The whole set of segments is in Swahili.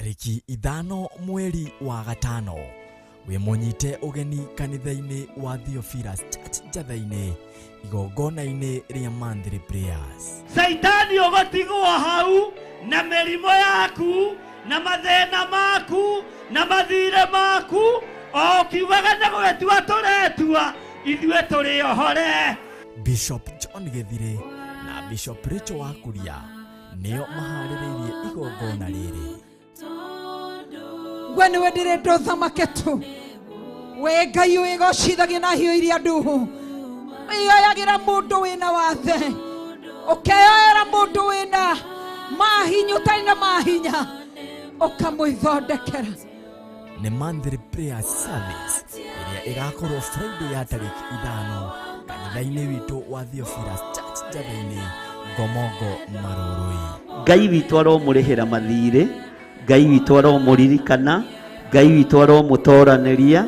tariki ithano mweri wa gatano wimunyite ugeni kanitha-ini wa Theophilus Church Njatha-ini igongona-ini ria Monthly Prayers. Saitani ugotigwo hau na mirimo yaku na mathina maku na mathire maku okiugaga na gugetua turetua ithuĩ tũrĩ ohore. Bishop John Githire na Bishop Rachel Wakuria nio maharĩrĩirie igongona rĩrĩ. Gwe nĩwe ndĩrenda ũthamaketu, we Ngai wĩgocithagia na hiũ iria nduhu, wĩoyagĩra mũndũ wĩna wathe, ũkeoyera mũndũ wĩna mahinya ũtarĩ na mahinya, ũkamwĩthondekera. Nĩ Monthly Prayer Service ĩrĩa ĩgakorwo Friday ya tariki ithano kanitha-inĩ witũ wa Theophilus Church Njatha-ini Ngomongo Marũrũi. Ngai witũ aromũrĩhĩra mathirĩ, Ngai witũ aromũririkana, Ngai witũ aromũtoranĩria,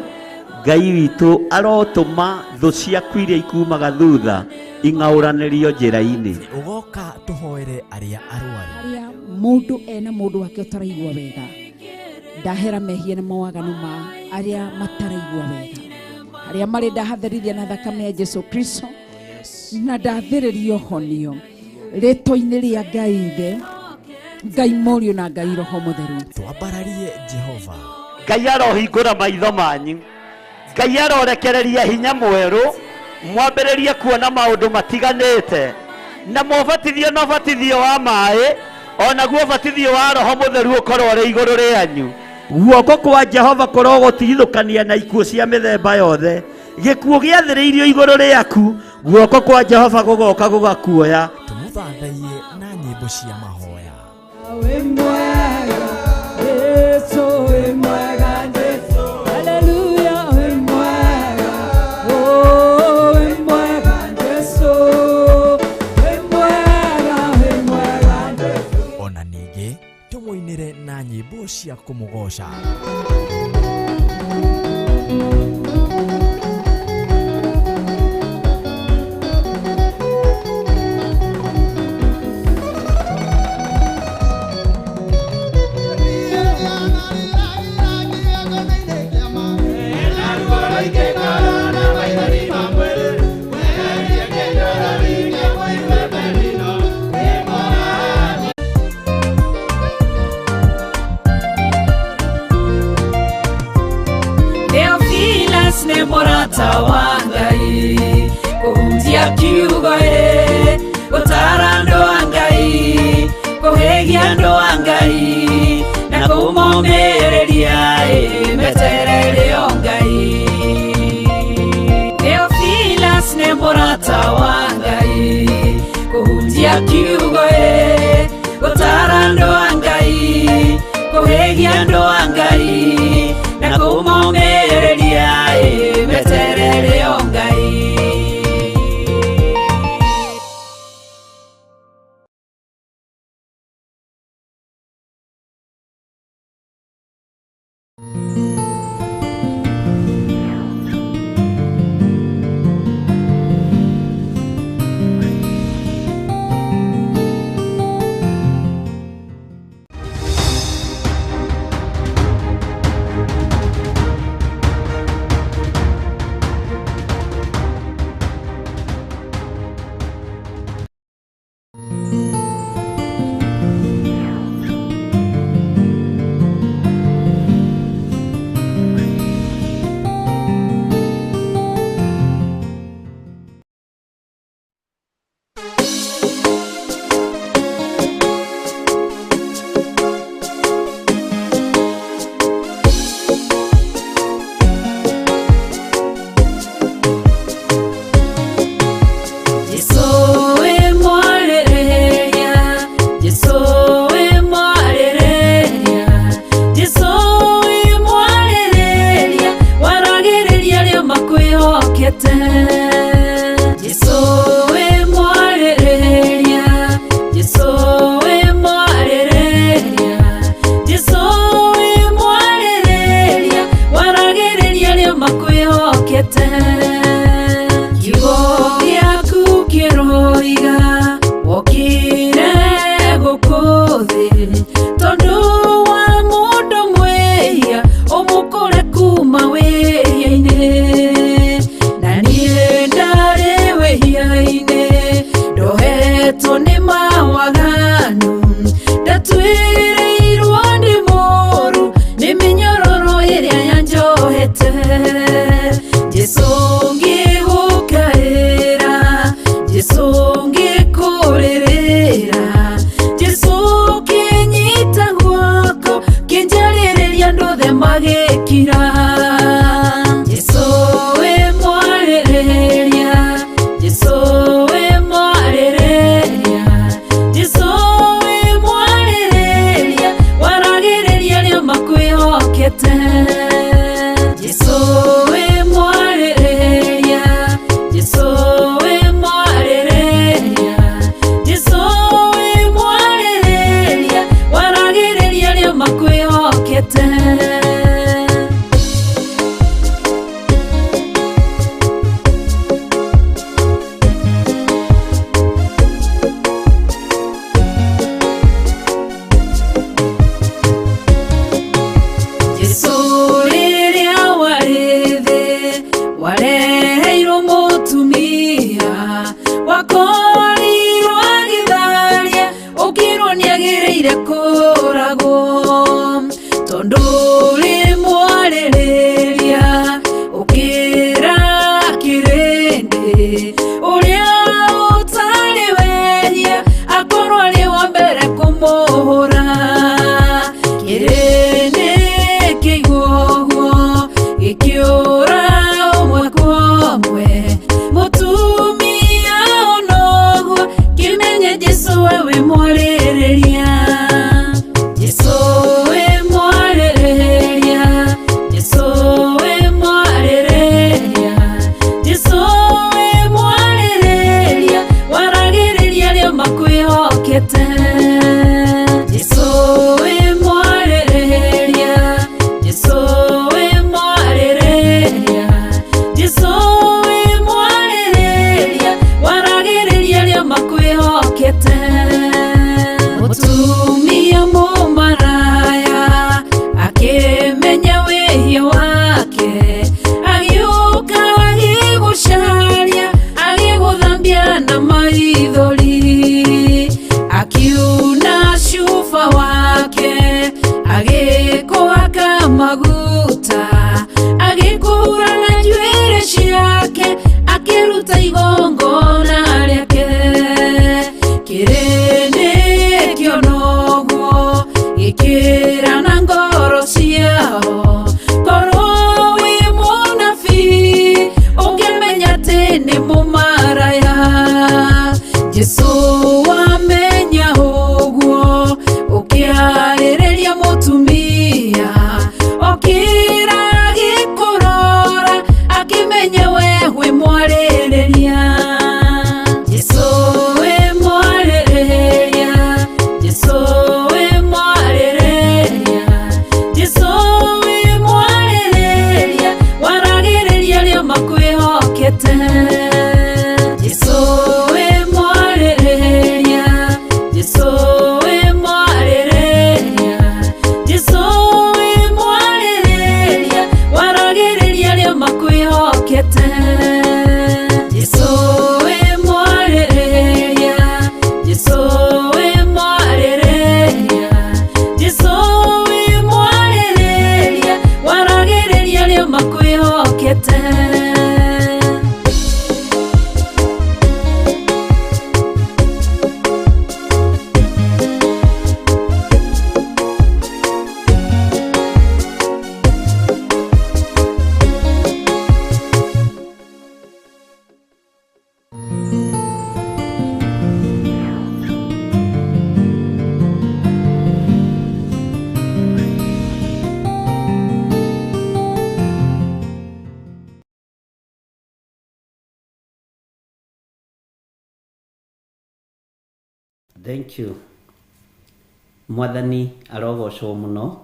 Ngai witũ arotũma thũ ciaku iria ikumaga thutha ing'aũranĩrio njĩra-inĩ. Ũgoka tũhoere arĩa arwaru, Arĩa mũndũ ena mũndũ wake ũtaraigua wega, ndahera mehia na mawaganu ma arĩa mataraigua wega, arĩa marĩ ndahatherithia na thakame ya Jesu Kristo na ndathĩrĩrio honio rĩtwa-inĩ rĩa Ngai Ithe, Ngai Mũriũ na Ngai Roho Mũtheru. twambararie Jehova. Ngai arohingũra maitho manyu, Ngai arorekereria hinya mwerũ, mwambĩrĩrie kuona maũndũ matiganĩte, na mũbatithio na ũbatithio wa maĩ, onaguo ũbatithio wa Roho Mũtheru ũkorwo ũrĩ igũrũ rĩanyu. Guoko kwa Jehova kũrogũtigithũkania na ikuũ cia mĩthemba yothe, gĩkuũ gĩathĩrĩirio igũrũ rĩaku, guoko kwa Jehova gũgoka gũgakuoya. Tũmũthathaiye na nyĩmbo cia mahoya. Ona ningĩ tũmũinĩre na nyĩmbo cia kũmũgoca. Theophilus nĩ mũrata wa Ngai, kũhunjia kiugo gũtara andũ a Ngai, kũhĩgia andũ a Ngai na kũmomĩrĩria meterere o Ngai. Theophilus nĩ mũrata wa Ngai, kũhunjia kiugo gũtara andũ a Ngai, kũhĩgia andũ a Ngai na kũmomĩrĩria meterere o Ngai. wakorirwo agitharia ukirwo niagiriire kuragwo tondu uri mwaririria ukira kirindi uria utari wehia akorwo ari wa mbere kumuhura kirindi kiguo gikiura umwe kwa umwe mutumia onoguo kimenye Jesu wewe mwaririria Jesu we mwaririria Jesu we mwaririria Jesu we mwaririria waragiriria rio makwihokete Jesu we mwaririria Jesu we mwaririria Jesu we mwaririria waragiriria rio makwihokete mutumia mumaraya akimenya wehia wake agiuka agigucaria agiguthambia na maithori akiuna cuba wake agikuhaka maguta agikuhura na njuĩrĩ ciake akiruta igongona rĩake kĩrĩndĩ kĩonoguo gĩkĩra na ngoro ciao korwo wĩ mũnabii ũngĩmenya atĩ nĩ mũmaraya Jesu wamenya ũguo ũkĩarĩrĩria mũtumia okĩra agĩkũrora akĩmenya we wĩ mwarĩrĩria Jesu wĩ mwarĩrĩria Jesu wĩ mwarĩrĩria Jesu wĩ mwarĩrĩria waragĩrĩria rio makwĩhokete Jesu wĩ mwarĩrĩria Jesu wĩ mwarĩrĩria Jesu wĩ mwarĩrĩria waragĩrĩria rio makwĩhokete Jesu wĩ mwarĩrĩria Jesu wĩ mwarĩrĩria Jesu wĩ mwarĩrĩria waragĩrĩria rio makwĩhokete Thank you. Mwathani arogocwo muno.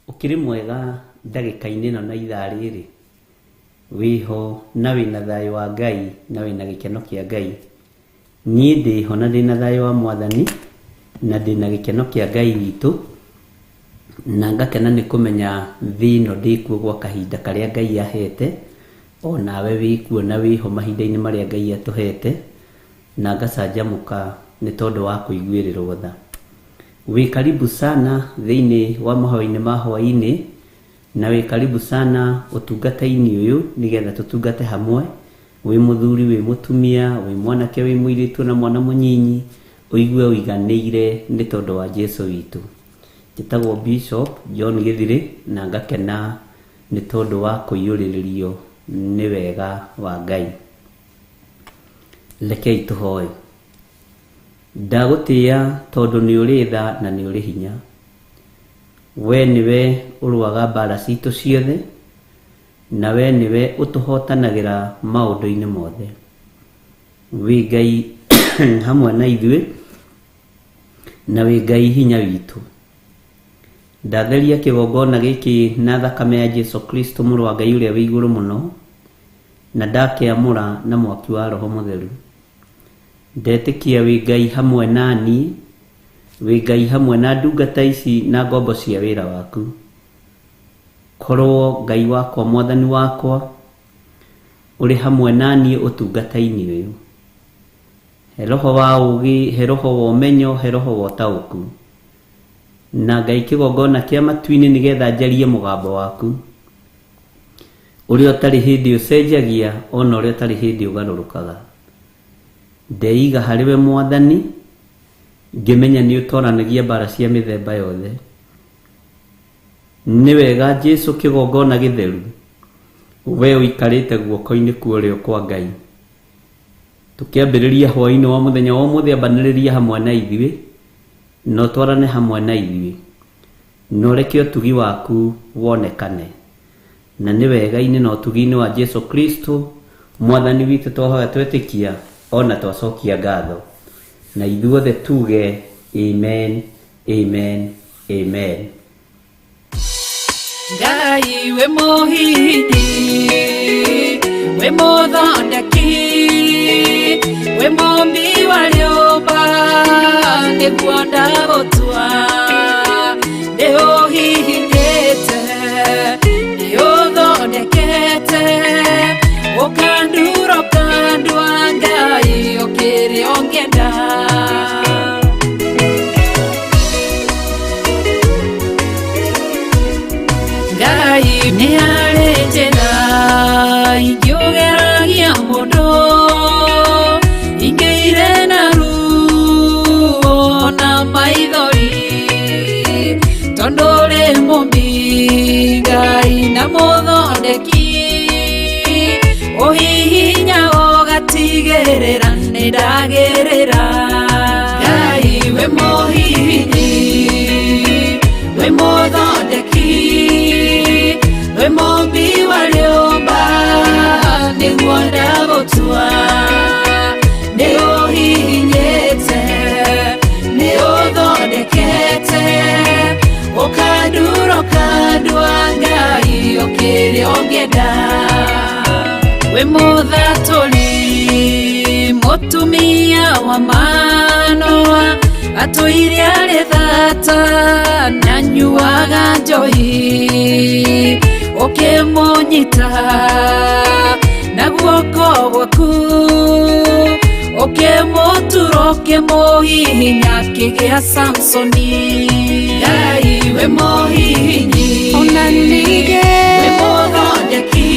Ukiri mwega ndagika-inĩ ĩno na ithaa rĩrĩ. Wiho na wĩna thayũ wa Ngai na wĩna gĩkeno kĩa Ngai. Niĩ ndĩho na ndĩna thayũ wa Mwathani na ndĩna gĩkeno kĩa Ngai witũ. Na ngakena nĩ kũmenya thĩ ĩno ndĩkuo gwa kahinda karĩa Ngai ahete. O nawe wĩkuo na wĩho mahinda-inĩ marĩa Ngai atũhete. Na ngacanjamũka nĩ tondũ wa kũiguĩrĩrwo tha. Wĩ karibu sana thĩinĩ wa mahoya-inĩ ma hwaĩ-inĩ na wĩ karibu sana ũtungata-inĩ ũyũ nĩgetha tũtungate hamwe. Wĩ mũthuri, wĩ mũtumia, wĩ mwanake, wĩ mũirĩtu na mwana mũnyinyi, ũigue ũiganĩire nĩ tondũ wa Jesu witũ. Njĩtagwo Bishop John Gĩthirĩ na ngakena nĩ tondũ wa kũiyũrĩrĩrio nĩ wega wa Ngai. Rekei tũhoe. Ndagũtĩĩa tondũ nĩ ũrĩ tha na nĩ ũrĩ hinya. We nĩwe ũrũaga mbara citũ ciothe na we nĩwe ũtũhotanagĩra maũndũ-inĩ mothe. Wĩ Ngai hamwe na ithuĩ na wĩ Ngai hinya witũ. Ndatheria kĩgongona gĩkĩ na thakame ya Jesu Kristo mũrũ wa Ngai ũrĩa wĩ igũrũ mũno na ndakĩamũra na mwaki wa Roho Mũtheru. Ndetĩkia wĩ Ngai hamwe naniĩ, wĩ Ngai hamwe na ndungata ici na ngombo cia wĩra waku. Korwo Ngai wakwa, Mwathani wakwa, ũrĩ hamwe naniĩ ũtungata-inĩ ũyũ. he roho wa ugi, he roho wa umenyo, he roho wa tauku. Na Ngai kigongona kia matu-ini nigetha njarie mugambo waku uria utari hindi ucenjagia ona uria utari hindi ugarurukaga. Ndeiga hariwe Mwathani, ngimenya ni utoranagia mbara cia mithemba yothe. Ni wega Jesu kigongona githeru, we uikarite guoko-ini kuorio kwa Ngai. Tukiambiriria hwaini wa muthenya wa umuthi ambaniriria hamwe na ithuĩ, no twarane hamwe na ithuĩ, no reke ũtugi waku wonekane. Na nĩ wega-inĩ na ũtugi-inĩ wa Jesu Kristo Mwathani witũ twahoya twetĩkia ona twacokia ngatho, na ithuothe tuge amen, amen, amen. Ngai we mũhindi, we mũthondeki, we mũmbi wa rĩũmba, nĩguo ndagũtua, ndĩũhingĩte, ndĩũthondekete, ũkandura ũkandua Ngai ũkĩrĩa ũngĩenda. Ngai nĩ arĩ njĩra ingĩũgeragia mũndũ, ingĩire na ruo na maithori, tondũ rĩ mũmbi Ngai na mũthondeki, ũhihinya ũgatigĩrĩra nĩ ndagĩrĩra. Ngai we mũhihinyi, we mũthondeki, we mũmbi wa rĩũmba, nĩguo ndagũtua, nĩ ũhihinyĩte, nĩ ũthondekete, ũkandura ũkandua Ngai ũkĩrĩa ũngĩenda. We mũthatũri, mũtumia wa Manoa, atũire arĩ thata na nyuaga njohi, ũkĩmũnyita na guoko gwaku, ũkĩmũtura ũkĩmũhihinya akĩgĩa Samsoni. Ngai we mũhihinyi, ona ningĩ we mũthondeki,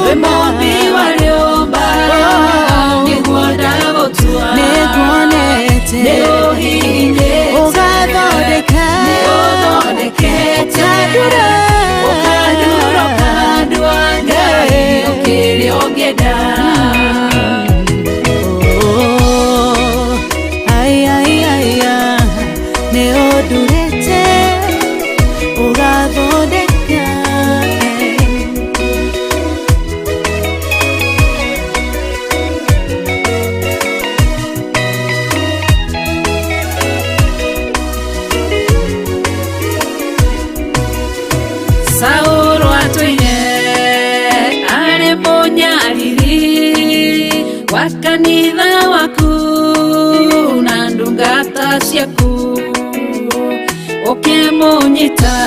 we mũmbi wa rĩũmba, nĩguo ndagũtua, nĩguonete, nĩ ũhihinyĩte, ũgathondeka, nĩ ũthondekete, ũkandura ũkandua Ngai ũkĩrĩa ũngĩenda. nĩ ũndurĩte, ũgathondeka. Saũlũ atũire arĩ mũnyariri wa kanitha waku na ndungata ciaku, ũkĩmũnyita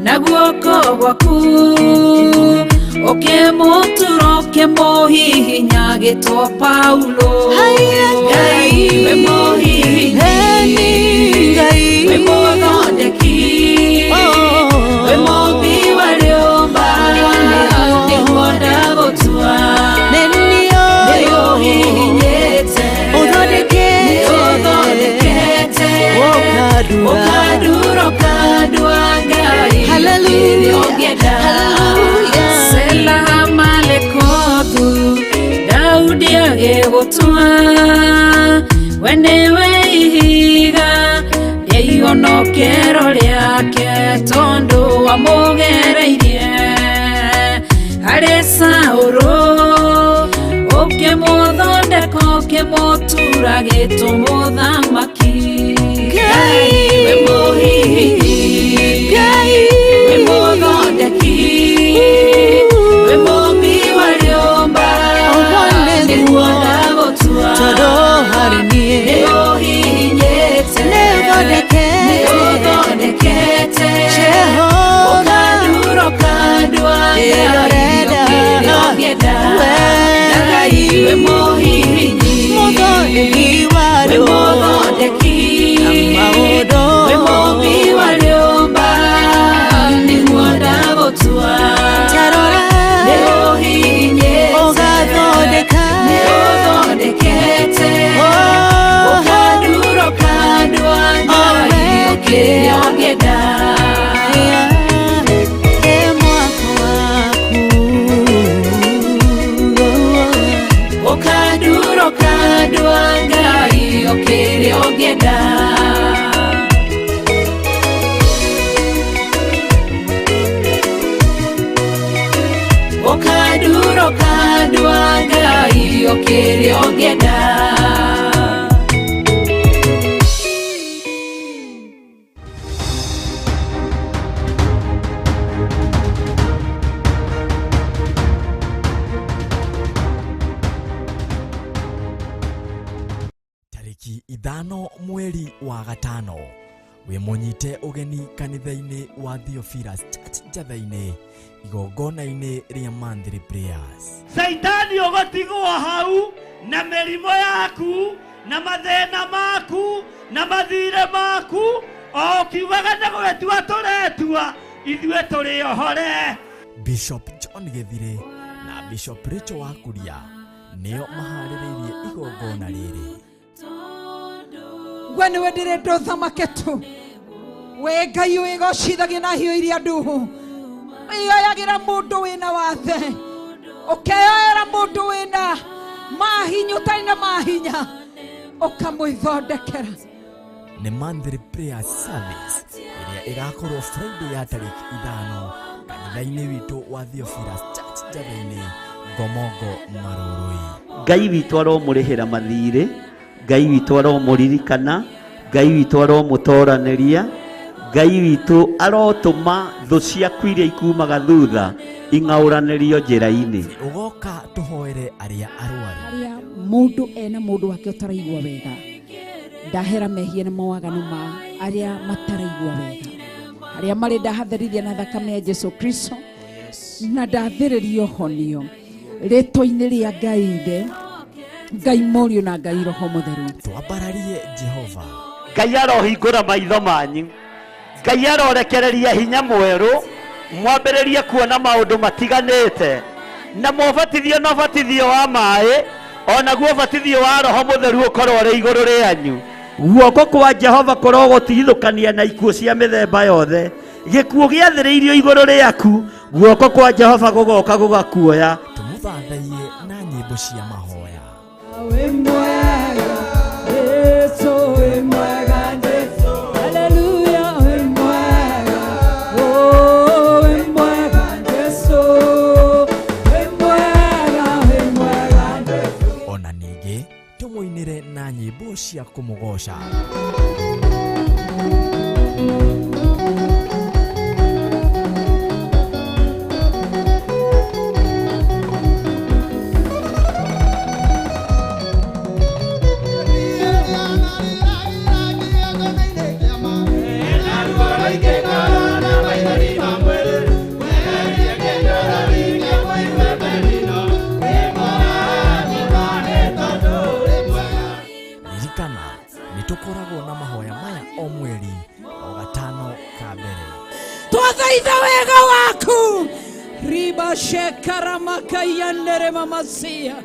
na guoko gwaku, ũkĩmũtura ũkĩmũhihinya agĩtwo Paulo. Ngai we mũhihinyi, we mũthondeki, we mũmbi wa rĩũmba, nĩguo ndagũtua, nĩ ũhihinyĩte, ũthondekete, ũkandura ũkandua Ngai ũkĩrĩa ũngĩenda. Sela malekothu, Daudi agĩgũtua, we nĩwe ihiga rĩa ihonokero rĩake, tondũ wamũgereirie harĩ Saũlũ, ũkĩmũthondeka ũkĩmũtura agĩtwo mũthamaki. Ngai we mũhihinyi, we mũthondeki, we mũmbi wa rĩũmba, nĩguo ndagũtua, tondũ harĩ niĩ nĩ ũhihinyĩte, nĩ ũthondekete, Jehova, ũkandura ũkandua Ngai ũkĩrĩa ũngĩenda. Ngai we mũhihinyi, Mũmbi warĩo mũthondeki maũndũ wĩ mũmbi warĩo mba nĩguo ndagũtua tarora nĩ ũhihinyĩte ũgathondeka nĩ ũthondekete ũkanduro kandwa Ngai ũkĩrĩa ũngĩenda mwako waku ũkanduro kandwa Ngai ũkĩrĩa ũngĩenda ũkanduro kandwa Ngai ũkĩrĩa ũngĩenda tariki ithano mweri wa gatano wimunyite ugeni kanitha-ini wa Theophilus Church Njatha-ini igongona-ini ria Monthly Prayers. Saitani ũgũtigwo hau na mĩrimũ yaku na mathĩna maku na mathirĩ maku o ũkiugaga nĩ gũgĩtua tũretua ithuĩ tũrĩ ohore. Bishop John Githire na Bishop Rachel Wakuria nĩo maharĩrĩirie igongona rĩrĩ. we nĩwe ndĩrĩ thamake tu we Ngai wĩgocithagia na hiũ iria nduhu ioyagĩra mũndũ wĩna wathe ũkeyoera mũndũ wĩna mahinya ũtarĩ na mahinya ũkamwĩthondekera. Nĩ Monthly Prayer Service ĩrĩa ĩgakorwo Friday ya tariki ithano kanitha-inĩ witũ wa Theophilus Church Njatha-inĩ Ngomongo Marũrũi. Ngai witũ aromũrĩhĩra mathirĩ, Ngai witũ aromũririkana, Ngai witũ aromũtoranĩria, Ngai witũ arotũma thũ ciaku iria ikumaga thutha ing'aũranĩrio njĩra-inĩ. Ũgoka tũhoere arĩa arwaru. Harĩa mũndũ ena mũndũ wake ũtaraigua wega ndahera mehia na mawaganu ma arĩa mataraigua wega arĩa marĩ ndahatherithia na thakame ya Jesu Kristo na ndathĩrĩrio honio rĩtwa-inĩ rĩa Ngai Ithe, Ngai Mũriũ na Ngai Roho Mũtheru. Twambararie Jehova. Ngai arohingũra maitho manyu, Ngai arorekereria hinya mwerũ, mwambĩrĩrie kuona maũndũ matiganĩte na mũbatithio na ũbatithio wa maĩ onaguo ũbatithio wa Roho Mũtheru ũkorwo ũrĩ igũrũ rĩanyu. Guoko kwa Jehova kũrogũtigithũkania na ikuũ cia mĩthemba yothe. Gĩkuũ gĩathĩrĩirio igũrũ rĩaku, guoko kwa Jehova gũgoka gũgakuoya. Tũmũthathaiye na nyĩmbo cia mahoya. Ona ningĩ tũmũinĩre na nyĩmbo cia kũmũgoca. Nĩtũkoragwo na mahoya maya o mweri o gatano ka mbere. Twathaitha wega waku riba shekara makayandere mamasia.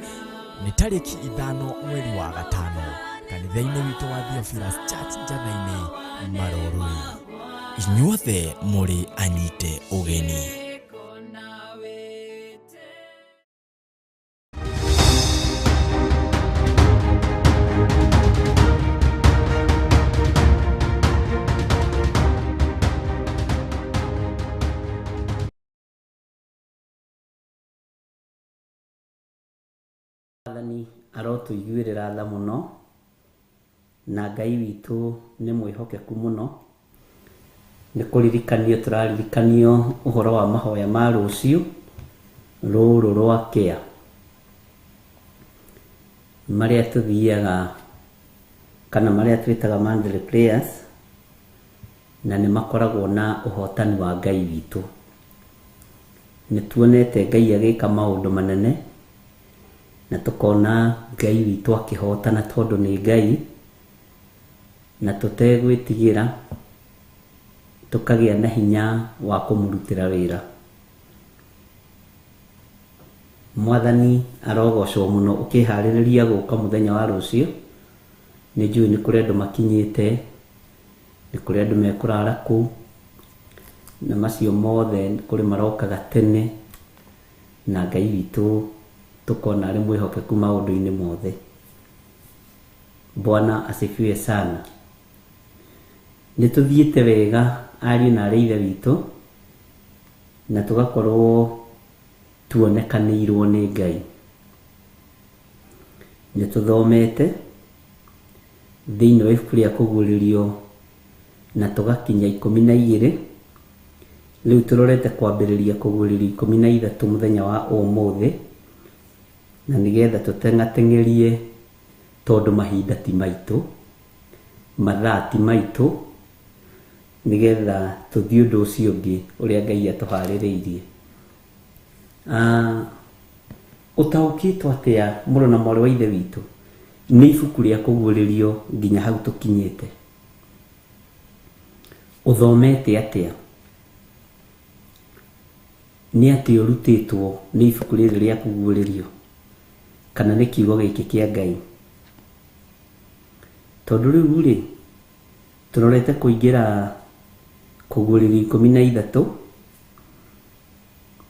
Nĩ tariki ithano mweri wa gatano kanitha-inĩ witũ wa Theophilus Church Njatha-inĩ Marũrũi. Inyuothe mũrĩ anyite ũgeni. Mwathani arotũiguĩrĩra tha mũno na Ngai witũ nĩ mwĩhokeku mũno. Nĩ kũririkanio tũraririkanio ũhoro wa mahoya ma rũciũ rũrũ rwa kĩa marĩa tũthiaga kana marĩa twĩtaga Monthly Prayers, na nĩ makoragwo na ũhotani wa Ngai witũ. Nĩ tuonete Ngai agĩka maũndũ manene na tukona Ngai witũ akĩhotana tondũ nĩ Ngai, na tũtegwĩtigĩra tukagĩa na hinya wa kũmũrutĩra wĩra. Mwathani arogocwo mũno ũkĩharĩrĩria gũka mũthenya wa rũciũ. Nĩ njũĩ nĩ kũrĩ andũ makinyĩte, nĩ kũrĩ andũ mekũrara kũu, na macio mothe nĩ kũrĩ marokaga tene, na Ngai witũ tukona arĩ mwĩhokeku maũndũ-inĩ mothe. Bwana asifiwe sana. Nĩ tũthiĩte wega ariũ na arĩ ithe witũ, na tugakorwo tuonekanĩirwo nĩ Ngai. Nĩ tũthomete thĩinĩ wa ibuku rĩa kũguũrĩrio na tũgakinya 12. Rĩu tũrorete kwambĩrĩria kũguũrĩrio 13 mũthenya wa ũmũthĩ, na nĩgetha tũteng'ateng'erie tondũ mahinda ti maitũ, mathaa ti maitũ, nĩgetha tũthiĩ ũndũ ũcio ũngĩ ũrĩa Ngai atũharĩrĩirie. Ũtaũkĩtwo atĩa mũrũ na mwarĩ wa ithe witũ nĩ ibuku rĩa kũguũrĩrio nginya hau tũkinyĩte? Ũthomete atĩa? Nĩ atĩ ũrutĩtwo nĩ ibuku rĩrĩ rĩa kũguũrĩrio, kana nĩ kiugo gĩkĩ kĩa Ngai? Tondũ rĩu rĩ, tũrorete kũingĩra kũguũrĩrio 13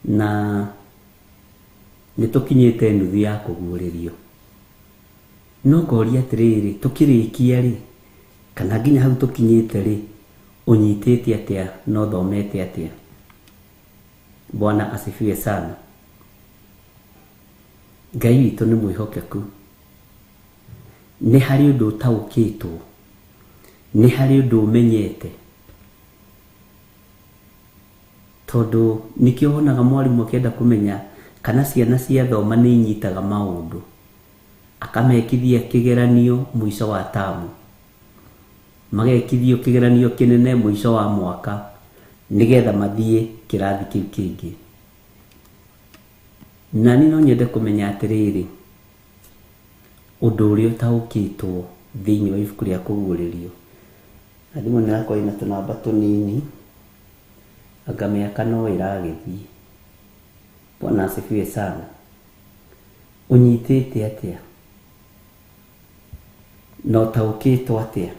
na nĩ tũkinyĩte nuthu ya kũguũrĩrio. No ngoria atĩrĩrĩ, tũkĩrĩkia rĩ, kana nginya hau tũkinyĩte rĩ, ũnyitĩte atĩa na ũthomete atĩa? Bwana asifiwe sana. Ngai witũ nĩ mwĩhokeku. Nĩ harĩ ũndũ ũtaũkĩtwo, nĩ harĩ ũndũ ũmenyete. Tondũ nĩkĩo wonaga mwarimũ akĩenda kũmenya kana ciana ciathoma nĩ inyitaga maũndũ, akamekithia kĩgeranio mũico wa tamu, magekithio kĩgeranio kĩnene mũico wa mwaka, nĩgetha mathiĩ kĩrathi kĩu kĩngĩ. Na niĩ no nyende kũmenya atĩrĩrĩ, ũndũ ũrĩa ũtaũkĩtwo thĩinĩ wa ibuku rĩa kũguũrĩrio. Na thimũ nĩ yakwa ĩna tũnamba tũnini, anga mĩaka no ĩragĩthiĩ. Bwana asifiwe sana. Ũnyitĩte atĩa? Na ũtaũkĩtwo atĩa?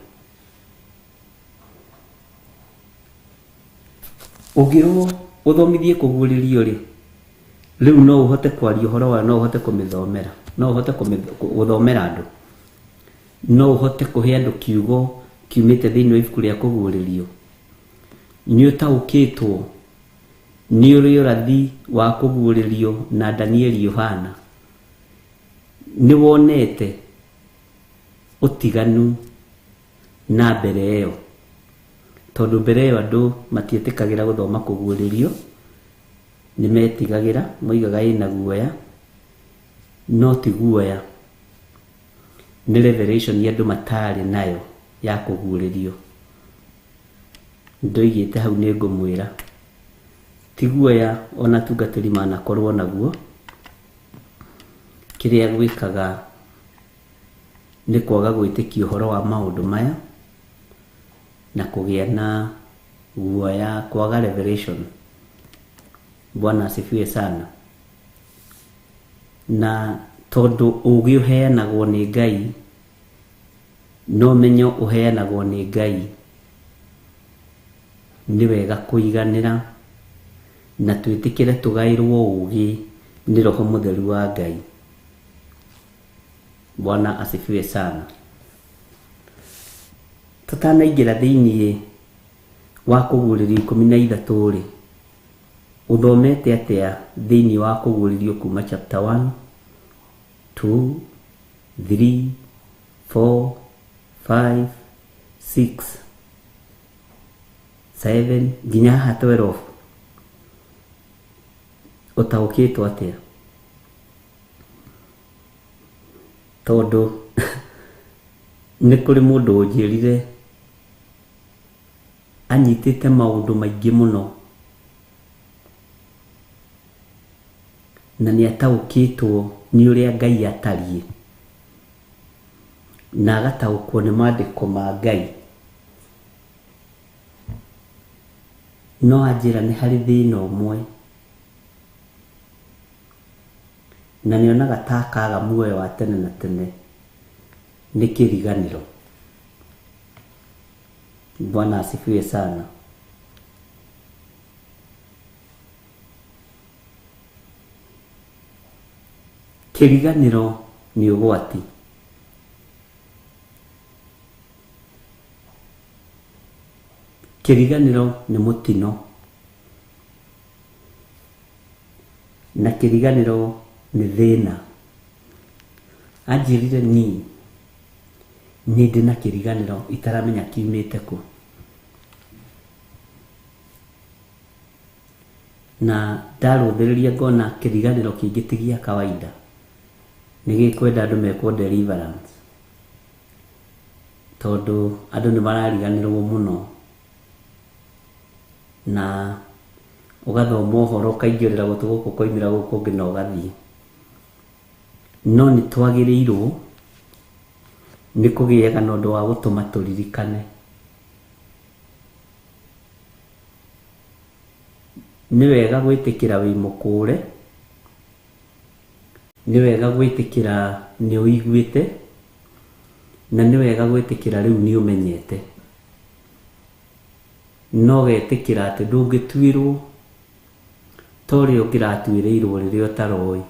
Ũngĩrwo ũthomithie kũguũrĩrio rĩ, rĩu no ũhote kwaria ũhoro wa, no ũhote kũmĩthomera, no ũhote gũthomera andũ, no ũhote kũhe andũ kiugo kiumĩte thĩinĩ wa ibuku rĩa kũguũrĩrio. Nĩ ũtaũkĩtwo nĩ ũrĩ ũrathi wa kũguũrĩrio na Danieli Yohana. Nĩ wonete ũtiganu na mbere ĩyo, tondũ mbere ĩyo andũ matietĩkagĩra gũthoma kũguũrĩrio, nĩ metigagĩra, moigaga ĩna guoya. No ti guoya, nĩ revelation andũ matarĩ nayo ya kũguũrĩrio. Ndoigĩte hau nĩ ngũmwĩra, ti guoya ona tungatĩri manakorwo naguo. Kĩrĩa gwĩkaga nĩ kwaga gwĩtĩkia ũhoro wa maũndũ maya na kũgĩa na guoya, kwaga revelation. Bwana asifiwe sana. Na tondũ ũgĩ ũheanagwo nĩ Ngai, no menyo ũheanagwo nĩ Ngai, nĩ wega kũiganĩra na twĩtĩkĩre tũgaĩrwo ũgĩ nĩ Roho Mũtheru wa Ngai. Bwana asifiwe sana. Tũtanaingĩra thĩinĩ wa kũguũrĩrio 13 rĩ, ũthomete atĩa thĩinĩ wa kũguũrĩrio kuma chapter 1, 2, 3, 4, 5, 6, 7 nginya haha 12? Ũtaũkĩtwo atĩa? Tondũ nĩ kũrĩ mũndũ ũnjĩrire anyitĩte maũndũ maingĩ mũno, na nĩ ataũkĩtwo nĩ ũrĩa Ngai atariĩ na agataũkwo nĩ maandĩko ma Ngai. No anjĩra nĩ harĩ thĩna ũmwe, na nĩonaga ta akaga muoyo wa tene na tene, nĩ kĩriganĩro. Bwana asifiwe sana. Kĩriganĩro nĩ ũgwati. Kĩriganĩro nĩ mũtino. Na kĩriganĩro nĩ thĩna. Anjĩrire nĩ ndĩ na kĩriganĩro itaramenya kiumĩte kũ. Na ndarũthĩrĩria ngona kĩriganĩro kĩngĩ ti gĩa kawaida. Nĩ gĩkwenda andũ mekwo deliverance. Tondũ andũ nĩ marariganĩrwo mũno. Na ũgathoma ũhoro ũkaingĩrĩra gũtũ gũkũ ũkoimĩra gũkũ ũngĩ na ũgathiĩ. No nĩ twagĩrĩirwo nĩ kũgĩaga na ũndũ wa gũtũma tũririkane. Nĩ wega gwĩtĩkĩra wĩ mũkũre, nĩ wega gwĩtĩkĩra nĩ ũiguĩte, na nĩ wega gwĩtĩkĩra rĩu nĩ ũmenyete. No getĩkĩra atĩ ndũngĩtuĩrwo ta ũrĩa ũngĩratuĩrĩirwo rĩrĩa ũtaroĩ.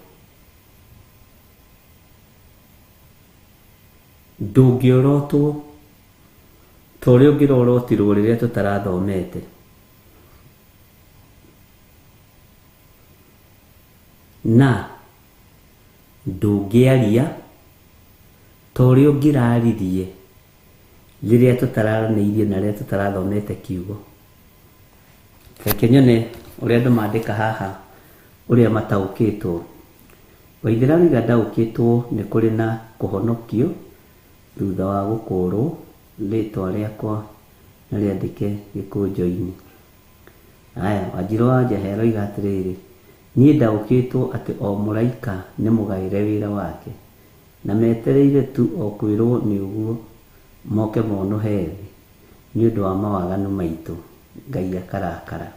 Ndũngĩorotwo ta ũrĩa ũngĩrorotirwo rĩrĩa tũtarathomete. Na ndũngĩaria ta ũrĩa ũngĩraririe rĩrĩa tũtararanĩirie na rĩrĩa tũtarathomete kiugo. Reke nyone ũrĩa andũ maandĩka haha ũrĩa mataũkĩtwo. Waithĩra wiga ndaũkĩtwo nĩ kũrĩ na kũhonokio thutha wa gũkũũrwo, rĩtwa rĩakwa na rĩandĩke gĩkũnjo-inĩ. Aya, Wanjirũ wa Njahero oiga atĩrĩrĩ, niĩ ndaũkĩtwo atĩ o mũraika nĩ mũgaĩre wĩra wake, na metereire tu o kwĩrwo nĩ ũguo moke monũhe thĩ nĩ ũndũ wa mawaganu maitũ, Ngai akarakara.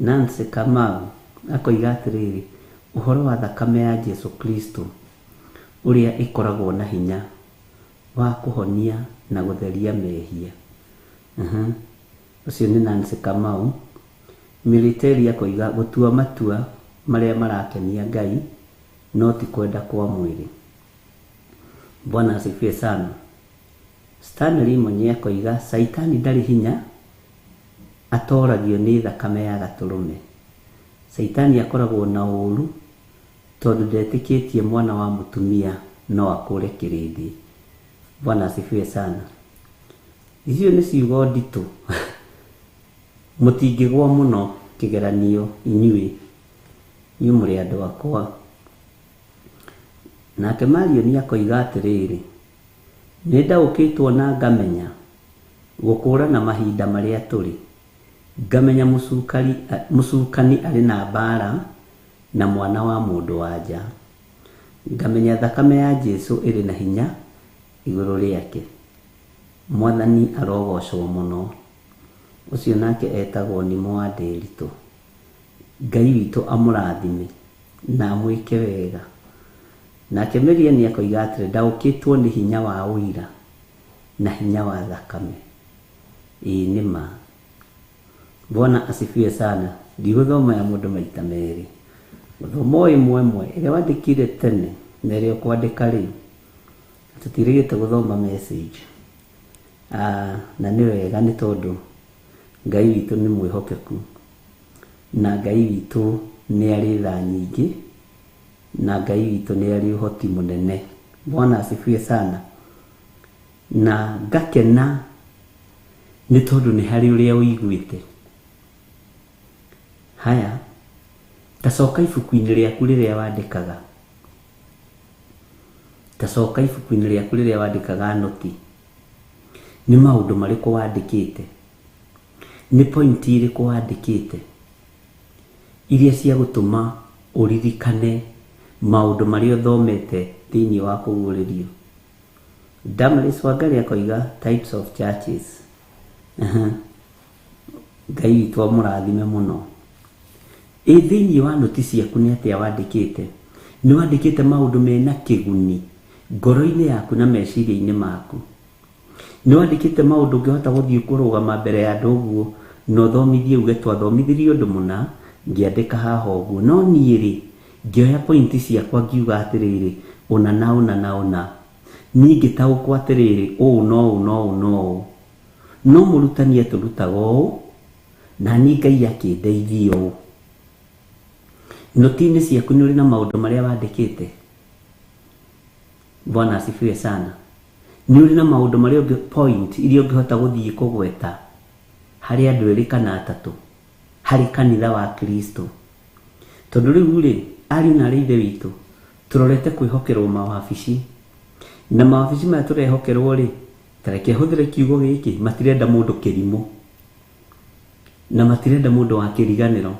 Nancy Kamau akoiga atĩrĩrĩ, ũhoro wa thakame ya Jesu Kristo ũrĩa ĩkoragwo na hinya wa kũhonia na gũtheria mehia. Ũcio nĩ Nancy Kamau. Military akoiga gũtua matua marĩa marakenia Ngai no ti kwenda kwa mwĩrĩ. Bwana asifiwe sana. Stanley Monye akoiga Saitani ndarĩ hinya atoragio nĩ thakame ya gatũrũme. Saitani akoragwo na ũũru tondũ ndetĩkĩtie mwana wa mũtumia no akũre kĩrĩndĩ. Bwana asifiwe sana. Icio nĩ ciugo nditũ. Mũtingĩgwa mũno kĩgeranio inyuĩ mũrĩ andũ akwa. Nake Marion akoiga atĩrĩrĩ, nĩ ndaũkĩtwo na ngamenya gũkũũrana mahinda marĩa tũrĩ. Ngamenya mũcukani arĩ na mbara na mwana wa mũndũ wa nja. Ngamenya thakame ya Jesu ĩrĩ na hinya igũrũ rĩake. Mwathani arogocwo mũno. Ũcio nake etagwo nĩ Mwa Ndĩritũ. Ngai witũ amũrathime na amwĩke wega. Nake Miriam akoiga atĩrĩ, ndaũkĩtwo nĩ hinya wa ũira na hinya wa thakame. Ĩĩ nĩ ma. Bwana asifiwe sana. Ndigũthoma ya mũndũ maita merĩ. Gũthoma ĩmwe ĩrĩa wandĩkire tene na ĩrĩa ũkwandĩka rĩu. Tũtirĩgĩte gũthoma message. Na nĩ wega nĩ tondũ Ngai witũ nĩ mwĩhokeku na Ngai witũ nĩ arĩ tha nyingĩ na Ngai witũ nĩ arĩ ũhoti mũnene. Bwana asifiwe sana. Na ngakena nĩ tondũ nĩ harĩ ũrĩa ũiguĩte. Haya, tacoka ibuku-inĩ rĩaku rĩrĩa wandĩkaga. Tacoka ibuku-inĩ rĩaku rĩrĩa wandĩkaga noti. Nĩ maũndũ marĩkũ wandĩkĩte? Nĩ pointi irĩkũ wandĩkĩte iria cia gũtũma ũririkane maundu maria thomete thiini wa kuguririo. Damaris Wangari akoiga types of churches. Ngai witũ amũrathime mũno. Thiini wa noti ciaku nĩ atĩa wandĩkĩte? Nĩ wandĩkĩte maũndũ mena kĩguni ngoro-inĩ yaku na meciria-inĩ maku? Nĩ wandĩkĩte maũndũ ũngĩhota gũthiĩ kũrũgama mbere ya andũ ũguo na ũthomithie uge twathomithirie ũndũ mũna ngĩandĩka haha ũguo, no niĩ-rĩ ngĩoya pointi ciakwa ngiuga atĩrĩrĩ ũna na ũna na ũna, niĩ ngĩtaũkwo atĩrĩrĩ ũũ no ũũ no ũũ no ũũ, no mũrutani atũrutaga ũũ na niĩ Ngai akĩndeithia ũũ. Noti-inĩ ciaku nĩ ũrĩ na maũndũ marĩa wandĩkĩte? Bwana asifiwe sana. Nĩ ũrĩ na maũndũ marĩa point iria ũngĩhota gũthiĩ kũgweta harĩ andũ erĩ kana atatũ harĩ kanitha wa Kristo? Tondũ rĩu-rĩ, ariũ na arĩ ithe witũ tũrorete kwĩhokerwo mawabici, na mawabici maya tũrehokerwo-rĩ, tareke hũthĩre kiugo gĩkĩ, matirenda mũndũ kĩrimũ na matirenda mũndũ wa kĩriganĩro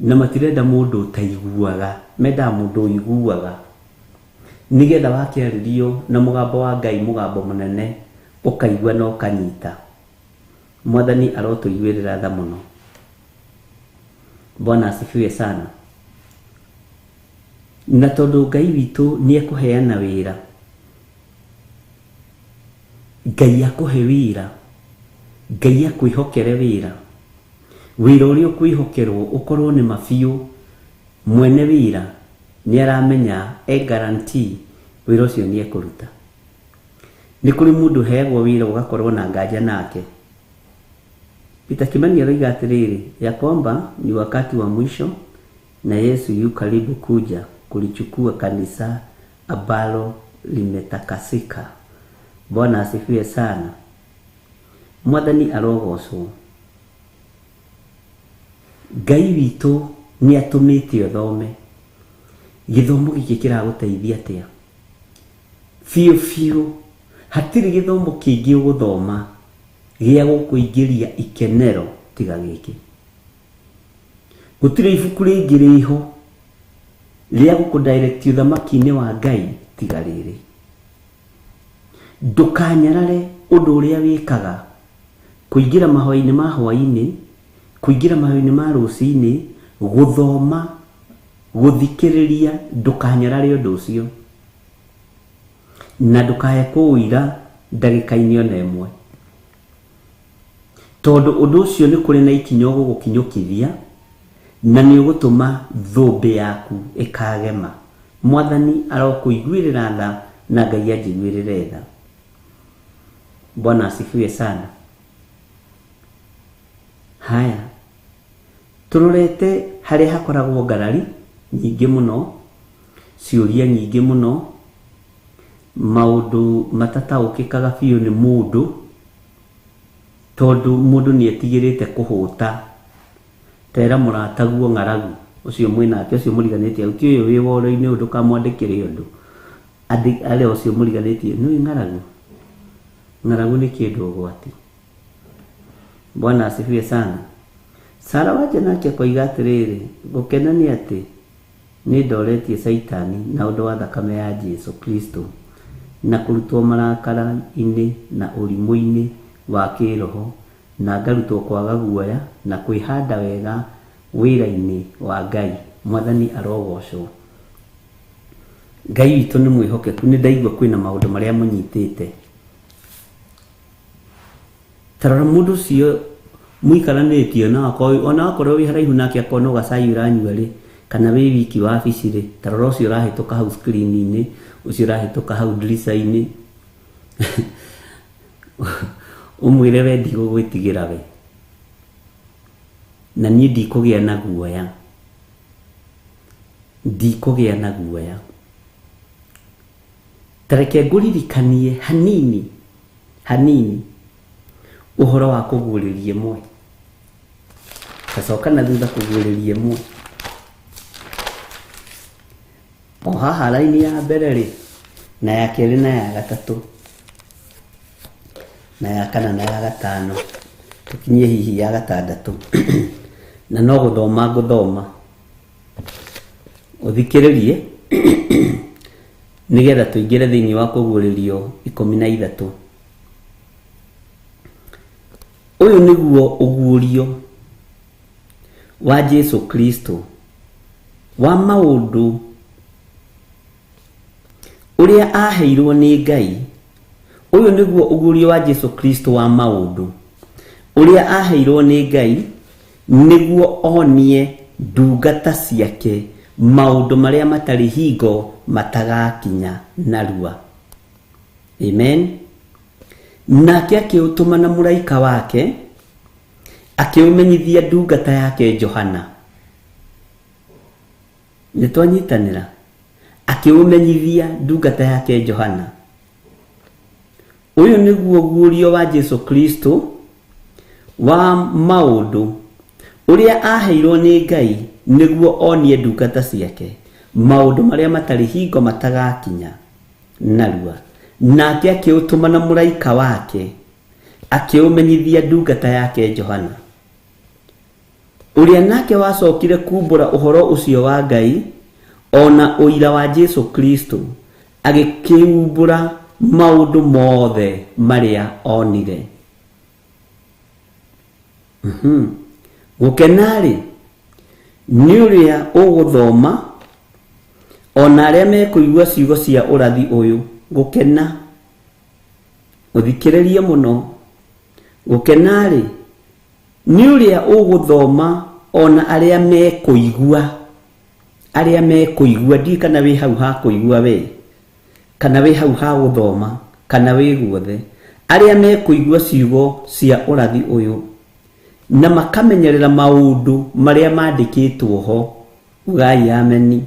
na matirenda mũndũ ũtaiguaga, mendaga mũndũ ũiguaga, nĩgetha wakĩarĩrio na mũgambo wa Ngai, mũgambo mũnene, ũkaigua na ũkanyita. Mwathani arotũiguĩrĩra tha mũno. Bwana asifiwe sana. Na tondũ Ngai witũ nĩ ekũheana wĩra, Ngai akũhe wĩra, Ngai akwĩhokere wĩra, wĩra ũrĩa ũkwĩhokerwo ũkorwo nĩ mabiũ, mwene wĩra nĩ aramenya guarantee wĩra ũcio nĩ ekũruta. Nĩ kũrĩ mũndũ heagwo wĩra ũgakorwo na nganja nake. Peter Kimani aroiga atĩrĩrĩ ya kwamba ni wakati wa mwisho na Yesu yu karibu kuja kulichukua kanisa ambalo limetakasika. Bwana asifiwe sana. Mwathani arogocwo. Ngai witũ nĩ atũmĩte ũthome. Gĩthomo gĩkĩ kĩragũteithia atĩa? Biũ hatirĩ gĩthomo kĩngĩ ũgũthoma gĩa gũkũingĩria ikenero tiga gĩkĩ. Gũtirĩ ibuku rĩngĩ rĩho rĩa gũkũdirect ũthamaki-inĩ wa Ngai tiga rĩrĩ. Ndũkanyarare ũndũ ũrĩa wĩkaga, kũingĩra mahoya-inĩ ma hwaĩ-inĩ, kũingĩra mahoya-inĩ ma rũcinĩ, gũthoma, gũthikĩrĩria, ndũkanyarare ũndũ ũcio na ndũkahe kũũira ndagĩka-inĩ ona ĩmwe, tondũ ũndũ ũcio nĩ kũrĩ na ikinya ũgũgũkinyũkithia na nĩ ũgũtũma thũmbĩ yaku ĩkagema. Mwathani arokũiguĩrĩra tha na Ngai anjiguĩrĩre tha. Bwana asifiwe sana. Haya, tũrorete harĩa hakoragwo ngarari nyingĩ mũno, ciũria nyingĩ mũno, maũndũ matataũkĩkaga biũ nĩ mũndũ, tondũ mũndũ nĩ etigĩrĩte kũhũta. Tera mũrataguo ng'aragu ũcio mwĩnake, ũcio mũriganĩtie auti ũyũ wĩ woro-inĩ ũndũ kamwandĩkĩre ũndũ arĩa ũcio mũriganĩtie nĩ ng'aragu. Ng'aragu nĩ kĩndũ ũgwati. Bwana asifiwe sana. Sara waje nake koiga atĩrĩrĩ, gũkena nĩ atĩ nĩ ndoretie Saitani na ũndũ wa thakame ya Jesu Kristo na kũrutwo marakara-inĩ na ũrimũ-inĩ wa kĩroho na ngarutwo kwaga guoya na kwĩhanda wega wĩra-inĩ wa Ngai. Mwathani arogocwo. Ngai witũ nĩ mwĩhokeku. Nĩ ndaigua kwĩna maũndũ marĩa mũnyitĩte. Tarora mũndũ ũcio mũikaranĩtie nake, ona akorwo wĩ haraihu nake akona gacai ũranyua-rĩ, kana wĩ wiki wabici-rĩ, tarora ũcio ũrahĩtũka hau screen-inĩ, ũcio ũrahĩtũka hau ndirica-inĩ, ũmwĩre we ndigũgwĩtigĩra we na niĩ ndikũgĩa na guoya, ndikũgĩa na guoya. Tareke ngũririkanie hanini ũhoro wa kũguũrĩria ĩmwe, gacoka na thutha kũguũrĩria ĩmwe. O haha raini ya mbere-rĩ, na ya kerĩ na ya gatatũ na ya kana na ya gatano, tũkinyie hihi ya gatandatũ na no gũthoma ngũthoma. uthikiririe nigetha tuingire thiini wa kuguririo 13. Uyu niguo ugurio wa Jesu Kristo wa maundu uria aheirwo ni Ngai. Uyu niguo ugurio wa Jesu Kristo wa maundu uria aheirwo ni Ngai niguo onie ndungata ciake maundu maria matari hingo matagakinya narua. Amen. Nake akiutuma na muraika wake akiumenyithia ndungata yake Johana. Nitwanyitanira. Akiumenyithia ndungata yake Johana. Uyu niguo gurio wa Jesu Kristo wa maundu uria aheirwo ni Ngai niguo onie ndungata ciake maundu maria matari hingo matagakinya narua. Nake akiutuma na muraika wake akiumenyithia ndungata yake Johana, uria nake wacokire kumbura uhoro ucio wa Ngai ona uira wa Jesu Kristo, agikiumbura maundu mothe maria onire. Gukenari ni uria uguthoma ona aria mekuigua ciugo cia urathi uyu gukena. Uthikiririe muno. Gukenari ni uria uguthoma ona aria mekuigua ndi kana wi hau ha kuigua we kana wi hau ha guthoma kana wi guothe aria mekuigua ciugo cia urathi uyu na makamenyerera maundu maria mandikitwo ho. Ugai ameni.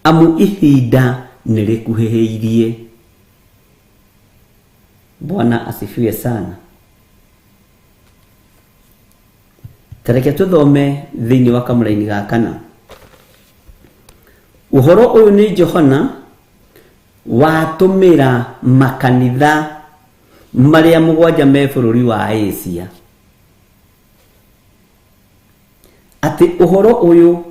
Amu ihinda nirikuheheirie. Bwana asifiwe sana. Tareke tuthome thiini wa kamuraini ga kana. Uhoro uyu ni Johana watumira makanitha maria mugwanja me bururi wa Asia. Ati uhoro uyu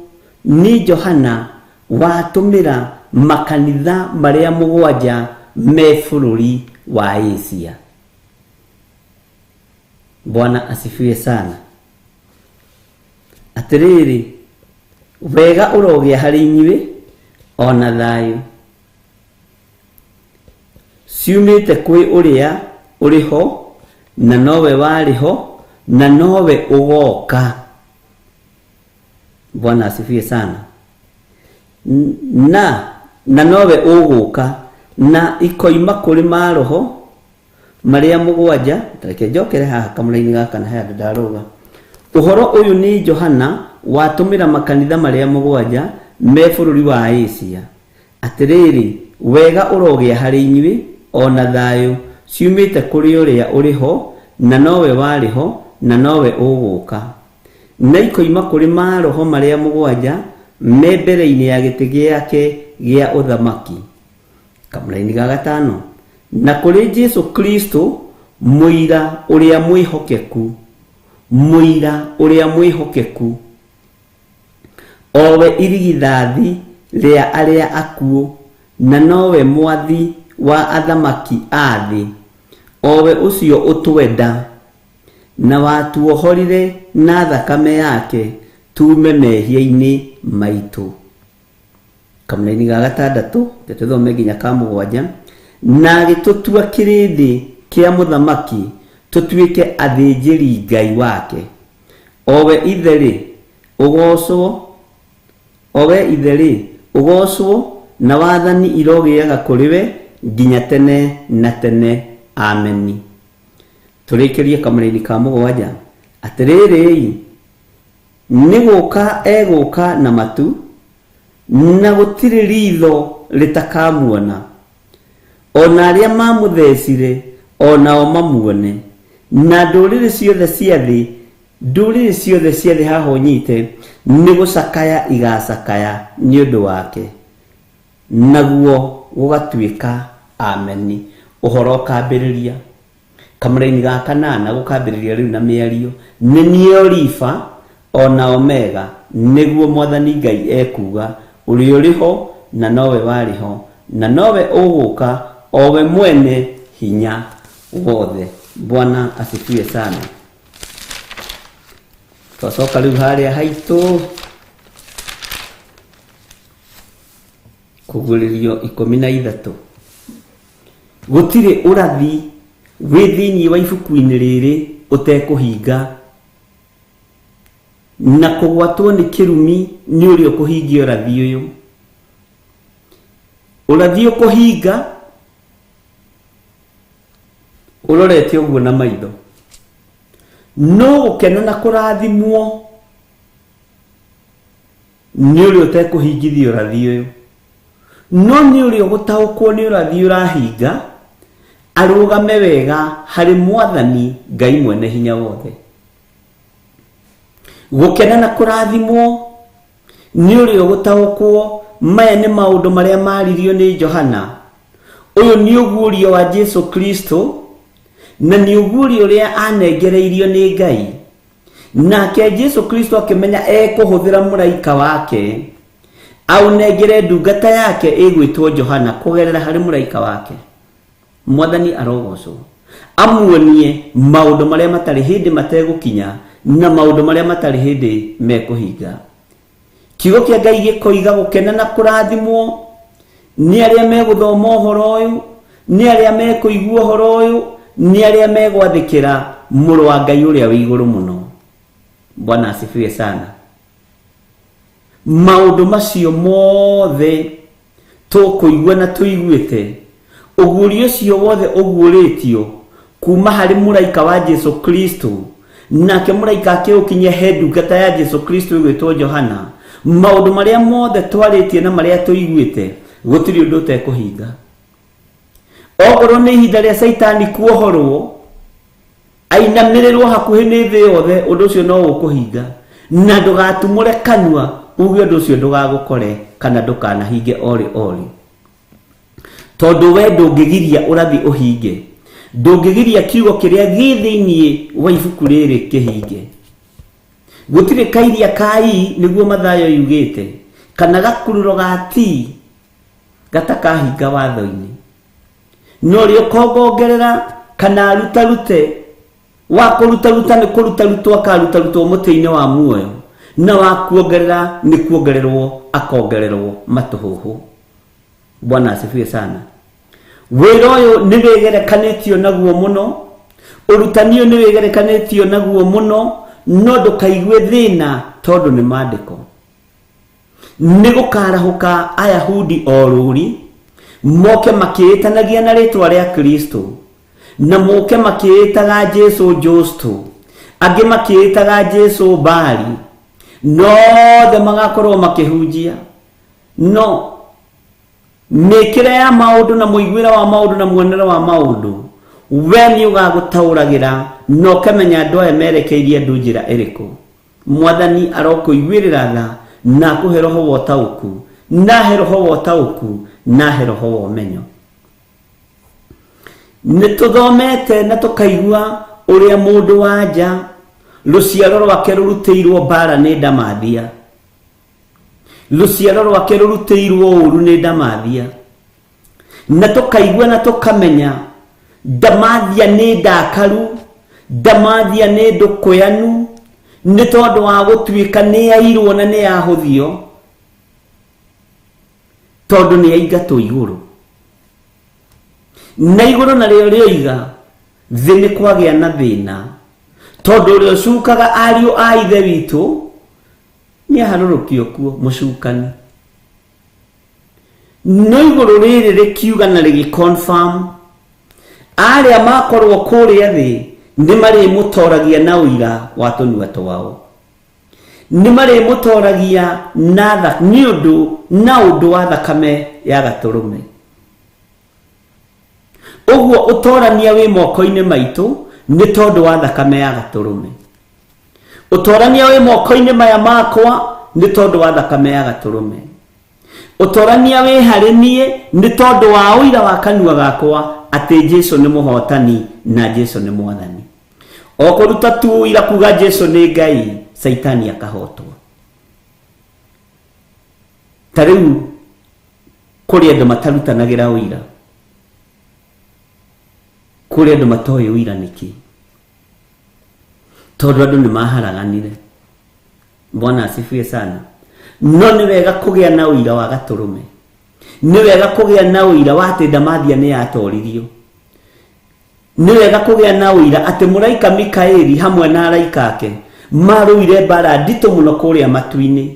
ni Johana watumira makanitha maria mugwanja me bururi wa Asia. Bwana asifiwe sana. Atiriri wega urogia hari inyuĩ ona thayu ciumite kwi uria uriho na nowe wariho na nowe ugoka. Bwana asifiwe sana. Na nowe uguka na ikoima kuri maroho maria mugwanja. Tareke njokere haha kamuraini gaka na haya ndaruga. Uhoro uyu ni Johana watumira makanitha maria mugwanja me bururi wa Asia. Atiriri wega urogia hari inyuĩ ona thayu ciumite kuri uria uriho na nowe wariho na nowe uguka. Na ikoima kuri maroho maria mugwanja me mbere-ini ya giti giake gia uthamaki. Kamuraini ga gatano. Na kuri Jesu Kristo muira uria mwihokeku. Muira uria mwihokeku. Owe irigithathi ria aria akuo na nowe mwathi wa athamaki athi. Owe ucio utwenda na watuohorire na thakame yake tume mehia-ini maitu. Kamuraini ga gatandatu tuthome nginya ka mugwanja. Na agitutua kirindi kia muthamaki tutuike athinjiri Ngai wake. Owe itheri ugocwo na wathani irogiaga kuriwe nginya tene na tene. Ameni. Turikirie kamuraini ka mugwanja. Atiriri niguka eguka na matu na gutiri ritho litakamuona ona aria mamuthecire onao mamuone na nduriri ciothe cia thi haho nyite nigucakaya igacakaya ni undu wake naguo gugatuika. Ameni. Uhoro kambiriria kamuraini ga kanana gukambiriria riu na miario ni niĩ Olifa ona Omega niguo mwathani Ngai ekuga uri uriho na nowe wariho na nowe uguka owe mwene hinya wothe. Bwana asifiwe sana. Twacoka riu haria haitu kuguririo 13. Gutire urathi wi thiini wa ibuku-ini riri utekuhinga, na kugwatwo ni kirumi ni uri ukuhingia urathi uyu. Urathi ukuhinga urorete uguo na maitho, no gukena na kurathimwo ni uri utekuhingithia urathi uyu. No ni uri ugutaukwo ni urathi urahinga, arugame wega hari Mwathani Ngai mwene hinya wothe. Gukena na kurathimwo ni uri ugutaukwo maya ni maundu maria maririo ni Johana. Uyu ni ugurio wa Jesu Kristo, na ni ugurio uria anengereirio ni Ngai. Nake Jesu Kristo akimenya ekuhuthira muraika wake au negere ndungata yake igwitwo Johana kugerera hari muraika wake. Mwathani arogocwo amuonie maundu maria matari hindi mategukinya na maundu maria matari hindi mekuhinga. Kiugo kia Ngai gikoiga gukena na kurathimwo ni aria meguthoma uhoro uyu, ni aria mekuigua uhoro uyu, ni aria megwathikira muru wa Ngai uria wi iguru muno. Bwana asifiwe sana. Maundu macio mothe tukuigua na tuiguite, ugurio cio wothe uguritio kuma hari muraika wa Jesu Kristo, nake muraika akiukinye ndungata ya Jesu Kristo igwitwo Johana. Maundu maria mothe twaritie na maria tuiguite gutiri undu utekuhinga. Ogoro ni ihinda ria Saitani kuohorwo ainamirirwo hakuhi ni thi yothe, undu ucio no ukuhinga, na ndugatumure kanua uge undu ucio ndugagukore kana ndukanahinge ori. Tondu we ndungigiria urathi uhinge, ndungigiria kiugo kiria gi thiini wa ibuku riri kihinge. Gutire kairia kai niguo Mathayo yugite, kana gakururo gati gatakahinga watho-ini. No rio kongongerera kana rutarute wa kuruta ni kurutarutwo akarutarutwo muti-ini wa muoyo, na wa kuongerera ni kuongererwo akongererwo matuhuhu. Bwana asifiwe sana. Wira uyu ni wigerekanitio naguo muno, urutani uyu ni wigerekanitio naguo muno, no ndukaigue thina tondu ni maandiko. Ni gukarahuka Ayahudi oruri moke makiitanagia na ritwa ria Kristo, na moke makiitaga Jesu Justo, angi makiitaga Jesu Bali, no the magakorwo makihunjia no mikire ya maundu na muigwira wa maundu na muonere wa maundu. We ni ugagutauragira no kamenya andu aya merekeirie andu njira iriku. Mwathani arokuigwirira tha na kuhe roho wa utauku, na he roho wa utauku, na he roho wa umenyo. Nituthomete na tukaigua uria mundu wanja ruciaro rwake rurutiirwo bara ni Ndamathia. Ruciaro rwake rurutiirwo uru ni Ndamathia, na tukaigua na tukamenya Ndamathia ni ndakaru, Ndamathia ni ndukuyanu, ni tondu wa gutuika ni airwo na ni ahuthio, tondu ni aingatwo iguru. Na iguru na rio rioiga thi ni kwagia na thina, tondu uria ucukaga ariu a ithe witu ni aharurukio kuo mucukani. No iguru riri rikiuga na rigiconfirm aria makorwo kuria thi ni mari mutoragia na uira wa tunua twao, ni mari mutoragia na ni undu wa thakame ya gaturume. Uguo utorania wi moko-ini maitu ni tondu wa thakame ya gaturume. Utorania wi moko-ini maya makwa ni tondu wa thakame ya gaturume. Utorania wi hari nie ni tondu wa uira wa kanua gakwa ati Jesu ni muhotani na Jesu ni Mwathani. Okuruta tu uira kuga Jesu ni Ngai, Saitani akahotwo. Tarĩu kũrĩ andũ matarutanagĩra ũira, kũrĩ andũ matoĩ ũira nĩkĩ, tondũ andũ nĩ maharaganire. Bwana asifiwe sana. No nĩ wega kũgĩa na ũira wa Gatũrũme, nĩ wega kũgĩa na ũira wa atĩ Ndamathia nĩ yatoririo, nĩ wega kũgĩa na ũira atĩ mũraika Mikaeli hamwe na araika ake marũire mbara nditũ mũno kũrĩa matu-inĩ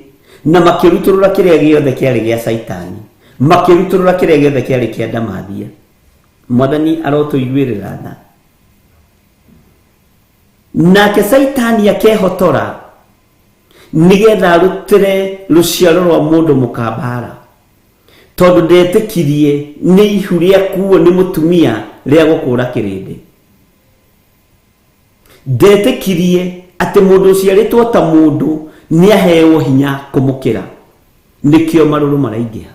na makĩrutũrũra kĩrĩa gĩothe kĩarĩ gĩa Saitani, makĩrutũrũra kĩrĩa gĩothe kĩarĩ kĩa Ndamathia. Mwathani arotũiguĩrĩra tha. Nake Saitani akehotora nigetha arutĩre rũciaro rwa mũndũ mũkambara, tondũ ndetĩkirie nĩ ihu rĩa kuo nĩ mũtumia rĩa gũkũra kĩrĩndĩ. Ndetĩkirie atĩ mũndũ ũciarĩtwo ta mũndũ nĩ aheo hinya kũmũkĩra, nĩkĩo marũrũ maraingĩha.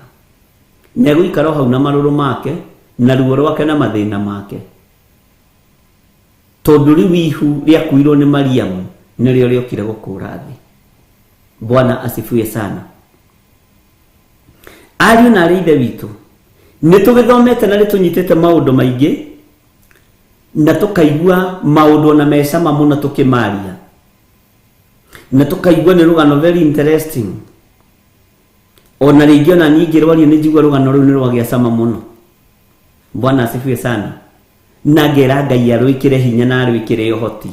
Negũikara hau na marũrũ make na ruo rwake na mathĩna make, tondũ rĩu ihu rĩakuirwo nĩ Mariamu nĩrĩo rĩokire gũkũra thĩ. Bwana asifiwe sana. Ariũ na arĩ ithe witũ, nĩ tũgĩthomete na nĩ tũnyitĩte maũndũ maingĩ na tũkaigua maũndũ na mecama mũno tũkĩmaria, na tũkaigua nĩ rũgano very interesting. Ona rĩngĩ ona niĩ ngĩrwario nĩ njigua rũgano rũu nĩ rwagĩa cama mũno. Bwana asifiwe sana. Na ngera Ngai arwĩkĩre hinya na arwĩkĩre ũhoti,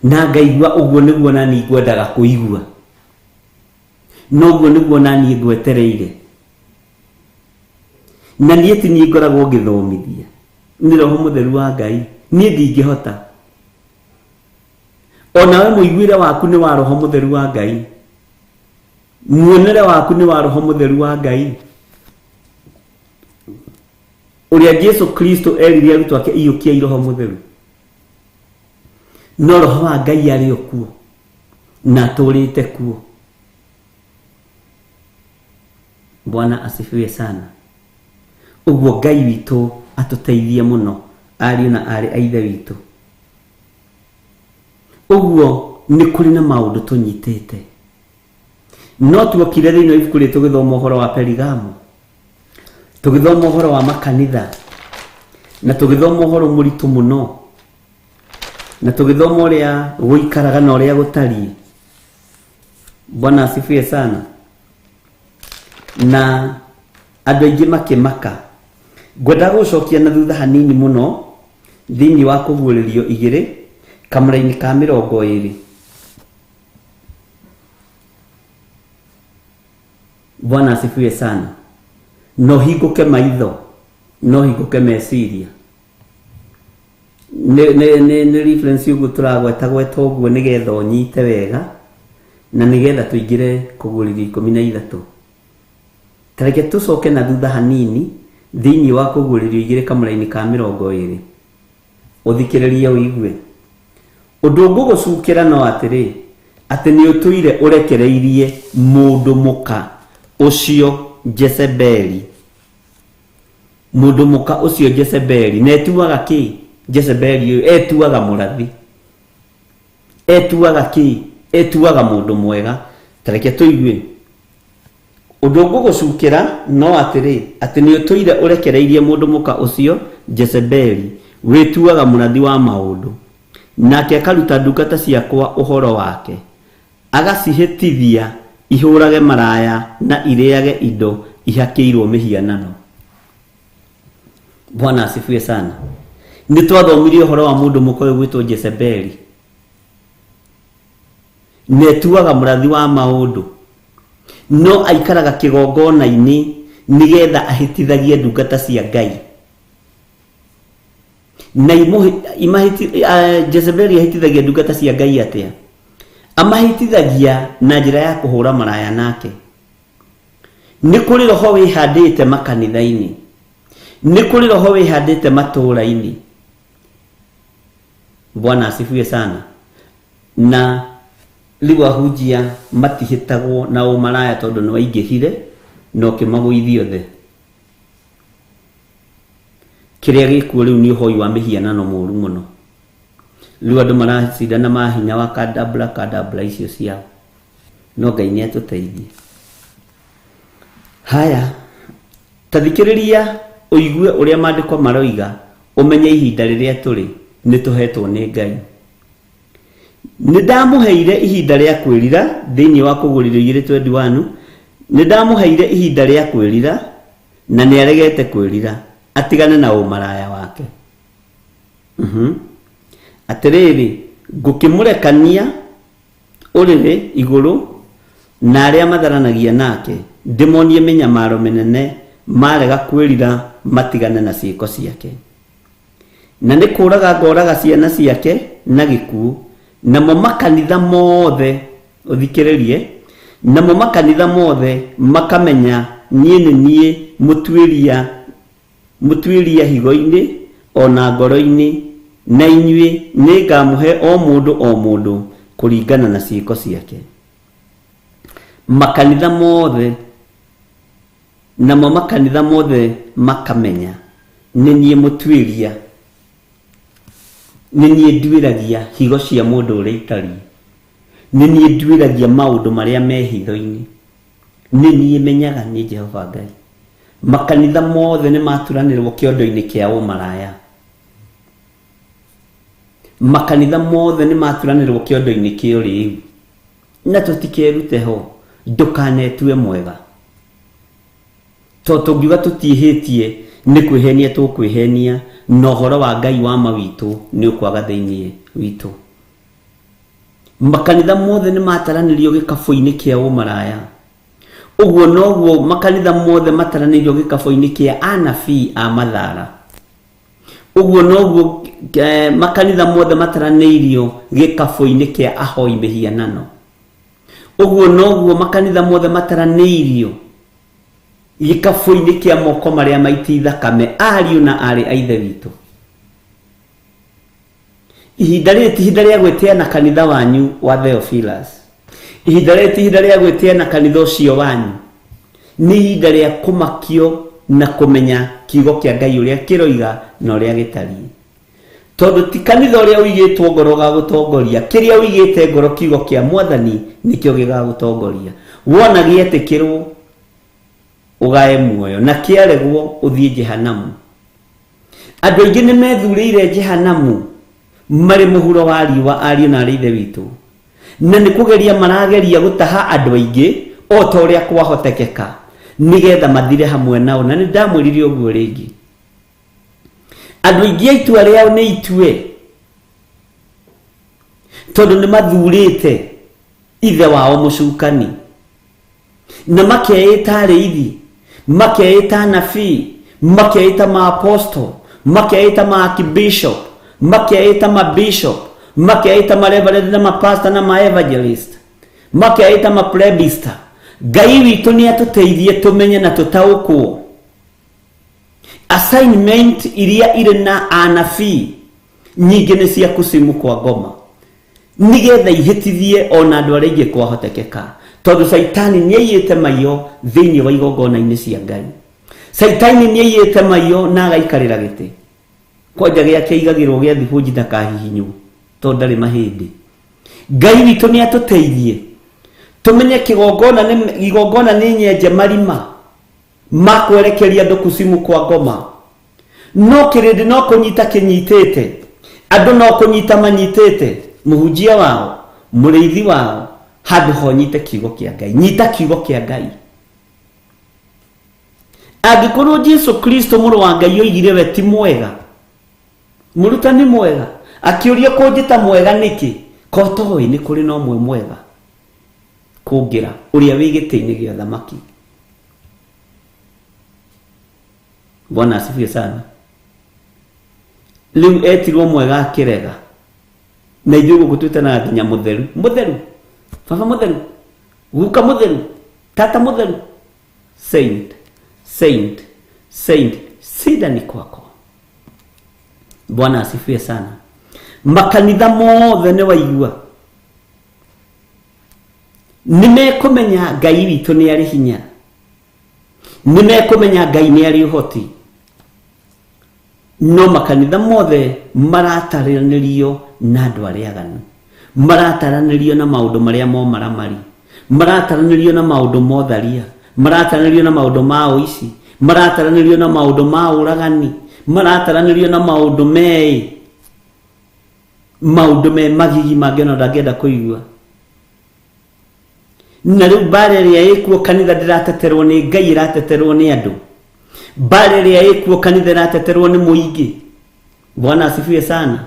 na ngaigua ũguo nĩguo nani ngwendaga kũigua, noguo nĩguo nani ngwetereire. Na niĩ ti niĩ ngoragwo ngĩthomithia, nĩ Roho Mũtheru wa Ngai, niĩ ndingĩhota. Ona we mũiguĩre waku nĩ wa Roho Mũtheru wa Ngai, muonere waku nĩ wa Roho Mũtheru wa Ngai, ũrĩa Jesu Kristo erire arutwo ake iyũkiai Roho Mũtheru. No Roho wa Ngai arĩ o kuo na atũrĩte kuo. Bwana asifiwe sana. Ũguo Ngai witũ atũteithie mũno, ariũ na arĩ a ithe witũ. Ũguo nĩ kũrĩ na maũndũ tũnyitĩte, no tuokire thĩinĩ wa ibuku rĩrĩ tũgĩthoma ũhoro wa Perigamo, tũgĩthoma ũhoro wa makanitha, na tũgĩthoma ũhoro mũritũ mũno, na tũgĩthoma ũrĩa gũikaraga na ũrĩa gũtariĩ. Bwana asifiwe sana. Na andũ aingĩ makĩmaka. Ngwenda gũcokia na thutha hanini mũno thĩinĩ wa Kũguũrĩrio 2 kamũra-inĩ ka 20. Bwana asifiwe sana. No hingũke maitho, no hingũke meciria. Nĩ reference ũguo tũragweta ũguo nĩgetha ũnyite wega na nĩgetha tũingĩre Kũguũrĩrio 13. Tareke tũcoke na thutha hanini thĩinĩ wa Kũguũrĩrio 2 kamũra-inĩ ka 20. Ũthikĩrĩrie ũigue. Ũndũ ngũgũcukĩra no atĩrĩ, atĩ nĩ ũtũire ũrekereirie mũndũ mũka ũcio Jezebeli. Mũndũ mũka ũcio Jezebeli, na etuaga kĩ? Jezebeli etuaga mũrathi. Etuaga kĩ? Etuaga mũndũ mwega. Tareke tũigue. Ũndũ ngũgũcukĩra no atĩrĩ, atĩ nĩ ũtũire ũrekereirie mũndũ mũka ũcio Jezebeli, wĩtuaga mũrathi wa maũndũ, nake akaruta ndungata ciakwa ũhoro wake, agacihĩtithia ihũrage maraya na irĩage indo ihakĩirwo mĩhianano. Bwana asifiwe sana. Nĩ twathomirie ũhoro wa mũndũ mũka ũyũ gwĩtwo Jezebeli. Netuaga mũrathi wa maũndũ, no aikaraga kĩgongona-inĩ nĩgetha ahĩtithagie ndungata cia Ngai. Na Jezebeli ahĩtithagia ndungata cia Ngai atĩa? Amahĩtithagia na njĩra ya kũhũra maraya nake. Nĩ kũrĩ roho wĩhandĩte makanitha-inĩ, nĩ kũrĩ roho wĩhandĩte matũũra-inĩ. Bwana asifiwe sana. Na rĩu ahunjia matihĩtagwo na ũmaraya tondũ nĩ waingĩhire no kĩmagũithio thĩ. Kĩrĩa gĩkuo rĩu nĩ ũhoi wa mĩhianano mũũru mũno. Rĩu andũ maracindana mahinya wa kadabra icio ciao. no Ngai nĩ atũteithie. Haya, tathikĩrĩria ũigue ũrĩa maandĩko maroiga, ũmenye ihinda rĩrĩa tũrĩ nĩ tũhetwo nĩ Ngai. Nĩ ndamũheire ihinda rĩa kwĩrira thĩinĩ wa Kũgũrĩrwo 2:21. Nĩ ndamũheire ihinda rĩa kwĩrira na nĩ aregete kwĩrira, atigane na ũmaraya wake. Atĩrĩrĩ, ngũkĩmũrekania ũrĩrĩ igũrũ na arĩa matharanagia nake, ndĩmonie mĩnyamaro mĩnene marega kwĩrira matigane na ciĩko ciake. Na nĩ kũũraga ngoraga ciana ciake na gĩkuũ, namo makanitha mothe, ũthikĩrĩrie, namo makanitha mothe makamenya niĩ nĩ niĩ mũtuĩria higo-inĩ ona ngoro-inĩ, na inyuĩ nĩ ngamũhe o mũndũ kũringana na ciĩko ciake. Makanitha mothe, namo makanitha mothe makamenya nĩ niĩ mũtuĩria, nĩ niĩ nduĩragia higo cia mũndũ ũrĩa itariĩ, nĩ niĩ nduĩragia maũndũ marĩa me hitho-inĩ, nĩ niĩ menyaga nĩ Jehova Ngai. Makanitha mothe nĩ maturanĩrwo kĩondo-inĩ kĩa ũmaraya. Makanitha mothe nĩ maturanĩrwo kĩondo-inĩ kĩa ũrĩu, na tũtikerute ho, ndũkanetue mwega, tondũ tũngiuga tũtiĩhĩtie nĩ kwĩhenia tũkwĩhenia, na ũhoro wa Ngai wa ma witũ nĩ ũkwaga thĩinĩ witũ. Makanitha mothe nĩ mataranĩrio gĩkabũ-inĩ kĩa ũmaraya. Ũguo noguo makanitha mothe mataranĩrio gĩkabũ-inĩ kĩa anabii a mathara. Ũguo noguo makanitha mothe mataranĩirio gĩkabũ-inĩ kĩa ahoi mĩhianano. Ũguo noguo makanitha mothe mataranĩirio gĩkabũ-inĩ kĩa moko marĩa maiti thakame ariũ na arĩ a ithe witũ. Ihinda rĩrĩ ti ihinda rĩa gwĩtĩana kanitha wanyu wa Theophilus. Ihinda rĩrĩ ti ihinda rĩa gwĩtĩana kanitha ũcio wanyu. Nĩ ihinda rĩa kũmakio na kũmenya kiugo kĩa Ngai ũrĩa kĩroiga na ũrĩa gĩtariĩ. Tondũ ti kanitha ũrĩa ũigĩtwo ngoro gagũtongoria, kĩrĩa ũigĩte ngoro kiugo kĩa Mwathani nĩkĩo gĩgagũtongoria. Wona gĩetĩkĩrwo ũgae muoyo, na kĩaregwo ũthiĩ jehanamu. Andũ aingĩ nĩ methurĩire jehanamu marĩ mũhuro wa riũa ariũ na arĩ ithe witũ, na nĩ kũgeria marageria gũtaha andũ aingĩ o ta ũrĩa kwahotekeka nĩgetha mathire hamwe nao, na nĩ ndamwĩrire ũguo rĩngĩ. Andũ aingĩ itua rĩao nĩ itue, tondũ nĩ mathurĩte ithe wao mũcukani, na makeĩta arĩithi, makeĩta anabii, makeĩta maaposto, makeĩta maarchbishop, makeĩta mabishop, makeĩta mareverend na mapastor na maevangelist, makeĩta maprebista. Ngai witũ nĩ atũteithie tũmenye na tũtaũkwo assignment iria irĩ na anabii nyingĩ nĩ cia kusimu kwa ngoma, nĩgetha ihĩtithie ona andũ arĩa aingĩ kwahotekeka, tondũ Saitani nĩ aiyĩte maio thĩinĩ wa igongona-inĩ cia Ngai. Saitani nĩ aiyĩte maio na agaikarĩra gĩtĩ kwanja gĩake igagĩrwo gĩa thibũnji na kahihinyo, tondũ ndarĩ mahĩndĩ. Ngai witũ nĩ atũteithie tũmenye igongona nĩ nyenje marima ma kwerekeria andũ kusimu kwa ngoma. No kĩrĩndĩ no kũnyita kĩnyitĩte, andũ no kũnyita manyitĩte, mũhunjia wao, mũrĩithi wao, handũ ho nyite kiugo kĩa Ngai. Nyita kiugo kĩa Ngai. Angĩkorwo Jesu Kristo mũrũ wa Ngai oigire we ti mwega, mũrutani mwega, akĩũria kũnjĩta mwega nĩkĩ, ko toĩ nĩ kũrĩ no ũmwe mwega kũngĩra ũrĩa wĩ gĩtĩ-inĩ gĩa ũthamaki. Bwana asifiwe sana. Rĩu etirwo mwega akĩrega, na ithuĩ gũkũ twĩtanaga nginya mũtheru. Mũtheru, baba mũtheru, guka mũtheru, tata mũtheru, saint, saint, saint, sida ni kwako. Bwana asifiwe sana. Makanitha mothe nĩ waigua nĩmekũmenya Ngai witũ nĩ arĩ hinya, nĩmekũmenya Ngai nĩ arĩ ũhoti, no makanitha mothe marataranĩrio na andũ arĩa aganu, marataranĩrio na maũndũ marĩa momaramari, marataranirio na maundu motharia, marataranirio na maundu ma uici, marataranirio na maundu ma uragani, marataranirio na maundu me magigi mangĩona ndangĩenda kũigua. Na rĩu mbara ĩrĩa ĩkuo kanitha ndĩrateterwo nĩ Ngai, ĩrateterwo nĩ andũ. Mbara ĩrĩa ĩkuo kanitha ĩrateterwo nĩ mũingĩ. Bwana asifiwe sana.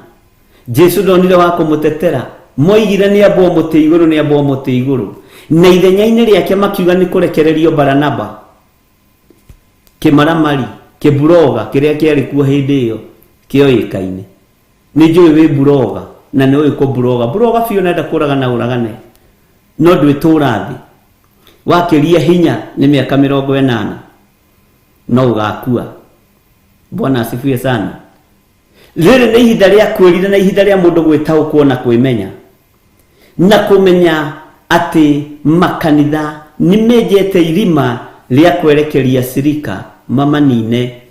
Jesu ndonire wa kũmũtetera, moigire nĩ ambwo mũtĩ igũrũ, nĩ ambwo mũtĩ igũrũ. Na ithenya-inĩ rĩake makiuga nĩ kũrekererio Baranaba, kĩmaramari, kĩburoga kĩrĩa kĩarĩ kuo hĩndĩ ĩyo kĩoĩkaine. Nĩ njũĩ wĩ buroga na nĩ ũĩ kũburoga. Buroga biũ nenda kũraga na ũragane, no ndwĩtũra thĩ. Wakĩria hinya nĩ mĩaka 80 no ũgakua. Bwana asifiwe sana. Rĩrĩ nĩ ihinda rĩa kwĩrira na ihinda rĩa mũndũ gwĩtaũkwo na kwĩmenya, na kũmenya atĩ makanitha nĩmenjete irima rĩa kwerekeria cirika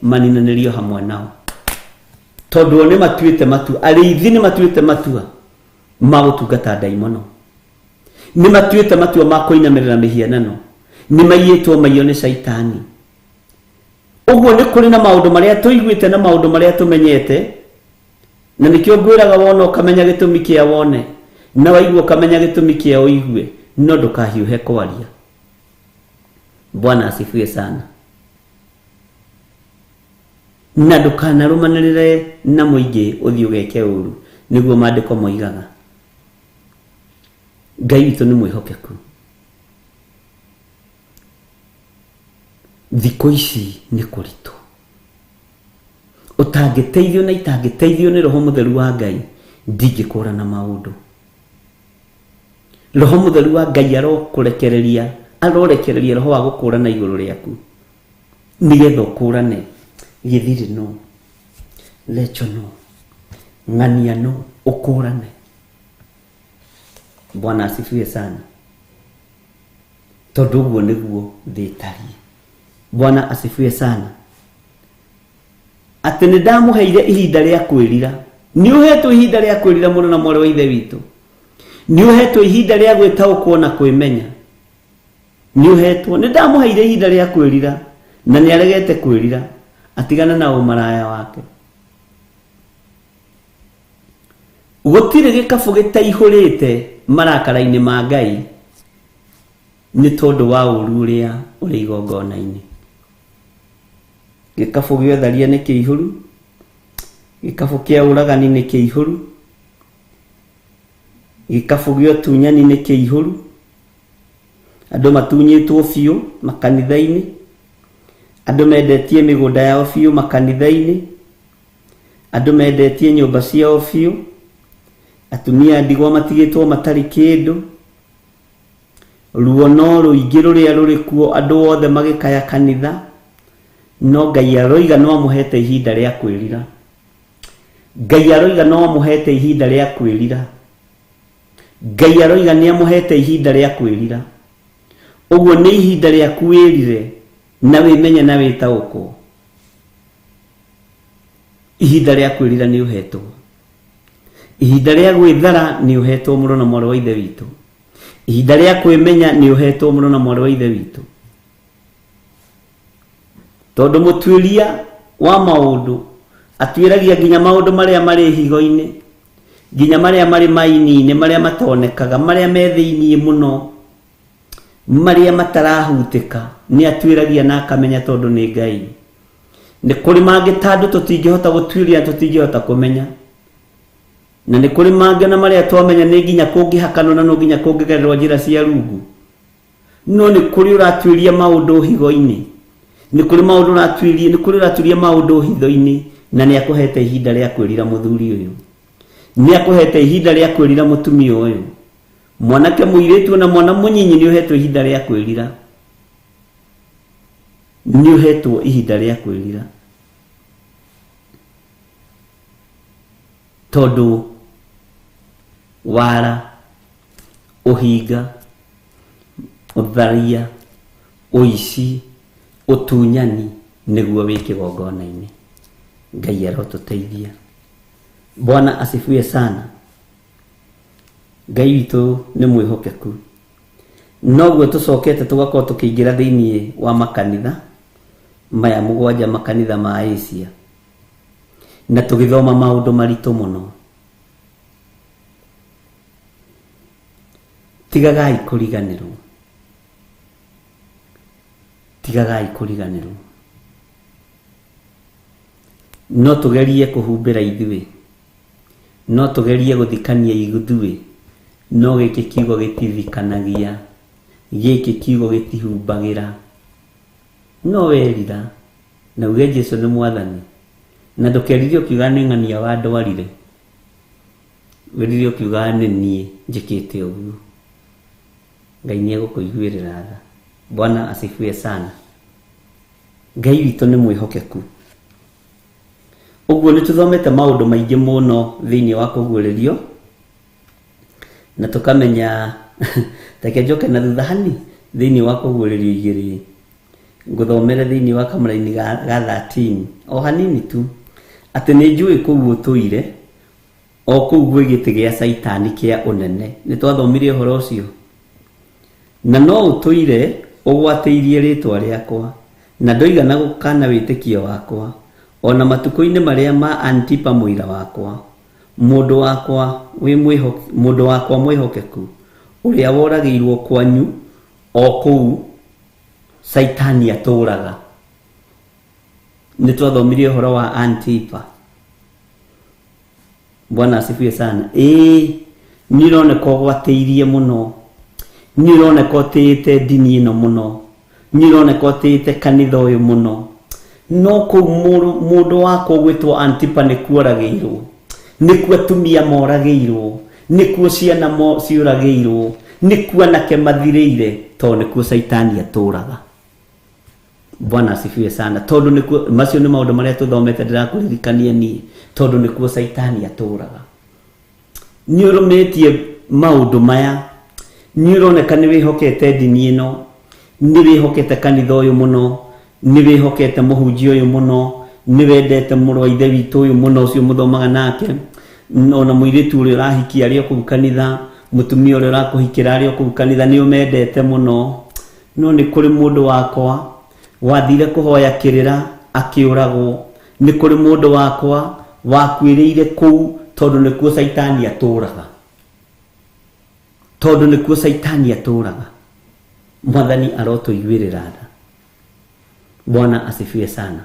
maninanĩrio hamwe nao. Tondũ nĩ matuĩte matua, arĩithi nĩ matuĩte matua ma gũtungata ndaimono, nĩ matuĩte matua ma kũinamĩrĩra mĩhianano, nĩ maiyĩtwo maiyo nĩ Shaitani. Ũguo nĩ kũrĩ na maũndũ marĩa tũiguĩte na maũndũ marĩa tũmenyete, na nĩkĩo ngwĩraga wona ũkamenya gĩtũmi kĩa wone, na waigua ũkamenya gĩtũmi kĩa ũigue, no ndũkahiũhe kwaria. Bwana asifiwe sana. Na ndũkanarũmanĩrĩre na mũingĩ ũthiĩ ũgeke ũru, nĩguo maandĩko moigaga. Ngai witũ nĩ mwĩhokeku. Thikũ ici nĩ kũritũ, ũtangĩteithio na itangĩteithio nĩ Roho Mũtheru wa Ngai ndingĩkũrana maũndũ. Roho Mũtheru wa Ngai arorekereria roho wa gũkũrana igũrũ rĩaku, nĩgetha ũkũrane gĩthiri no, lecho no, ng'ania no, ũkũrane. Bwana asifiwe sana. Tondũ ũguo nĩguo thĩ ĩtariĩ. Bwana asifiwe sana. Atĩ nĩ ndamũheire ihinda rĩa kwĩrira. Nĩ ũhetwo ihinda rĩa kwĩrira mũno na mwarĩ wa ithe witũ. Nĩ ũhetwo ihinda rĩa gwĩtaũkwo na kwĩmenya. Nĩ ũhetwo, nĩ ndamũheire ihinda rĩa kwĩrira, na nĩ aregete kwĩrira, atigana na ũmaraya wake. Gũtirĩ gĩkabũ gĩtaihũrĩte marakara-inĩ ma Ngai nĩ tondũ wa ũru ũrĩa ũrĩ igongona-inĩ. Gĩkabũ gĩa ũtharia nĩ kĩihũru, gĩkabũ kĩa ũragani nĩ kĩihũru, gĩkabũ gĩa ũtunyani nĩ kĩihũru. Andũ matunyĩtwo biũ makanitha-inĩ, andũ mendetie mĩgũnda yao biũ makanitha-inĩ, andũ mendetie nyũmba ciao biũ, atumia ndigwa matigĩtwo matarĩ kĩndũ, ruo no rũingĩ rũrĩa rũrĩ kuo, andũ othe magĩkaya kanitha. No Ngai aroiga no amũhete ihinda rĩa kwĩrira. Ngai aroiga no amũhete ihinda rĩa kwĩrira. Ngai aroiga nĩ amũhete ihinda rĩa kwĩrira. Ũguo nĩ ihinda rĩaku wĩrire na wĩmenye na wĩtaũkwo. Ihinda rĩa kwĩrira nĩ ũhetwo. Ihinda rĩa gwĩthara nĩ ũhetwo mũno na mwarĩ wa ithe witũ. Ihinda rĩa kwĩmenya nĩ ũhetwo mũno na mwarĩ wa ithe witũ. Tondũ mũtuĩria wa maũndũ atuĩragia nginya maũndũ marĩa marĩ higo-inĩ, nginya marĩa marĩ maini-inĩ, marĩa matonekaga, marĩa me thĩiniĩ mũno, marĩa matarahutĩka, nĩ atuĩragia na akamenya tondũ nĩ Ngai. Nĩ kũrĩ mangĩ tandũ tũtingĩhota gũtuĩria, tũtingĩhota kũmenya. Na nĩ kũrĩ mangĩ na marĩa twamenya nĩ nginya kũngĩhakanwo na no nginya kũngĩgererwo njĩra cia rungu. No nĩ kũrĩ ũratuĩria maũndũ higo-inĩ, nĩ kũrĩ maũndũ ũratuĩria, nĩ kũrĩ ũratuĩria maũndũ hitho-inĩ, na nĩ akũhete ihinda rĩa kwĩrira mũthuri ũyũ, nĩ akũhete ihinda rĩa kwĩrira mũtumia ũyũ, mwanake mũirĩtu na mwana mũnyinyi nĩ ũhetwo ihinda rĩa kwĩrira, nĩ ũhetwo ihinda rĩa kwĩrira. Tondũ wara, ũhinga, ũtharia, ũici, ũtunyani nĩguo wĩ kĩgongona-inĩ. Ngai arotũteithia. Bwana asifiwe sana. Ngai witũ nĩ mwĩhokeku. noguo tucokete tugakorwo tukiingira thiini wa makanitha maya mugwanja, makanitha ma Asia, na tugithoma maundu maritu muno. Tigagai kuriganirwo, tigagai kuriganirwo. No tugerie kuhumbira ithuĩ, no tugerie guthikania ithuĩ, no gĩkĩ kiugo gĩtithikanagia, gĩkĩ kiugo gĩtihumbagira. No werira na uge Jesu nĩ mwathani, na ndũkerire ũkiuga nĩ ng'ania wa ndwarire, werire ũkiuga nĩ niĩ njĩkĩte ũguo. Ngai nĩ egũkũiguĩrĩra tha. Bwana asifiwe sana. Ngai witũ nĩ mwĩhokeku. Ũguo nĩ tũthomete maũndũ maingĩ mũno thĩinĩ wa kũguũrĩrio, na tukamenya take njoke na thutha hani thĩinĩ wa kũguũrĩrio igĩrĩ, ngũthomere thĩinĩ wa kamũra-inĩ ga 13 o hanini tu, atĩ nĩ njũĩ kũu ũtũire o kũu gwĩ gĩtĩ gĩa Saitani kĩa ũnene. Nĩ twathomire ũhoro ũcio, na no ũtũire ũgwatĩirie rĩtwa rĩakwa, na ndoigana gũkana wĩtĩkio wakwa, ona matukũ-inĩ marĩa ma Antipa mũira wakwa, mũndũ wakwa mwĩhokeku, ũrĩa woragĩirwo kwanyu o kũu Saitani atũraga. Nĩ twathomire ũhoro wa Antipa. Bwana asifiwe sana. Nĩ ũroneka ũgwatĩirie mũno, nĩ ũroneka ũtĩĩte ndini ĩno mũno, nĩ ũroneka ũtĩĩte kanitha ũyũ mũno. No kũu mũndũ wakwa ũgwĩtwo Antipa nĩ kuoragĩirwo, nĩkuo atumia moragĩirwo, nĩkuo ciana ciũragĩirwo, nĩkuo anake mathirĩire, tondũ nĩkuo Saitani atũraga. Bwana asifiwe sana. Tondũ nĩkuo, macio nĩ maũndũ marĩa tũthomete, ndĩrakũririkania niĩ, tondũ nĩkuo Saitani atũraga. Nĩ ũrũmĩtie maũndũ maya, nĩ ũroneka nĩ wĩhokete ndini ĩno, nĩ wĩhokete kanitha ũyũ mũno, nĩ wĩhokete mũhunjia ũyũ mũno, nĩ wendete mũrũ wa ithe witũ ũyũ mũno, ũcio mũthomaga nake, ona mũirĩtu ũrĩa ũrahikia arĩ o kũu kanitha, mũtumia ũrĩa ũrakũhikĩra arĩ o kũu kanitha, nĩ ũmendete mũno. No nĩ kũrĩ mũndũ wakwa wathire kũhoya kĩrĩra akĩũragwo, nĩ kũrĩ mũndũ wakwa wakuĩrĩire kũu, tondũ nĩkuo Saitani atũraga, tondũ nĩkuo Saitani atũraga. Mwathani arotũiguĩrĩra tha. Bwana asifiwe sana.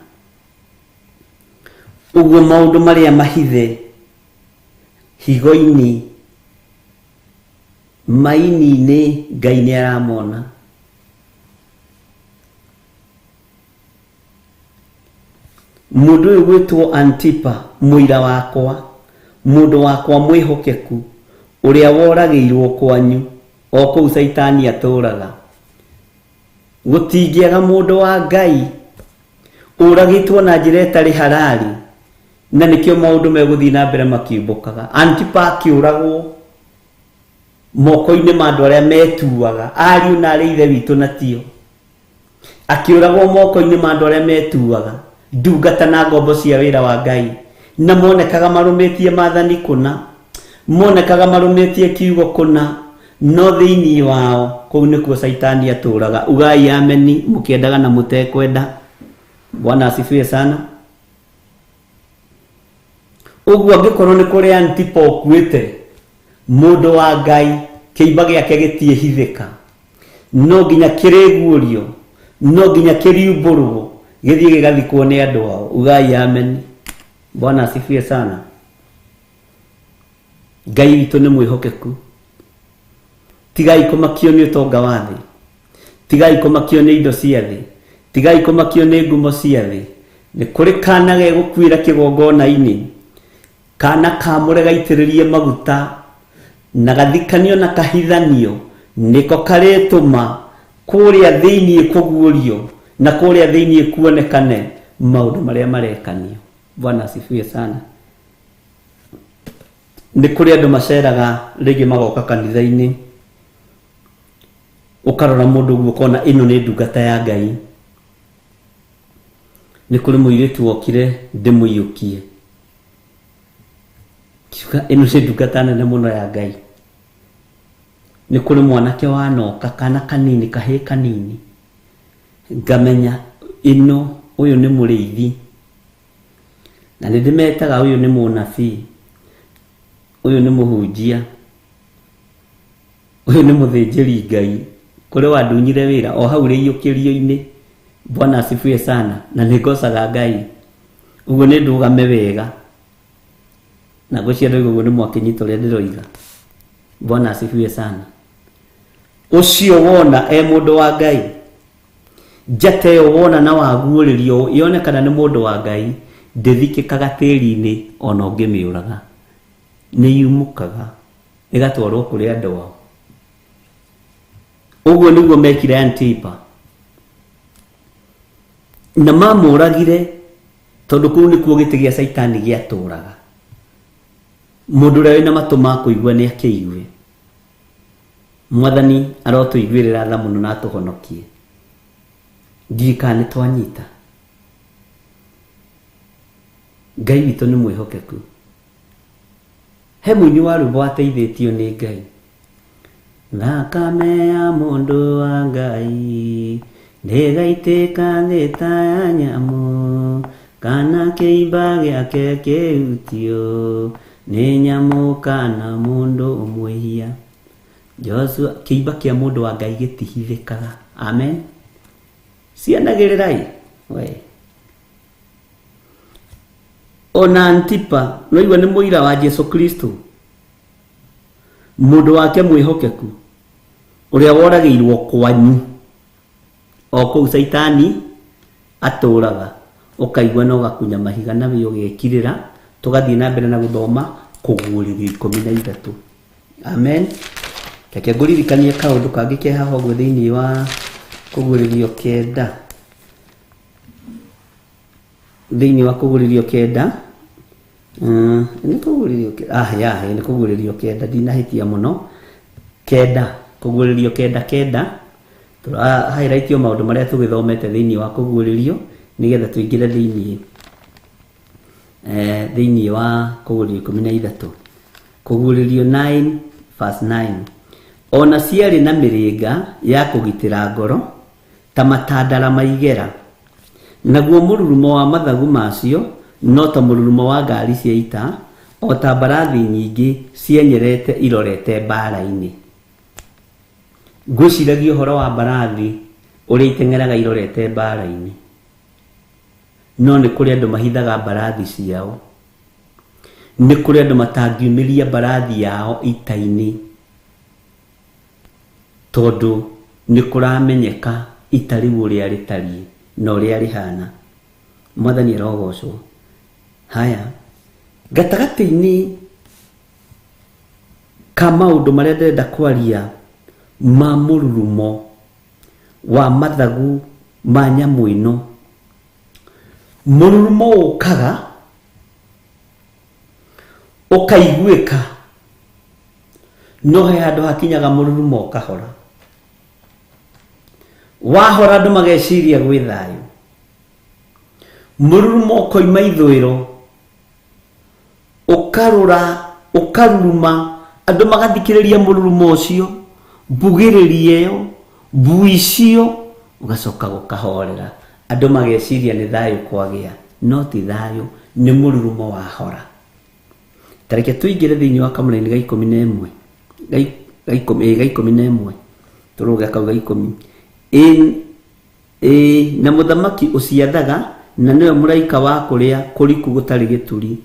Ũguo maũndũ marĩa mahithe higo-inĩ, maini-inĩ, Ngai nĩ aramona. Mũndũ ũyũ gwĩtwo Antipa mũira wakwa, mũndũ wakwa mwĩhokeku, ũrĩa woragĩirwo kwanyu o kũu Saitani atũraga. Gũtingĩaga mũndũ wa Ngai ũragĩtwo na njĩra ĩtarĩ halali, na nĩkĩo maũndũ megũthiĩ na mbere makiumbũkaga. Antipa akĩũragwo moko-inĩ ma andũ arĩa metuaga, ariũ na arĩ ithe witũ na tio. Akĩũragwo moko-inĩ ma andũ arĩa metuaga, ndungata na ngombo cia wĩra wa Ngai, na monekaga marũmĩtie maathani kũna, monekaga marũmĩtie kiugo kũna, no thĩinĩ wao kũu nĩkuo Saitani atũraga. Ugai ameni mũkĩendaga na mũtekwenda. Bwana asifiwe sana. Ũguo angĩkorwo nĩ kũrĩ Antipa ũkuĩte, mũndũ wa Ngai, kĩimba gĩake gĩtiĩhithĩka, no nginya kĩrĩguũrio, no nginya kĩriumbũrwo, gĩthiĩ gĩgathikwo nĩ andũ ao. Ugai ameni. Bwana asifiwe sana. Ngai witũ nĩ mwĩhokeku. Tigai kũmakio nĩ ũtonga wa thĩ, tigai kũmakio nĩ indo cia thĩ, tigai kũmakio nĩ ngumo cia thĩ. Nĩ kũrĩ kana gegũkuĩra kĩgongona-inĩ, kana kamũre gaitĩrĩrie maguta na gathikanio na kahithanio, nĩko karĩtũma kũrĩa thĩinĩ kũguũrio na kũrĩa thĩinĩ kuonekane maũndũ marĩa marekanio. Bwana asifiwe sana. Nĩ kũrĩ andũ maceraga rĩngĩ magoka kanitha-inĩ, ũkarora mũndũ ũguo ũkona ĩno nĩ ndungata ya Ngai. Nĩ kũrĩ mũirĩtu wokire ndĩmũiyũkie, kiuga ĩno nĩ ndungata nene mũno ya Ngai. nĩ kũrĩ mwanake wanoka kana kanini kahĩ kanini ngamenya ĩno ũyũ nĩ mũrĩithi na nĩ ndĩmetaga ũyũ nĩ mũnabii ũyũ nĩ mũhunjia ũyũ nĩ mũthĩnjĩri Ngai kũrĩ wandunyire wĩra o hau rĩiyũkĩrio-inĩ. Bwana asifiwe sana na nĩ ngocaga Ngai ũguo nĩ ndũgame wega na ngwĩciria ũguo nĩ mwakinyita ũrĩa ndĩroiga. Bwana asifiwe sana. Ũcio wona mũndũ wa Ngai njata ĩyo wona na waguũrĩrio yonekana nĩ mũndũ wa Ngai ndĩthikĩkaga tĩri-inĩ ona ũngĩmĩũraga, nĩ yumũkaga ĩgatwarwo kũrĩ andũ ao. Ũguo nĩguo mekire Antipa na mamũragire tondũ kũu nĩkuo gĩtĩ gĩa Saitani gĩatũraga. Mũndũ ũrĩa wĩna matũ ma kũigua nĩ akĩigue. Mwathani arotũiguĩrĩra tha mũno na atũhonokie. Ndika nĩ twanyita. Ngai witũ nĩ mwĩhokeku. He mũini wa rwĩmbo ateithĩtio nĩ Ngai. Thakame ya mũndũ wa Ngai ndĩgaitĩka thĩ ta ya nyamũ, kana kĩimba gĩake kĩhutio nĩ nyamũ kana mũndũ ũmwĩhia. Joshua, kĩimba kĩa mũndũ wa Ngai gĩtihithĩkaga. Amen. Cianagĩrĩrai we. Ona Antipa noigua nĩ mũira wa Jesu Kristo, mũndũ wake mwĩhokeku ũrĩa woragĩirwo kwanyu o kũu Saitani atũraga, ũkaigua na ũgakunya mahiga na wĩ ũgekirĩra. Tũgathiĩ na mbere na gũthoma Kũguũrĩrio 13. Amen. Reke ngũririkanie kaũndũ kangĩ ke haha ũguo thĩinĩ wa Kũguũrĩrio 9. Thĩinĩ wa Kũguũrĩrio 9 nĩ Kũguũrĩrio nĩ Kũguũrĩrio 9 ndinahĩtia mũno 9 Kũguũrĩrio 9 tũrahighlightio maũndũ marĩa tũgĩthomete thĩinĩ wa Kũguũrĩrio nĩgetha tũingĩre thĩinĩ wa Kũguũrĩrio 13. Kũguũrĩrio 9 verse 9. Ona ciarĩ na mĩrĩnga ya kũgitĩra ngoro ta matandara maigera, naguo mũrurumo wa mathagu macio no ta mũrurumo wa ngari cia ita, o ta mbarathi nyingĩ cienyerete irorete mbara-inĩ. Ngwĩciragia ũhoro wa mbarathi ũrĩa iteng'eraga irorete mbara-inĩ, no nĩ kũrĩ andũ mahithaga mbarathi ciao. Nĩ kũrĩ andũ matangiumĩria mbarathi yao ita-inĩ tondũ nĩ kũramenyeka ita rĩu ũrĩa rĩtariĩ na ũrĩa rĩhana. Mwathani arogocwo. Haya, gatagatĩ-inĩ ka maũndũ marĩa ndĩrenda kwaria ma mũrurumo wa mathagu ma nyamũ ĩno, mũrurumo ũkaga ũkaiguĩka, no he handũ hakinyaga mũrurumo ũkahora. Wahora andũ mageciria gwĩ thayũ. Mũrurumo ũkoima ithũĩro ũkarũra ũkaruruma, andũ magathikĩrĩria mũrurumo ũcio, mbugĩrĩria ĩyo, mbui icio, ũgacoka gũkahorera. Andũ mageciria nĩ thayũ kwagĩa, no ti thayũ, nĩ mũrurumo wahora. Tareke tũingĩre thĩinĩ wa kamũra-inĩ ga 11 ga 11 tũrũge kau ga 10. Na mũthamaki ũciathaga, na nĩwe mũraika wa kũrĩa kũriku gũtarĩ gĩturi.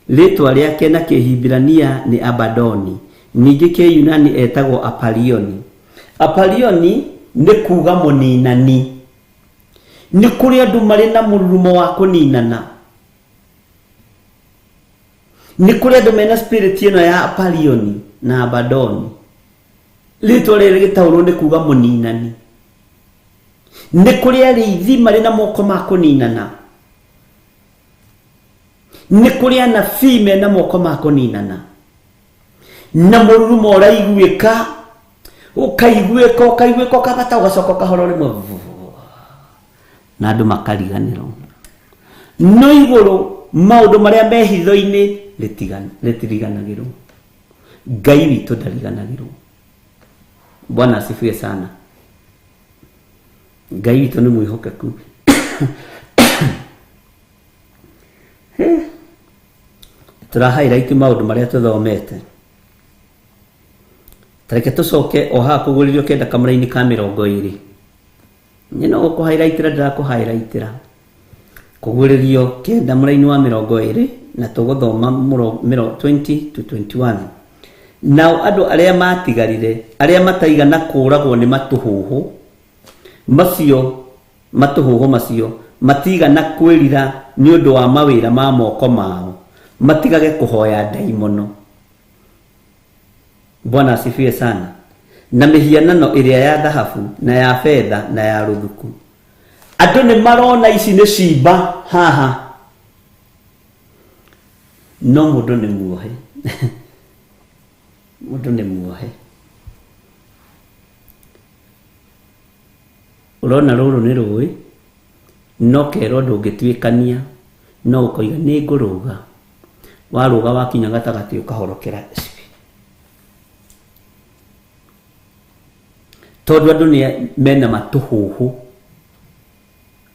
Rĩtwa rĩake na Kĩhibirania nĩ Abadoni, ningĩ Kĩyunani etagwo Apalioni. Apalioni nĩ kuuga mũninani. Nĩ kũrĩ andũ marĩ na mũrurumo wa kũninana. Nĩ kũrĩ andũ mena spirit ĩno ya Apalioni na Abadoni. Rĩtwa rĩrĩ rĩgĩtaũrwo nĩ kuuga mũninani. Nĩ kũrĩ arĩithi marĩ na moko ma kũninana. Nĩ kũrĩ anabii mena moko ma kũninana. Na mũrurumo ũraiguĩka, ũkaiguĩka ũkabata ũgacoka ũkahora rĩmwe na andũ makariganĩrwo. No igũrũ maũndũ marĩa me hitho-inĩ rĩtiriganagĩrwo. Ngai witũ ndariganagĩrwo. Bwana asifiwe sana. Ngai witũ nĩ mwĩhokeku. Tũra-highlight maũndũ marĩa tũthomete. Tareke tũcoke o haha kũgũrĩrio kenda kamũra-inĩ ka 20. Nyina gũkũ-highlightĩra ndĩrakũ-highlightĩra. Kũgũrĩrio kenda mũra-inĩ wa 20 na tũgũthoma 20 to 21. Nao andũ arĩa matigarire, arĩa mataigana kũragwo nĩ matũhũhũ macio matigana kwĩrira nĩ ũndũ wa mawĩra ma moko mao, matigage kũhoya ndaimono. Bwana asifiwe sana. Na mĩhianano ĩrĩa ya thahabu na ya fedha na ya rũthuku. Andũ nĩ marona ici nĩ cimba haha, no mũndũ nĩ muohe. Mũndũ nĩ muohe. Ũrona rũrũ nĩ rũĩ, no kerwo ndũngĩtuĩkania, no ũkoiga nĩ ngũrũga. Warũga wakinya gatagatĩ ũkahorokera cibi. Tondũ andũ nĩ mena matũhũhũ,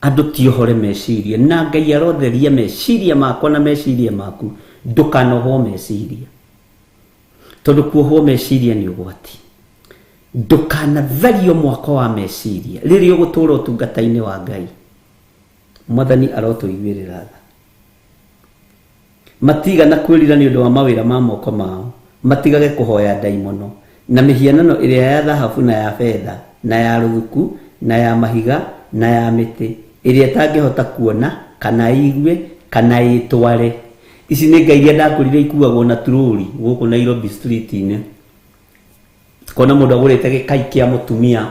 andũ tiohore meciria, na Ngai arotheria meciria makwa na meciria maku, ndũkanohwo meciria. Tondũ kuohwo meciria nĩ ũgwati. Ndũkanathario mwako wa meciria rĩrĩa ũgũtũũra ũtungata-inĩ wa Ngai. Mwathani arotũiguĩrĩra tha. Matigana kwĩrira nĩ ũndũ wa mawĩra ma moko mao, matigage kũhoya ndaimono, na mĩhianano ĩrĩa ya thahabu na ya fedha na ya rũthuku na ya mahiga na ya mĩtĩ ĩrĩa ĩtangĩhota kuona kana igue kana ĩtware. Ici nĩ ngai iria ndakũrire ikuagwo na turũri gũkũ Nairobi street-inĩ. Kona mũndũ agũrĩte gĩkai kĩa mũtumia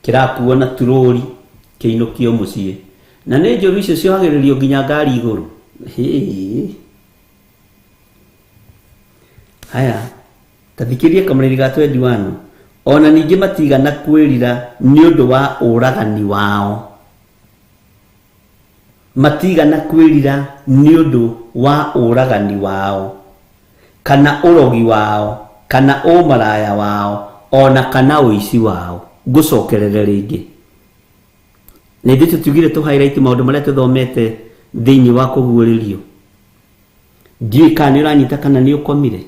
kĩrakuo na turũri kĩinũkio mũciĩ, na nĩ njũru icio ciohagĩrĩrio nginya ngari igũrũ. Haya, tathikĩria kamũra-inĩ ga 21. Ona ningĩ matigana kwĩrira nĩ ũndũ wa ũragani wao. Matigana kwĩrira nĩ ũndũ wa ũragani wao, kana ũrogi wao, kana ũmaraya wao, ona kana ũici wao. Ngũcokerere rĩngĩ. Na ithuĩ tũtiugire tũ-highlight maũndũ marĩa tũthomete thĩinĩ wa kũguũrĩrio. Ndiũĩ kana nĩ ũranyita kana nĩ ũkomire.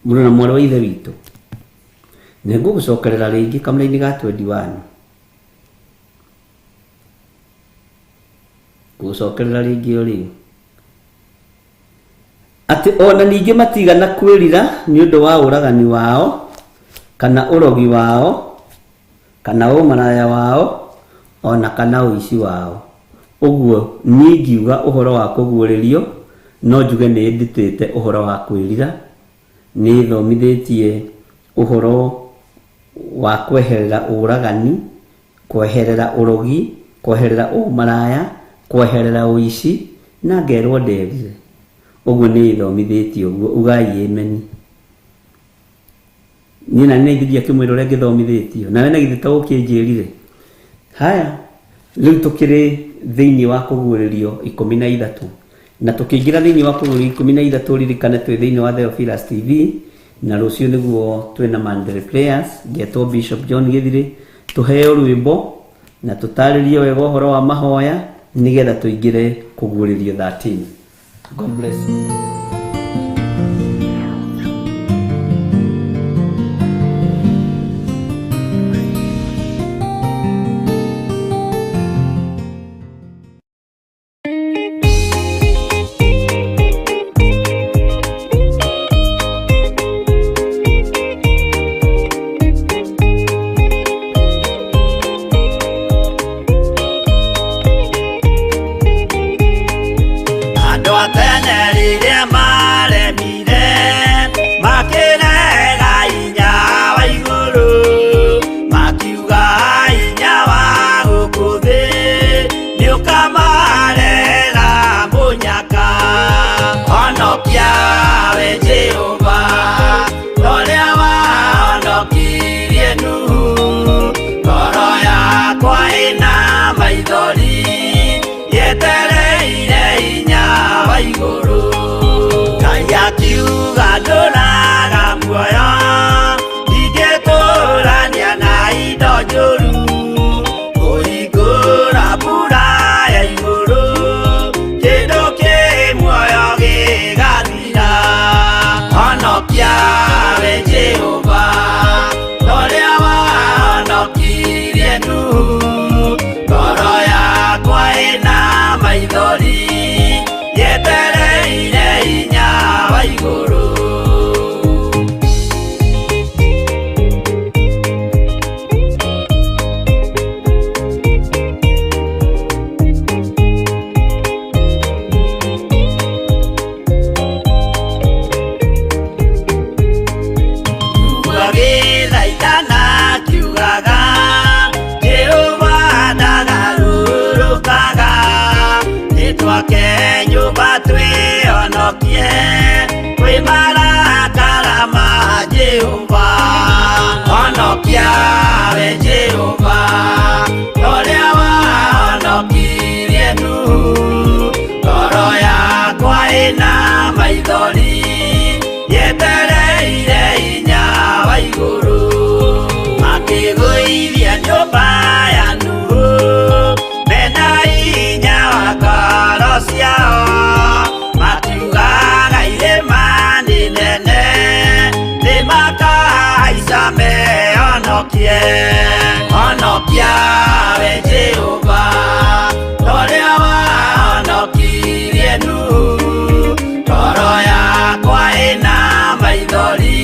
Mũrũ na mwarĩ wa ithe witũ. Nĩ ngũgũcokerera rĩngĩ kamũra-inĩ ga 21. Ngũgũcokerera rĩngĩ o rĩu. Atĩ ona ningĩ matigana kwĩrira nĩ ũndũ wa ũragani wao, kana ũrogi wao, kana ũmaraya wao, ona kana ũici wao. Ũguo niĩ ngiuga ũhoro wa kũguũrĩrio, no njuge nĩ ndutĩte ũhoro wa kwĩrira, nĩ thomithĩtie ũhoro wa kweherera ũragani, kweherera ũrogi, kweherera ũmaraya, kweherera ũici, na ngerwo nderire. Ũguo nĩ thomithĩtie ũguo, ugai ameni. Niĩ na nĩ ngithia kĩmwĩra ũrĩa ngĩthomithĩtio, nawe na githĩ ta ũkĩnjĩrire. Haya, rĩu tũkĩrĩ thĩinĩ wa kũguũrĩrio 13, na tũkĩingĩra thĩinĩ wa kũguũrĩrio 13 ririkane twĩ thĩinĩ wa Theophilus TV, na rũciũ nĩguo twĩna Monday prayers. Ngetwo Bishop John Gĩthirĩ, tũheo rwĩmbo na tũtarĩrie wega ũhoro wa mahoya nĩgetha tũingĩre kũguũrĩrio 13. God bless you. Kiuga ndũraga muoyo, ndingĩ tũcoke nyũmba twĩhonokie kwĩ marakara ma Jehova. Honokia we Jehova, ũrĩa wahonokirie Nuhu. Ngoro yakwa ĩna maithori yetereire hinya wa igũrũ, akĩgũithia nyũmba ya Nuhu mena hinya wa ngoro ciao. Makiugaga irĩma nĩ nene nĩmakahaica mehonokie. Honokia we Jehova, ũrĩa wahonokirie Nuhu. Ngoro yakwa ĩna maithori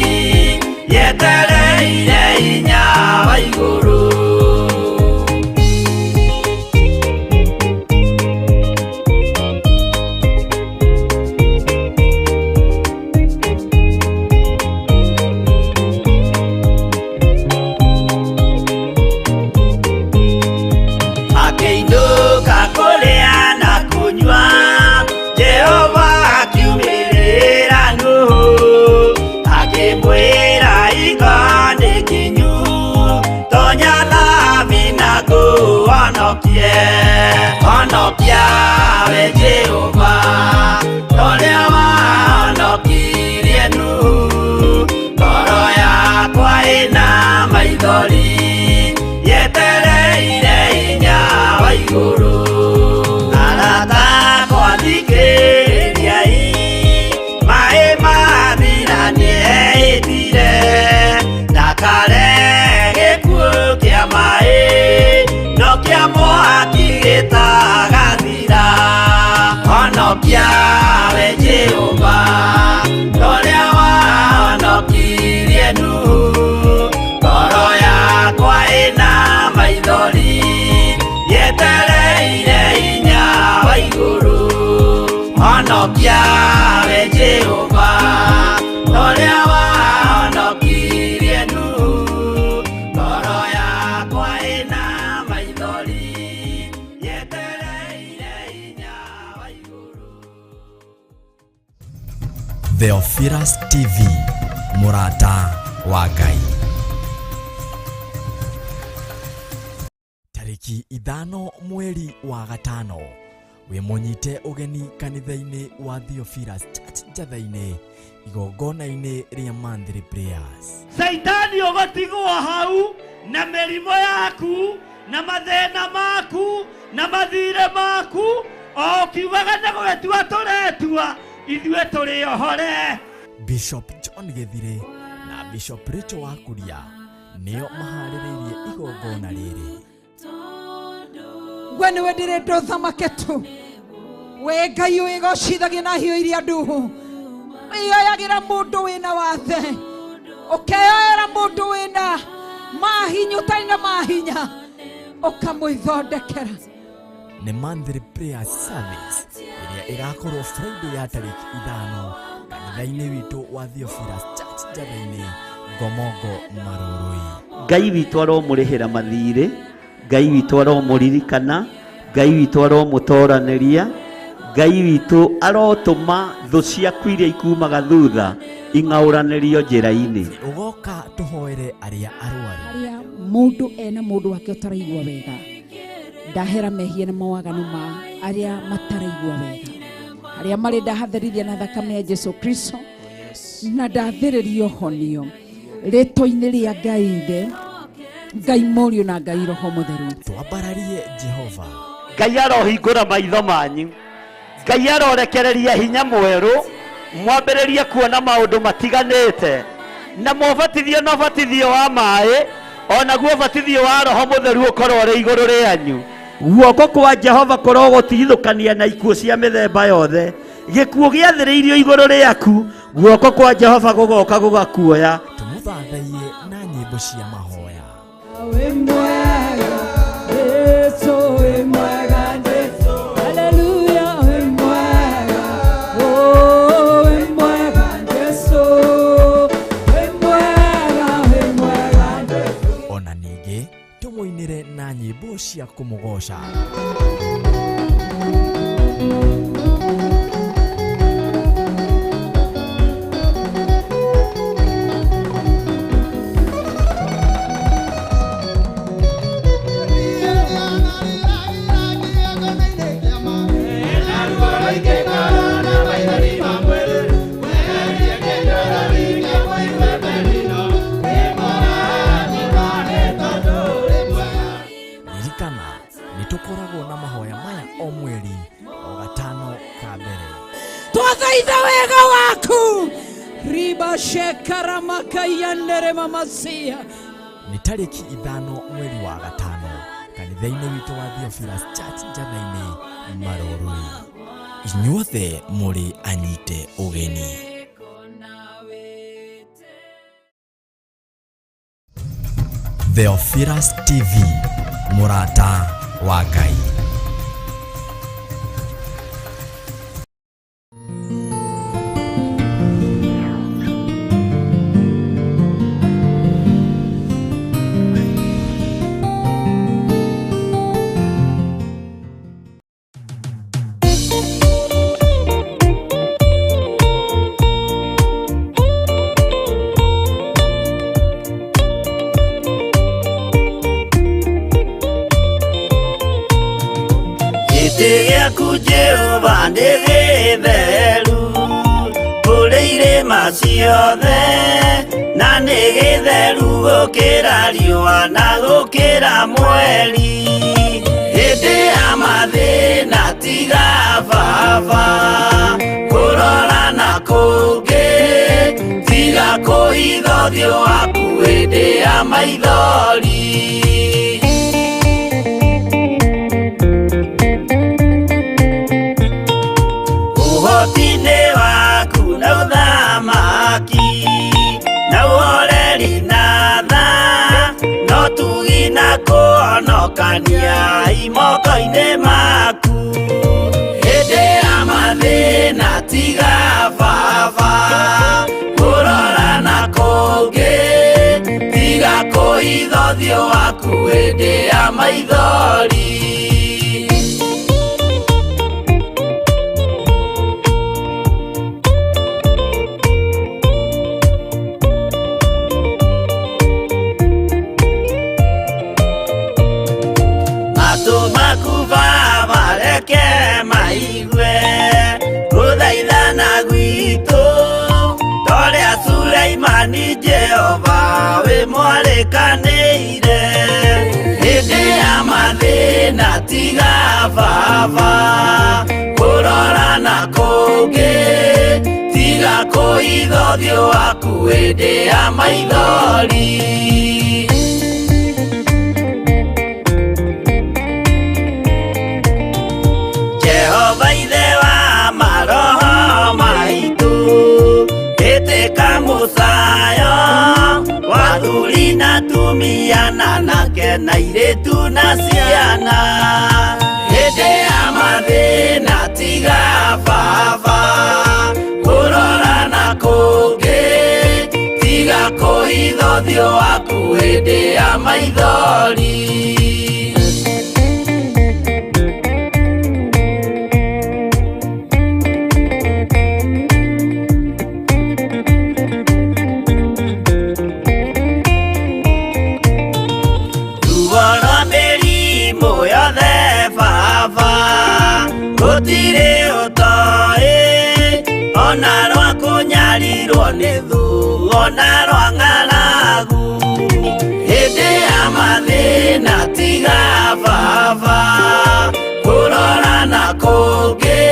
yetereire hinya wa igũrũ. Akĩinũka kũrĩa na kũnyua, Jehova akiumĩrĩra Nuhu, akĩmwĩra iko nĩ nginyu, tonya thabina ngũhonokie. Honokia we Jehova, ũrĩa wahonokirie Nuhu. Ngoro yakwa ĩna maithori yetereire hinya wa igũrũ. Arata akwa thikĩrĩriai, maĩ mathira nĩehĩtire, ndakare gĩkuũ kĩa maĩ, no kĩa mwaki gĩtagathira. Honokia we Jehova, ũrĩa wahonokirie Nuhu. Ngoro yakwa ĩna maithori yetereire hinya wa igũrũ. Honokia we Jehova, ũrĩa wahonokirie Nuhu. Ngoro yakwa ĩna maithori yetereire hinya wa igũrũ. Theophilus TV, mũrata wa Ngai. Tariki 5 mweri wa gatano, we mũnyite ũgeni kanitha-inĩ wa Theophilus Church Njatha-inĩ, igongona-inĩ rĩa Monthly Prayers. Saitani ũgũtigwo hau na mĩrimũ yaku na mathĩna maku na mathirĩ maku, o ũkiugaga nĩ gũgĩtua tũretua, ithuĩ tũrĩ ohore. Bishop John Githire na Bishop Rachel Wakuria nĩo maharĩrĩirie igongona rĩrĩ. we nĩwe ndĩrĩndwo thamake tu, we Ngai wĩgocithagia na hiũ iria nduhu, wĩyoyagĩra mũndũ wĩna wathe, ũkeyoera mũndũ wĩna mahinya ũtarĩ na mahinya, ũkamwĩthondekera. Nĩ Monthly Prayer Service ĩrĩa ĩgakorwo Friday ya tariki 5 kanitha-inĩ witũ wa Theophilus Church Njatha-inĩ, Ngomongo Marũrũi. Ngai witũ aromũrĩhĩra mathirĩ, Ngai witũ aromũririkana, Ngai witũ aromũtoranĩria, Ngai witũ arotũma thũ ciaku iria ikumaga thutha ing'aũranĩrio njĩra-inĩ. Ũgoka tũhoere arĩa arwaru, Harĩa mũndũ ena mũndũ wake ũtaraigua wega, ndahera mehia na mawaganu ma arĩa mataraigua wega, arĩa marĩ ndahatherithia na thakame ya Jesu Kristo, na ndathĩrĩrio honio rĩtwa-inĩ rĩa Ngai Ithe, Ngai Mũriũ na Ngai Roho Mũtheru. twambararie Jehova. Ngai arohingũra maitho manyu, Ngai arorekereria hinya mwerũ, mwambĩrĩrie kuona maũndũ matiganĩte, na mũbatithio na ũbatithio wa maĩ, onaguo ũbatithio wa Roho Mũtheru ũkorwo ũrĩ igũrũ rĩanyu. Guoko kwa Jehova kũrogũtigithũkania na ikuũ cia mĩthemba yothe. Gĩkuũ gĩathĩrĩirio igũrũ rĩaku, guoko kwa Jehova gũgoka gũgakuoya. Tũmũthathaiye na nyĩmbo cia mahoya. Ona ningĩ tũmũinĩre na nyĩmbo cia kũmũgoca. gatano ka mbere. Twathaitha wega waku riba shekara makayandere mamasia. Nĩ tarĩki 5 mweri wa gatano kanitha-inĩ witũ wa Theophilus Church Njatha-inĩ Marũrũi. Inyuothe mũrĩ anyite ũgeni. Theophilus TV, mũrata wa Ngai. Jehova nĩ gĩtheru kũrĩ irĩma ciothe, na nĩ gĩtheru gũkĩra riũa na gũkĩra mweri. Hĩndĩ ya mathĩna tiga baba kũrora na kũngĩ, tiga kũhitha ũthiũ waku hĩndĩ ya maithori. Ũhoti-nĩ waku na ũthamaki na ũhoreri na tha, no tugi na kũhonokania imoko-inĩ maku. Hĩndĩ ya mathĩna tiga baba kũrora na kũngĩ, tiga kũhitha ũthiũ waku hĩndĩ ya maithori. Maigue gũthaithana gwitũ torĩa Sulaimani Jehova wĩ mwarĩkanĩire. Hĩndĩ ya mathĩna tiga baba kũrora na kũngĩ, tiga kũhitha ũthiũ waku hĩndĩ ya maithori. Jehova ithe wa maroho maitũ, ĩtĩka mũcayo wa athuri na atumia na anake na airĩtu na ciana. Hĩndĩ ya mathĩna tiga baba kũrora na kũngĩ, tiga kũhitha ũthiũ waku hĩndĩ ya maithori. Gũtirĩ ũtoĩ ona rwa kũnyarirwo nĩ thu ona rwa ng'aragu. Hĩndĩ ya mathĩna tiga baba kũrora na kũngĩ,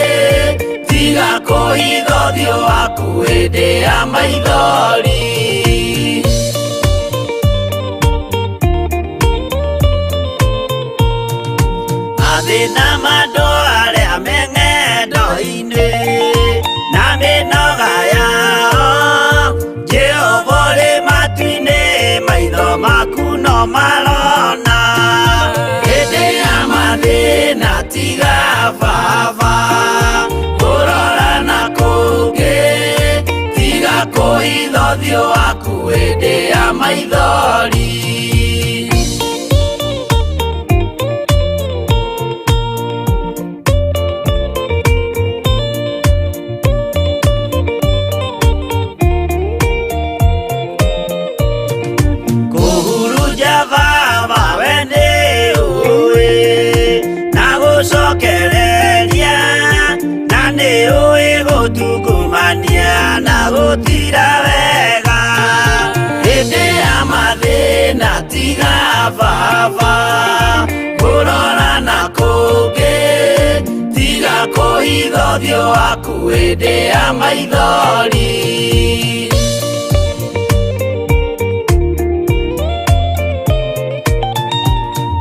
tiga kũhitha ũthiũ waku hĩndĩ ya maithori. Mathĩna mandũ arĩa me ng'endo-inĩ na mĩnoga yao, Jehova ũrĩ matu-inĩ maitho maku no marona. Hĩndĩ ya mathĩna tiga baba kũrora na kũngĩ, tiga kũhitha ũthiũ waku hĩndĩ ya maithori. Gũtungumania na gũtira wega. Hĩndĩ ya mathĩna tiga baba kũrora na kũngĩ, tiga tiga kuhitha ũthiũ waku hĩndĩ ya maithori.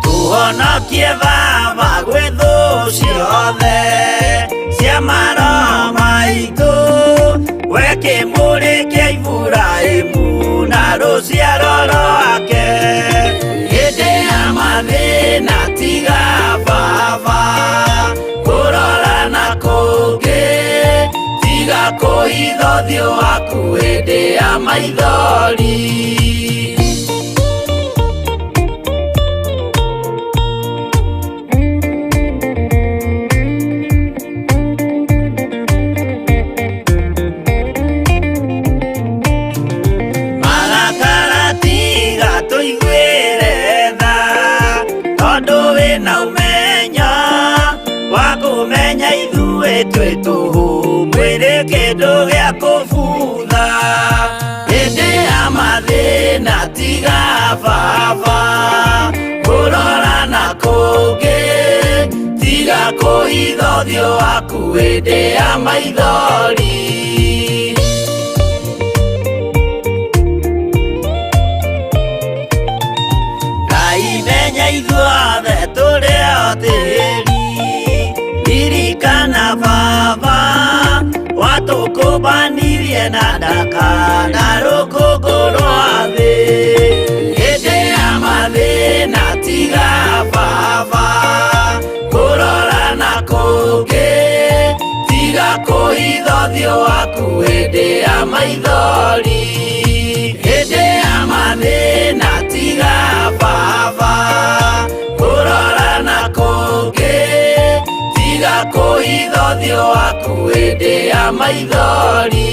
Tuhonokie Baba gwĩ thũ ciothe cia maroho maitũ, we kĩmũrĩ kĩa Iburahĩmu na rũciaro rwake. Hĩndĩ ya mathĩna tiga Baba kũrora na kũngĩ, tiga kũhitha ũthiũ waku hĩndĩ ya maithori. Twĩ tũhũ mwĩrĩ kĩndũ gĩa kũbutha, hĩndĩ ya mathĩna tiga Baba kũrora na kũngĩ, tiga kũhitha ũthiũ waku hĩndĩ ya maithori. Ngai menya ithuothe tũrĩ o tĩĩri, ririkana Baba watũkũmbanirie na ndaka na rũkũngũ rwa thĩ. Hĩndĩ ya mathĩna tiga Baba kũrora na kũngĩ, tiga kũhitha ũthiũ waku hĩndĩ ya maithori. Hĩndĩ ya mathĩna tiga Baba kũrora na kũngĩ, tiga kũhitha ũthiũ waku hĩndĩ ya maithori.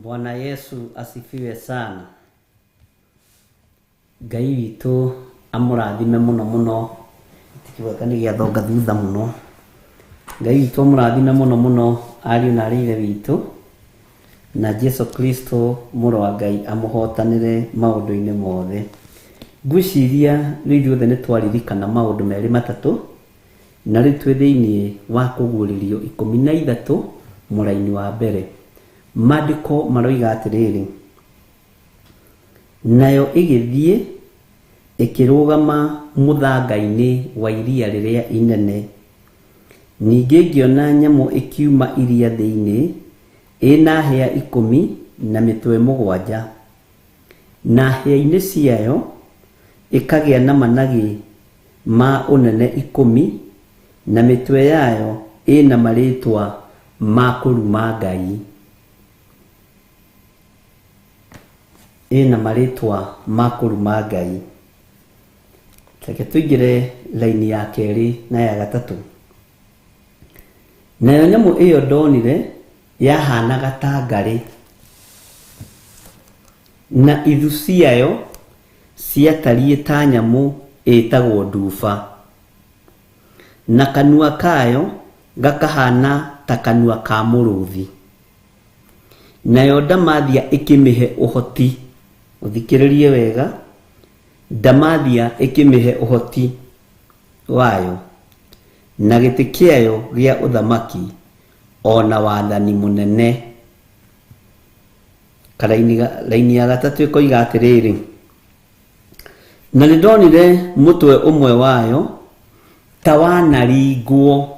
Bwana Yesu asifiwe sana. Ngai witũ amũrathime mũno mũno, tikibweka nĩ gĩathonga thutha mũno. Ngai witũ amũrathime mũno mũno ariũ na arĩ ithe witũ, na Jesu Kristo mũrũ wa Ngai amũhotanĩre maũndũ-inĩ mothe. Ngwĩciria rĩu ithuothe nĩ twaririkana maũndũ merĩ matatũ, na rĩu twĩ thĩinĩ wa kũguũrĩrio 13 mũraini wa mbere. Maandĩko maroiga atĩrĩrĩ, nayo ĩgĩthiĩ ĩkĩrũgama mũthanga-inĩ wa iria rĩrĩa inene. Ningĩ ngĩona nyamũ ĩkiuma iria thĩinĩ ĩna hĩa 10 na mĩtwe 7, na hĩa-inĩ ciayo ĩkagĩa na managĩ ma ũnene 10, na mĩtwe yayo ĩna marĩtwa ma kũruma Ngai. Ĩna marĩtwa ma kũruma Ngai. Reke tũingĩre laini ya kerĩ na ya gatatũ. Nayo nyamũ ĩyo ndonire yahanaga ta ngarĩ, na ithu ciayo ciatariĩ ta nyamũ ĩtagwo nduba, na kanua kayo gakahana ta kanua ka mũrũthi. Nayo ndamathia ĩkĩmĩhe ũhoti, ũthikĩrĩrie wega, ndamathia ĩkĩmĩhe ũhoti wayo na gĩtĩ kĩayo gĩa ũthamaki ona wathani mũnene. Laini ya gatatũ ĩkoiga atĩrĩrĩ, na nĩndonire mũtwe ũmwe wayo ta wanaringwo.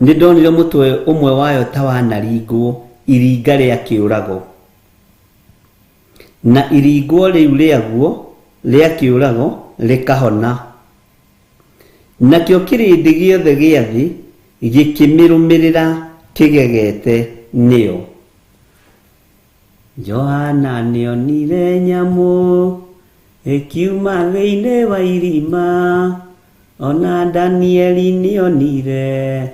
Nĩndonire mũtwe ũmwe wayo ta wanaringwo iringa rĩa kĩũrago, na iringwo rĩu rĩaguo rĩa kĩũrago rĩkahona. Nakĩo kĩrĩndĩ gĩothe gĩa thĩ gĩkĩmĩrũmĩrĩra kĩgegete nĩyo. Johana nĩonire nyamũ ikiuma thĩinĩ wa irima, ona Danieli nĩonire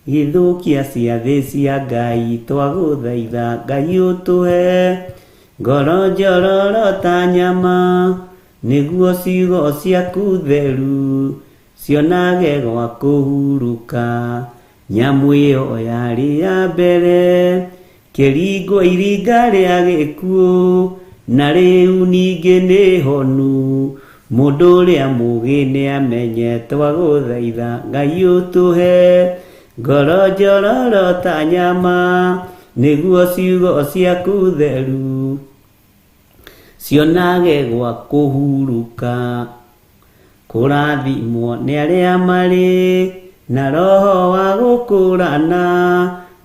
gĩthũkia ciathĩ cia Ngai. Twagũthaitha Ngai ũtũhe ngoro njororo ta nyama, nĩguo ciugo ciaku theru cionage gwa kũhurũka. Nyamũ ĩyo yarĩ ya mbere, kĩringo iringa rĩa gĩkuũ, na rĩu ningĩ nĩ honu. Mũndũ ũrĩa mũũgĩ nĩamenye. Twagũthaitha Ngai ũtũhe ngoro njororo ta nyama, nĩguo ciugo ciaku theru cionage gwa kũhurũka. Kũrathimwo nĩ arĩa marĩ na roho wa gũkũrana,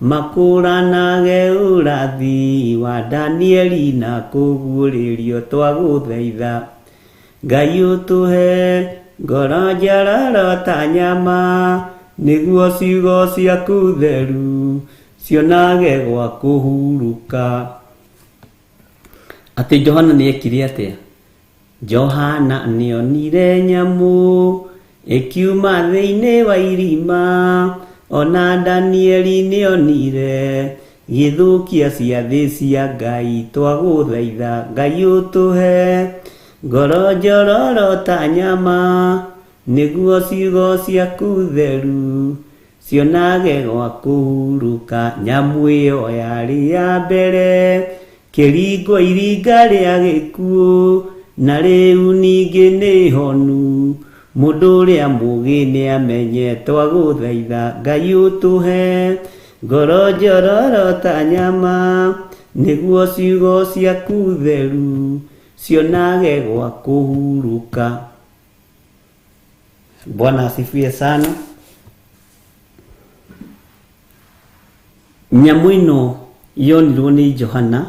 makũranage ũrathi wa Danieli na kũguũrĩrio. Twagũthaitha Ngai ũtũhe ngoro njororo ta nyama, nĩguo ciugo ciaku theru cionage gwa kũhurũka. Atĩ Johana nĩekire atĩa? Johana nĩonire nyamũ ĩkiuma thĩinĩ wa irima, ona Danieli nĩonire gĩthũkia ciathĩ cia Ngai. Twagũthaitha Ngai ũtũhe ngoro njororo ta nyama, nĩguo ciugo ciaku theru cionage gwa kũhurũka. Nyamũ ĩyo yarĩ ya mbere, kĩringo iringa rĩa gĩkuũ, na rĩu ningĩ nĩ honu. Mũndũ ũrĩa mũũgĩ nĩamenye. Twagũthaitha Ngai ũtũhe ngoro njororo ta nyama, nĩguo ciugo ciaku theru cionage gwa kũhurũka. Bwana asifiwe sana. Nyamũ ĩno yonirwo nĩ Johana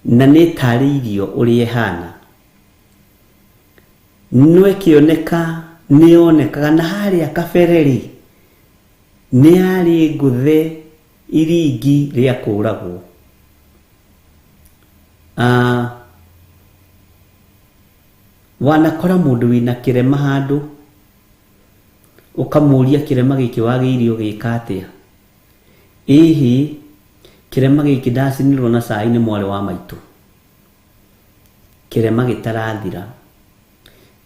na nĩ tarĩirio ũrĩa ĩhana. No ĩkĩoneka nĩyonekaga na harĩa kabere-rĩ nĩ yarĩ ngũthe iringi rĩa kũragwo. Wanakora mũndũ wĩna kĩrema handũ, ũkamũria kĩrema gĩkĩ wagĩrĩirwo gĩka atĩa? Ĩhĩ kĩrema gĩkĩ ndacinirwo na cai nĩ mwarĩ wa maitũ, kĩrema gĩtarathira.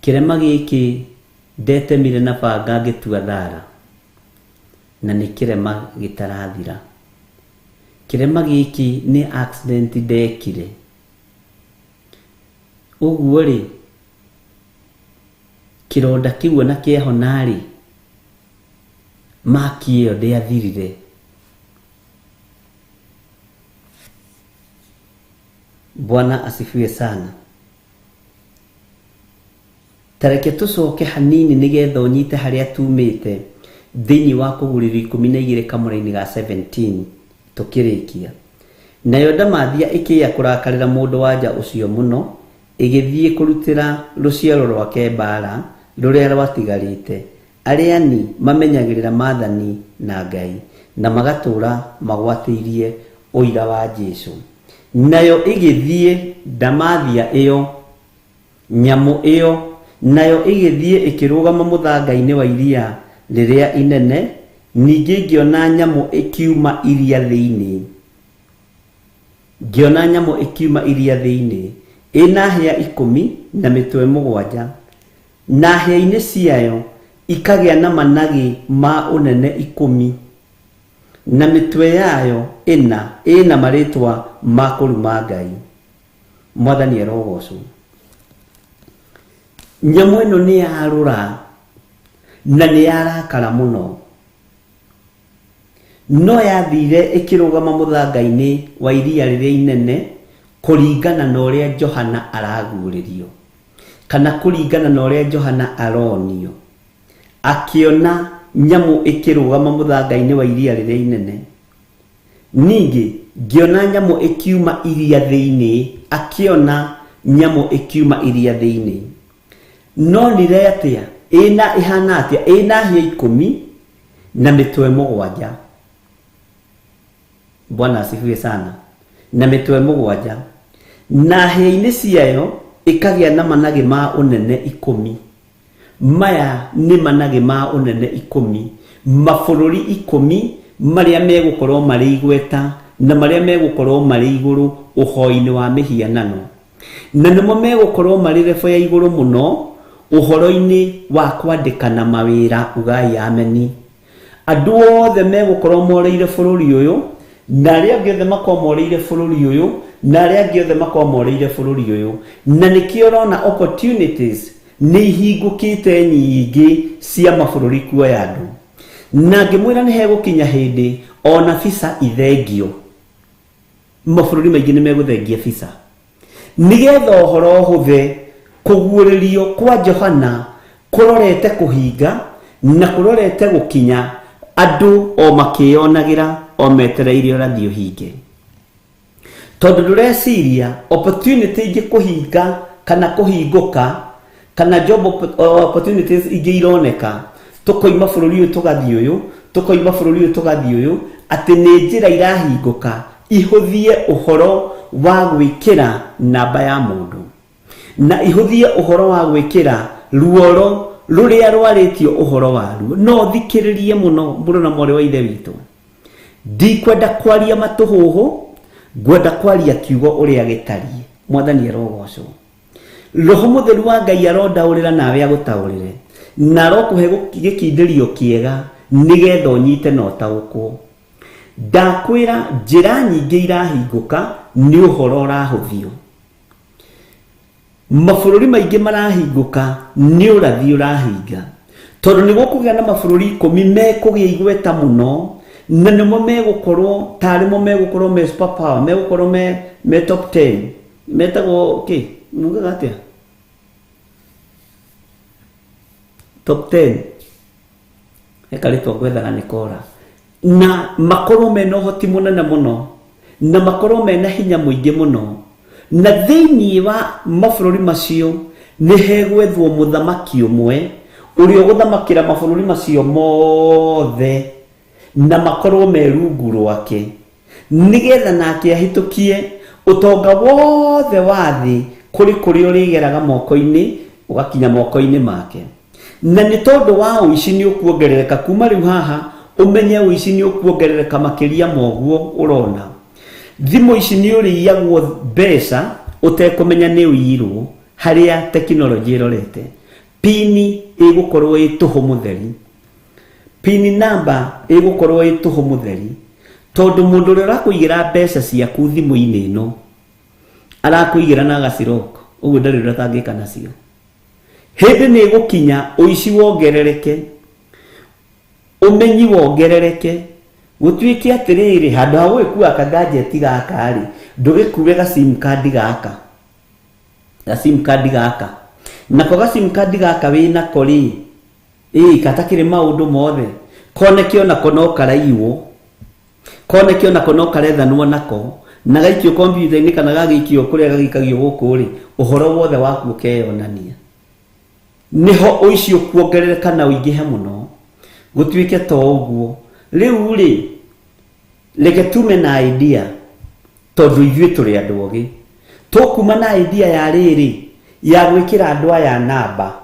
Kĩrema gĩkĩ ndetemire na banga ngĩtua thara, na nĩ kĩrema gĩtarathira. Kĩrema gĩkĩ nĩ accident ndekire. Ũguo-rĩ, kĩronda kĩu ona kĩahona-rĩ, maki ĩyo ndĩathirire. Bwana asifiwe sana. Tareke tũcoke hanini nĩgetha ũnyite harĩa tumĩte thĩinĩ wa Kũgũrĩrwo 12 kamũra-inĩ ga 17 tũkĩrĩkia. Nayo ndamathia ĩkĩya kũrakarĩra mũndũ wanja ũcio mũno, ĩgĩthiĩ kũrutĩra rũciaro rwake mbara rũrĩa rwatigarĩte, arĩa ni mamenyagĩrĩra maathani na Ngai na magatũũra magwatĩirie ũira wa Jesũ. Nayo ĩgĩthiĩ ndamathia ĩyo, nyamũ ĩyo nayo ĩgĩthiĩ ĩkĩrũgama mũthanga-inĩ wa iria rĩrĩa inene, ningĩ ngĩona nyamũ ĩkiuma iria thĩinĩ. Ngĩona nyamũ ĩkiuma iria thĩinĩ ĩna hĩa 10 na mĩtwe 7, na hĩa-inĩ ciayo ikagĩa na managĩ ma ũnene 10, na mĩtwe yayo ĩna marĩtwa ma kũruma Ngai. Mwathani arogocwo. Nyamũ ĩno nĩ yarũra na nĩ yarakara mũno, no yathire ĩkĩrũgama mũthanga-inĩ wa iria rĩrĩa inene kũringana na ũrĩa Johana araguũrĩrio, kana kũringana na ũrĩa Johana aronio. Akĩona nyamũ ĩkĩrũgama mũthanga-inĩ wa iria rĩrĩa inene, ningĩ ngĩona nyamũ ĩkiuma iria thĩinĩ, akĩona nyamũ ĩkiuma iria thĩinĩ. No nire atĩa? Ihana atĩa? Ĩna hĩa 10 na mĩtwe 7. Bwana asifiwe sana. Na mĩtwe 7, na hĩa-inĩ ciayo ikagĩa na manage ma ũnene 10. Maya nĩ manage ma ũnene 10, mabũrũri 10 marĩa megũkorwo marĩ igweta na marĩa megũkorwo marĩ igũrũ ũhoi-inĩ wa mĩhianano, na nĩmo megũkorwo marĩ revo ya igũrũ mũno ũhoro-inĩ wa kwandĩkana mawĩra. Ugai ameni. Andũ othe megũkorwo moreire bũrũri ũyũ, na arĩa angĩ othe makorwo moreire bũrũri ũyũ, na arĩa angĩ othe makorwo moreire bũrũri ũyũ, na nĩkĩo ũrona opportunities nĩ ihingũkĩte nyingĩ cia mabũrũri kuoya andũ. Na ngĩmwĩra nĩ hegũkinya hĩndĩ ona visa ithengio, mabũrũri maingĩ nĩ megũthengia visa, nĩgetha ũhoro hũthe kũguũrĩrio kwa Johana kũrorete kũhinga na kũrorete gũkinya, andũ o makĩonagĩra o metereire ũrathi ũhinge. Tondũ ndũreciria opportunity ingĩ kũhinga kana kũhingũka, kana job opportunities ingĩ ironeka, tũkoima bũrũri ũyũ tũgathiĩ ũyũ, tũkoima bũrũri ũyũ tũgathiĩ ũyũ, atĩ nĩ njĩra irahingũka ihũthie ũhoro wa gwĩkĩra namba ya mũndũ, na ihũthie ũhoro wa gwĩkĩra ruoro rũrĩa rwarĩtio ũhoro waruo. No thikĩrĩrie mũno mũrũ na mwarĩ wa ithe witũ, ndikwenda kwaria matũhũhũ, ngwenda kwaria kiugo ũrĩa gĩtariĩ. Mwathani arogocwo. Roho Mũtheru wa Ngai arondaũrĩra nawe agũtaũrĩre, na arokũhe gĩkindĩrio kĩega nĩgetha ũnyite na ũtaũkwo. Ndakwĩra njĩra nyingĩ irahingũka nĩ ũhoro ũrahũthio. Mabũrũri maingĩ marahingũka nĩ ũrathi ũrahinga, tondũ nĩ gũkũgĩa na mabũrũri 10 mekũgĩa igweta mũno, na nĩmo megũkorwo tarĩmo megũkorwo me super power, megũkorwo me top 10, metagwo mugaga atĩa, top 10 ekarĩtwo gwethaga nĩ kora, na makorwo mena ũhoti mũnene mũno, na makorwo mena hinya mũingĩ mũno, na thĩinĩ wa mabũrũri macio nĩ hegwethwo mũthamaki ũmwe ũrĩa ũgũthamakĩra mabũrũri macio mothe, na makorwo me rungu rwake, nĩgetha nake ahĩtũkie ũtonga wothe wa thĩ kũrĩ kũrĩa ũrĩgeraga moko-inĩ ũgakinya moko-inĩ make. Na nĩ tondũ wa ũici nĩ ũkuongerereka kuma rĩu haha, ũmenye ũici nĩ ũkuongerereka makĩria moguo ũrona. Thimũ ici nĩ ũrĩiyagwo mbeca ũtekũmenya nĩ ũiyirwo harĩa tekinoronjĩ ĩrorete. Pini ĩgũkorwo ĩ tũhũ mũtheri, pini namba ĩgũkorwo ĩ tũhũ mũtheri, tondũ mũndũ ũrĩa ũrakũigĩra mbeca ciaku thimũ-inĩ ĩno arakũigĩra na gaciroko, ũguo ndarĩ ũrĩa atangĩka nacio. Hĩndĩ nĩ ĩgũkinya ũici wongerereke, ũmenyi wongerereke, gũtuĩke atĩrĩrĩ, handũ ha gũgĩkua kaganjeti gaka rĩ, ndũgĩkue ga sim card gaka, ga sim card gaka, nako ga sim card gaka wĩnako rĩ, katakĩrĩ maũndũ mothe, koneke onako no karaiywo, koneke onako no karethanwo nako, na gaikio kompiuta-inĩ kana gagĩikio kũrĩa gagĩikagio gũkũ rĩ, ũhoro wothe waku ũkeyonania. Nĩho ũici ũkuongerereka na ũingĩhe mũno, gũtuĩke to ũguo. Rĩu rĩ, reke tume na idea, tondũ ithuĩ tũrĩ andũ ogĩ, tũkuma na idea ya rĩrĩ ya gwĩkĩra andũ aya namba,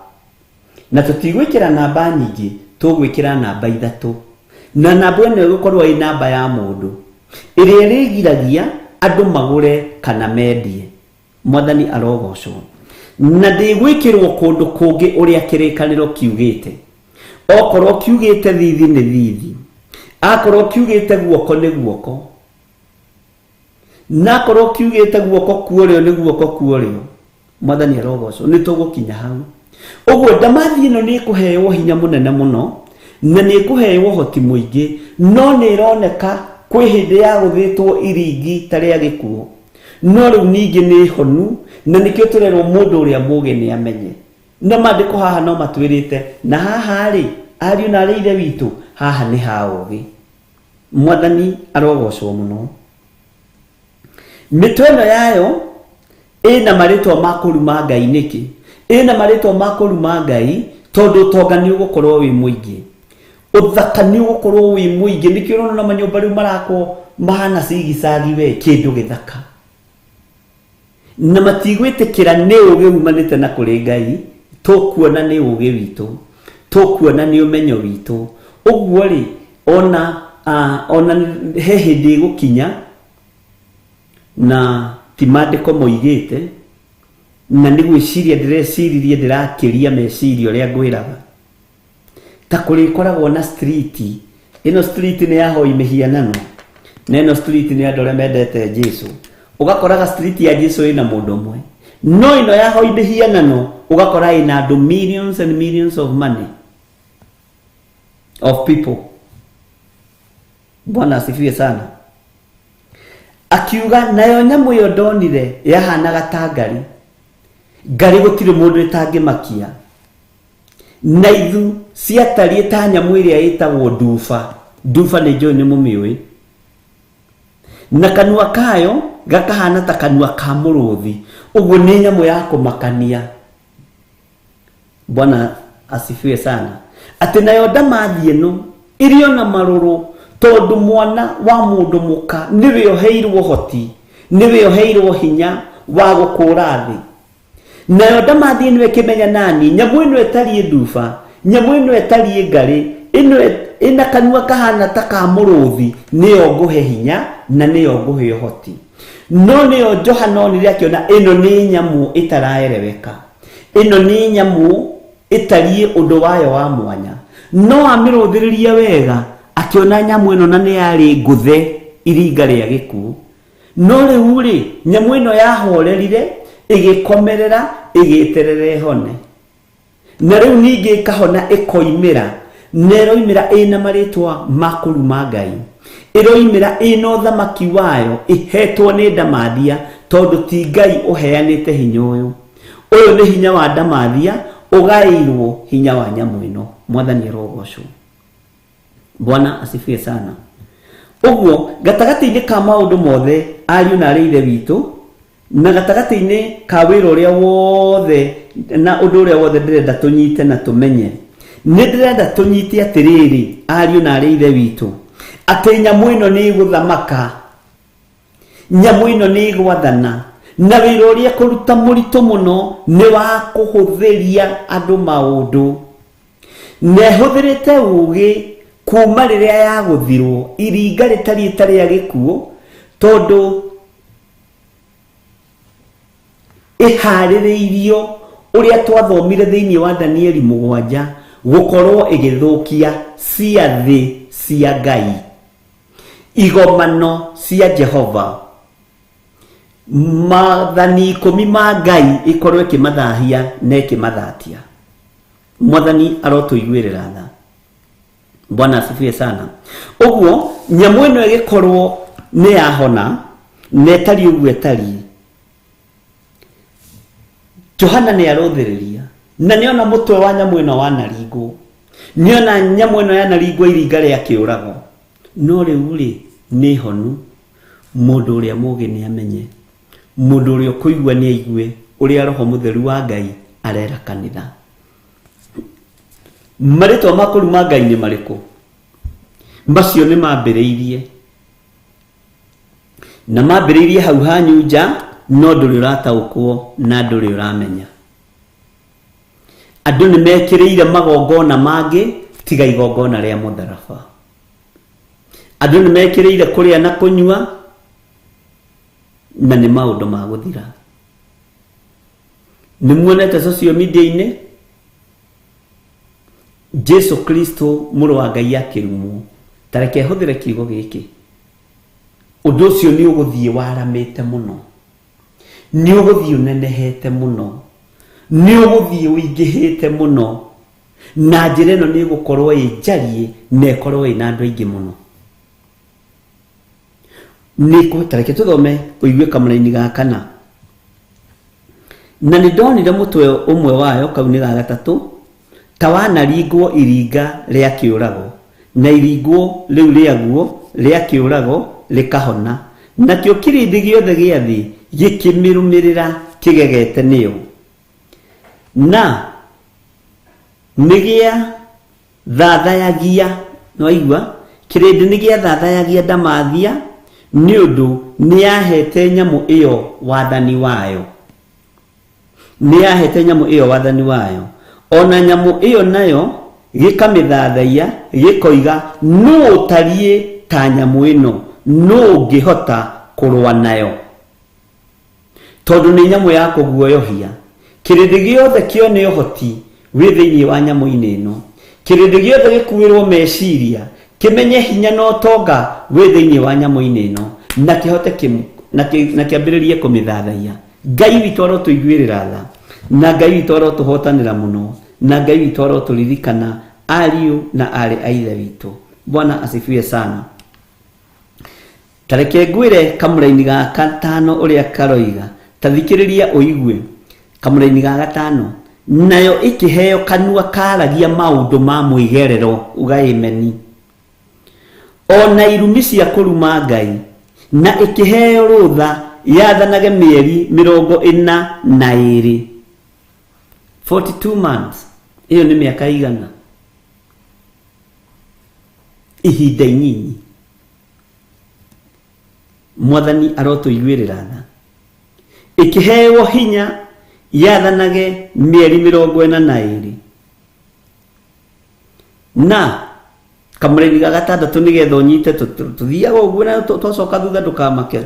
na tũtigwĩkĩra namba nyingĩ, tũgwĩkĩra namba 3, na namba ĩno ĩgũkorwo ĩ namba ya mũndũ ĩrĩa ĩrĩgiragia andũ magũre kana mendie. Mwathani arogocwo. Na ndĩgwĩkĩrwo kũndũ kũngĩ ũrĩa kĩrĩkanĩro kiugĩte. Okorwo kiugĩte thithi nĩ thithi, akorwo kiugĩte guoko nĩ guoko, na akorwo kiugĩte guoko kuorĩo nĩ guoko kuorĩo. Mwathani arogocwo. Nĩ tũgũkinya hau. Ũguo ndamathi ĩno nĩ ĩkũheo hinya mũnene mũno, na nĩ ĩkũheo ũhoti mũingĩ, no nĩ ĩroneka kwĩ hĩndĩ ya gũthĩtwo iringi tarĩa gĩkuũ, no rĩu ningĩ nĩ honu, na nĩkĩo tũrerwo mũndũ ũrĩa mũũgĩ nĩ amenye. Na maandĩko haha no matwĩrĩte, na haha rĩ, ariũ na arĩ ithe witũ, haha nĩ ha ũũgĩ. Mwathani arogocwo mũno. Mĩtwe ĩno yayo ĩna marĩtwa ma kũruma Ngai nĩkĩ? Ĩna marĩtwa ma kũruma Ngai tondũ ũtonga nĩ ũgũkorwo wĩ mũingĩ, ũthaka nĩ ũgũkorwo wĩ mũingĩ. Nĩkĩo ũrona na manyũmba rĩu marakwo mahana cigicagi we, kĩndũ gĩthaka. na matigwĩtĩkĩra nĩ ũũgĩ umanĩte na kũrĩ Ngai, tũkuona nĩ ũũgĩ witũ, tũkuona nĩ ũmenyo witũ. Ũguo rĩ, ona he hĩndĩ ĩgũkinya na ti maandĩko moigĩte, na nĩ gwĩciria ndĩreciririe ndĩrakĩria meciria ũrĩa ngwĩraga, ta kũrĩkoragwo na street. Ĩno street nĩ yahoi mĩhianano, na ĩno street nĩ andũ arĩa mendete Jesũ. Ũgakoraga street ya Jesũ ĩna mũndũ ũmwe, no ĩno yahoi mĩhianano ũgakora ĩna andũ millions and millions of money of people. Bwana asifiwe sana. Akiuga nayo nyamũ ĩyo ndonire yahanaga ta ngari, ngari gũtirĩ mũndũ ĩtangĩmakia, na ithu ciatariĩ ta nyamũ ĩrĩa ĩtagwo nduba. Nduba nĩ njũĩ nĩ mũmĩũĩ, na kanua kayo gakahana ta kanua ka mũrũthi. Ũguo nĩ nyamũ ya kũmakania. Bwana asifiwe sana. Atĩ nayo ndamathi ĩno ĩrĩ ona marũrũ, tondũ mwana wa mũndũ mũka nĩwe ũheirwo hoti, nĩwe ũheirwo hinya wa gũkũũra thĩ. Nayo ndamathi ĩno ĩkĩmenya nani, nyamũ ĩno ĩtariĩ nduba, nyamũ ĩno ĩtariĩ ngari, ĩno ĩna kanua kahana ta ka mũrũthi, nĩyo ngũhe hinya na nĩyo ngũhe ũhoti. No nĩyo Johana onire akĩona ĩno nĩ nyamũ ĩtaraereweka, ĩno nĩ nyamũ ĩtariĩ ũndũ wayo wa mwanya. No amĩrũthĩrĩria wega akĩona nyamũ ĩno na nĩ yarĩ ngũthe iringa rĩa gĩkuũ. No rĩu rĩ, nyamũ ĩno yahorerire, ĩgĩkomerera, ĩgĩeterera ĩhone. Na rĩu ningĩ ĩkahona ĩkoimĩra, na ĩroimĩra ĩna marĩtwa ma kũruma Ngai, ĩroimĩra ĩna ũthamaki wayo, ĩhetwo nĩ ndamathia, tondũ ti Ngai ũheanĩte hinya ũyũ. Ũyũ nĩ hinya wa ndamathia ũgaĩirwo hinya wa nyamũ ĩno. Mwathani arogocwo. Bwana asifiwe sana. Ũguo gatagatĩ-inĩ ka maũndũ mothe ariũ na arĩ ithe witũ, na gatagatĩ-inĩ ka wĩra ũrĩa wothe na ũndũ ũrĩa wothe ndĩrenda tũnyite na tũmenye, nĩ ndĩrenda tũnyite atĩrĩrĩ ariũ na arĩ ithe witũ, atĩ nyamũ ĩno nĩ ĩgũthamaka, nyamũ ĩno nĩ ĩgwathana, na wĩra ũrĩa kũruta mũritũ mũno nĩ wa kũhũthĩria andũ maũndũ. Na ĩhũthĩrĩte ũũgĩ kuma rĩrĩa yagũthirwo, iringa rĩtariĩ ta rĩa gĩkuũ, tondũ ĩharĩrĩirio ũrĩa twathomire thĩinĩ wa Danieli 7 gũkorwo ĩgĩthũkia ciathĩ cia Ngai, igomano cia Jehova, maathani 10 ma Ngai ĩkorwo ĩkĩmathahia na ĩkĩmathatia. Mwathani arotũiguĩrĩra tha. Bwana asifiwe sana. Ũguo nyamũ ĩno ĩgĩkorwo nĩ yahona na ĩtariĩ ũguo ĩtariĩ, Johana nĩ arũthĩrĩria na nĩona mũtwe wa nyamũ ĩno wanaringwo, nĩona nyamũ ĩno yanaringwo iringa rĩa kĩũrago. No rĩu rĩ, nĩ honu. Mũndũ ũrĩa mũũgĩ nĩ amenye, mũndũ ũrĩa ũkũigua nĩ aigue ũrĩa Roho Mũtheru wa Ngai arera kanitha. Marĩtwa ma kũruma Ngai nĩ marĩkũ? Macio nĩ mambĩrĩirie, na mambĩrĩirie hau hanyu nja, no ndũrĩ ũrataũkwo na ndũrĩ ũramenya. Andũ nĩ mekĩrĩire magongona mangĩ tiga igongona rĩa mũtharaba. Andũ nĩ mekĩrĩire kũrĩa na kũnyua, na nĩ maũndũ ma gũthira. Nĩ muonete social media-inĩ Jesu Kristo mũrũ wa Ngai akĩrumwo. Tareke hũthĩre kiugo gĩkĩ. Ũndũ ũcio nĩ ũgũthiĩ waramĩte mũno, nĩ ũgũthiĩ ũnenehete mũno, nĩ ũgũthiĩ ũingĩhĩte mũno, na njĩra ĩno nĩ ĩgũkorwo ĩnjariĩ na ĩkorwo ĩna andũ aingĩ mũno. Tareke tũthome ũigue kamũra-inĩ ga 4. Na nĩ ndonire mũtwe ũmwe wayo, kau nĩ ga 3, ta wanaringwo iringa rĩa kĩũrago, na iringwo rĩu rĩaguo rĩa kĩũrago rĩkahona, nakĩo kĩrĩndĩ gĩothe gĩa thĩ gĩkĩmĩrũmĩrĩra kĩgegete nĩyo. Na nĩgĩa thathayagia, no aigua, kĩrĩndĩ nĩgĩa thathayagia ndamathia, nĩ ũndũ nĩyahete nyamũ ĩyo wathani wayo. Nĩyahete nyamũ ĩyo wathani wayo. Ona nyamũ ĩyo nayo gĩkamĩthathaiya gĩkoiga, nũ ũtariĩ ta nyamũ ĩno, nũ ũngĩhota kũrũa nayo. Tondũ nĩ nyamũ ya kũguoyohia. Kĩrĩndĩ gĩothe kĩone ũhoti wĩ thĩinĩ wa nyamũ-inĩ ĩno. Kĩrĩndĩ gĩothe gĩkuĩrwo meciria kĩmenye hinya na ũtonga wĩ thĩinĩ wa nyamũ-inĩ ĩno, na kĩhote na kĩambĩrĩrie kũmĩthathaiya. Ngai witũ arotũiguĩrĩra tha, na Ngai witũ arotũhotanĩra mũno, na Ngai witũ arotũririkana ariũ na arĩ a ithe witũ. Bwana asifiwe sana. Tareke ngwĩre kamũraini ga gatano ũrĩa karoiga, tathikĩrĩria ũigue kamũraini ga gatano. Nayo ĩkĩheo kanua karagia maũndũ ma mwĩgerero, uga ameni. Ona irumi cia kũruma Ngai, na ĩkĩheo rũtha yathanage mĩeri 42. 42 months. Iyo nĩ mĩaka igana. Ihinda inyinyi. Mwathani arotũiguĩrĩra tha. Ĩkĩheo hinya yathanage mĩeri 42. Na kamũraini ga gatandatũ nĩgetha ũnyite tũthiaga ũguo na twacoka thutha ndũkamake.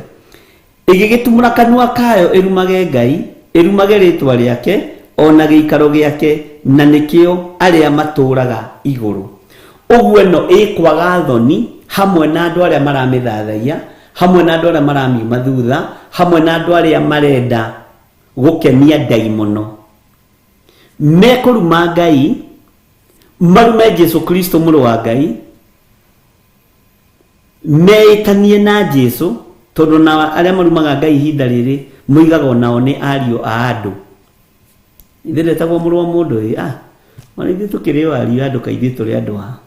Ĩgĩgĩtumũra kanua kayo ĩrumage Ngai, ĩrumage rĩtwa rĩake, ona gĩikaro gĩake, na nĩkĩo arĩa matũũraga igũrũ. Ũguo ĩno ĩkwaga thoni hamwe na andũ arĩa maramĩthathaiya, hamwe na andũ arĩa maramiuma thutha, hamwe na andũ arĩa marenda gũkenia ndaimono. Mekũruma Ngai, marume Jesu Kristo mũrũ wa Ngai, meĩtanie na Jesu, tondũ na arĩa marumaga Ngai ihinda rĩrĩ moigaga nao nĩ ariũ a andũ. Ithe ndetagwo mũrũ wa mũndũ ĩ, ona ithuĩ tũkĩrĩ o ariũ a andũ, kaithuĩ tũrĩ andũ a.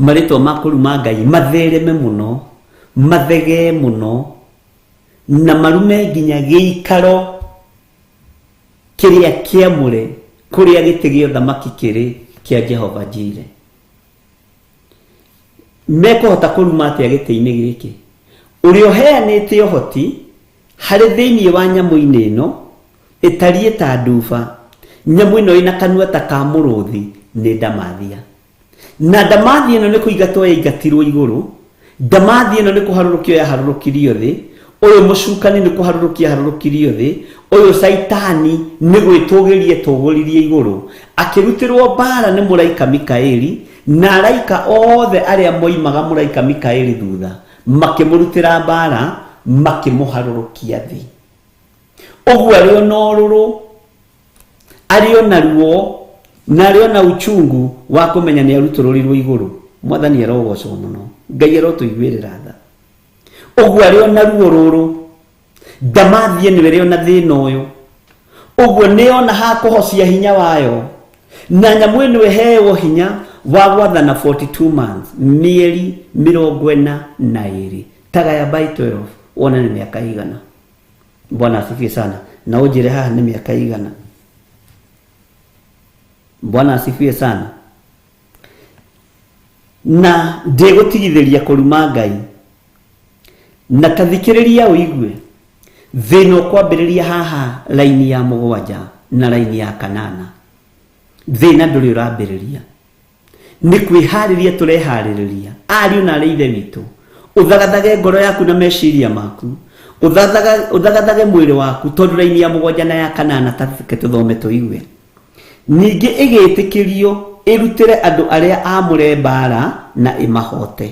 Marĩtwa ma kũruma Ngai mathereme mũno, mathegee mũno, na marume nginya gĩikaro kĩrĩa kĩamũre kũrĩa gĩtĩ gĩa ũthamaki kĩrĩ kĩa Jehova Jireh. Mekũhota kũruma atĩa gĩtĩ-inĩ gĩkĩ? Ũrĩa ũheanĩte ũhoti harĩ thĩinĩ wa nyamũ-inĩ ĩno ĩtariĩ ta nduba, nyamũ ĩno ĩna kanua ta ka mũrũthi, nĩ ndamathia. Na ndamathia ĩno nĩ kũingatwo yaingatirwo igũrũ, ndamathia ĩno nĩ kũharũrũkio yaharũrũkirio thĩ, ũyũ mũcukani nĩ kũharũrũkia yaharũrũkirio thĩ, ũyũ Saitani nĩ gwĩtũgĩrie tũgũririe igũrũ, akĩrutĩrwo mbara nĩ mũraika Mikaeli, na araika othe arĩa moimaga mũraika Mikaeli thutha makĩmũrutĩra mbara, makĩmũharũrũkia thĩ. Ũguo arĩ ona ũrũrũ, arĩ ona ruo, na arĩ ona uchungu wa kũmenya nĩ arutũrũrirwo igũrũ. Mwathani arogocwo mũno, Ngai arotũiguĩrĩra tha. Ũguo arĩ ona ruo rũrũ, ndamathie nĩ rĩrĩ ona thĩna ũyũ. Ũguo nĩ ona ha kũhocia hinya wayo, na nyamũ ĩno ĩheo hinya wa gwathana 42 months, mĩeri 42. Tagaya by 12, wona nĩ mĩaka igana. Bwana asifiwe sana. Na ũnjĩre haha nĩ mĩaka igana. Bwana asifiwe sana. Na ndĩgũtigithĩria kũruma Ngai. Na tathikĩrĩria ũigue thĩna ũkwambĩrĩria haha laini ya 7 na laini ya 8. Thĩna ndũrĩ ũrambĩrĩria, nĩ kwĩharĩria tũreharĩrĩria. Ariũ na arĩ ithe witũ, ũthagathage ngoro yaku na meciria maku, ũthagathage mwĩrĩ waku, tondũ laini ya 7 na ya 8 tathike tũthome tũigue. Ningĩ ĩgĩtĩkĩrio ĩrutĩre andũ arĩa amũre mbara na ĩmahote,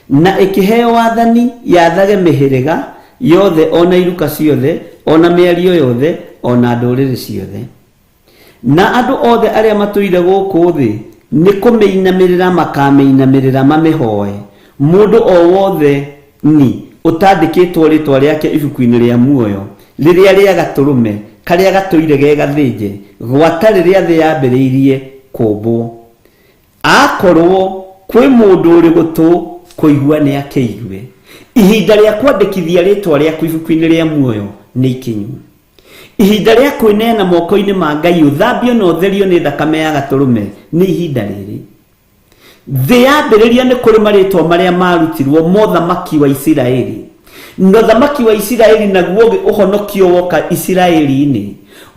na ĩkĩheo wathani yathage mĩhĩrĩga yothe, ona iruka ciothe, ona mĩario yothe, ona ndũrĩrĩ ciothe. Na andũ othe arĩa matũire gũkũ thĩ nĩ kũmĩinamĩrĩra makamĩinamĩrĩra mamĩhoe. Mũndũ o wothe ni ũtandĩkĩtwo rĩtwa rĩake ibuku-inĩ rĩa muoyo rĩrĩa rĩa gatũrũme karĩa gatũire ge gathĩnje gwata rĩrĩa thĩ yambĩrĩirie kũmbwo. Akorwo kwĩ mũndũ ũrĩ gũtũ kũigua nĩ akĩigue. Ihinda rĩa kwandĩkithia rĩtwa rĩaku ibuku-inĩ rĩa muoyo nĩ ikinyu. Ihinda rĩa kwĩneana moko-inĩ ma Ngai ũthambio na ũtherio nĩ thakame ya gatũrũme nĩ ihinda rĩrĩ. thĩ yambĩrĩria nĩ kũrĩ marĩtwa marĩa marutirwo mothamaki wa Isiraeli. No thamaki wa Isiraeli naguo ũhonokio woka Isiraeli-inĩ,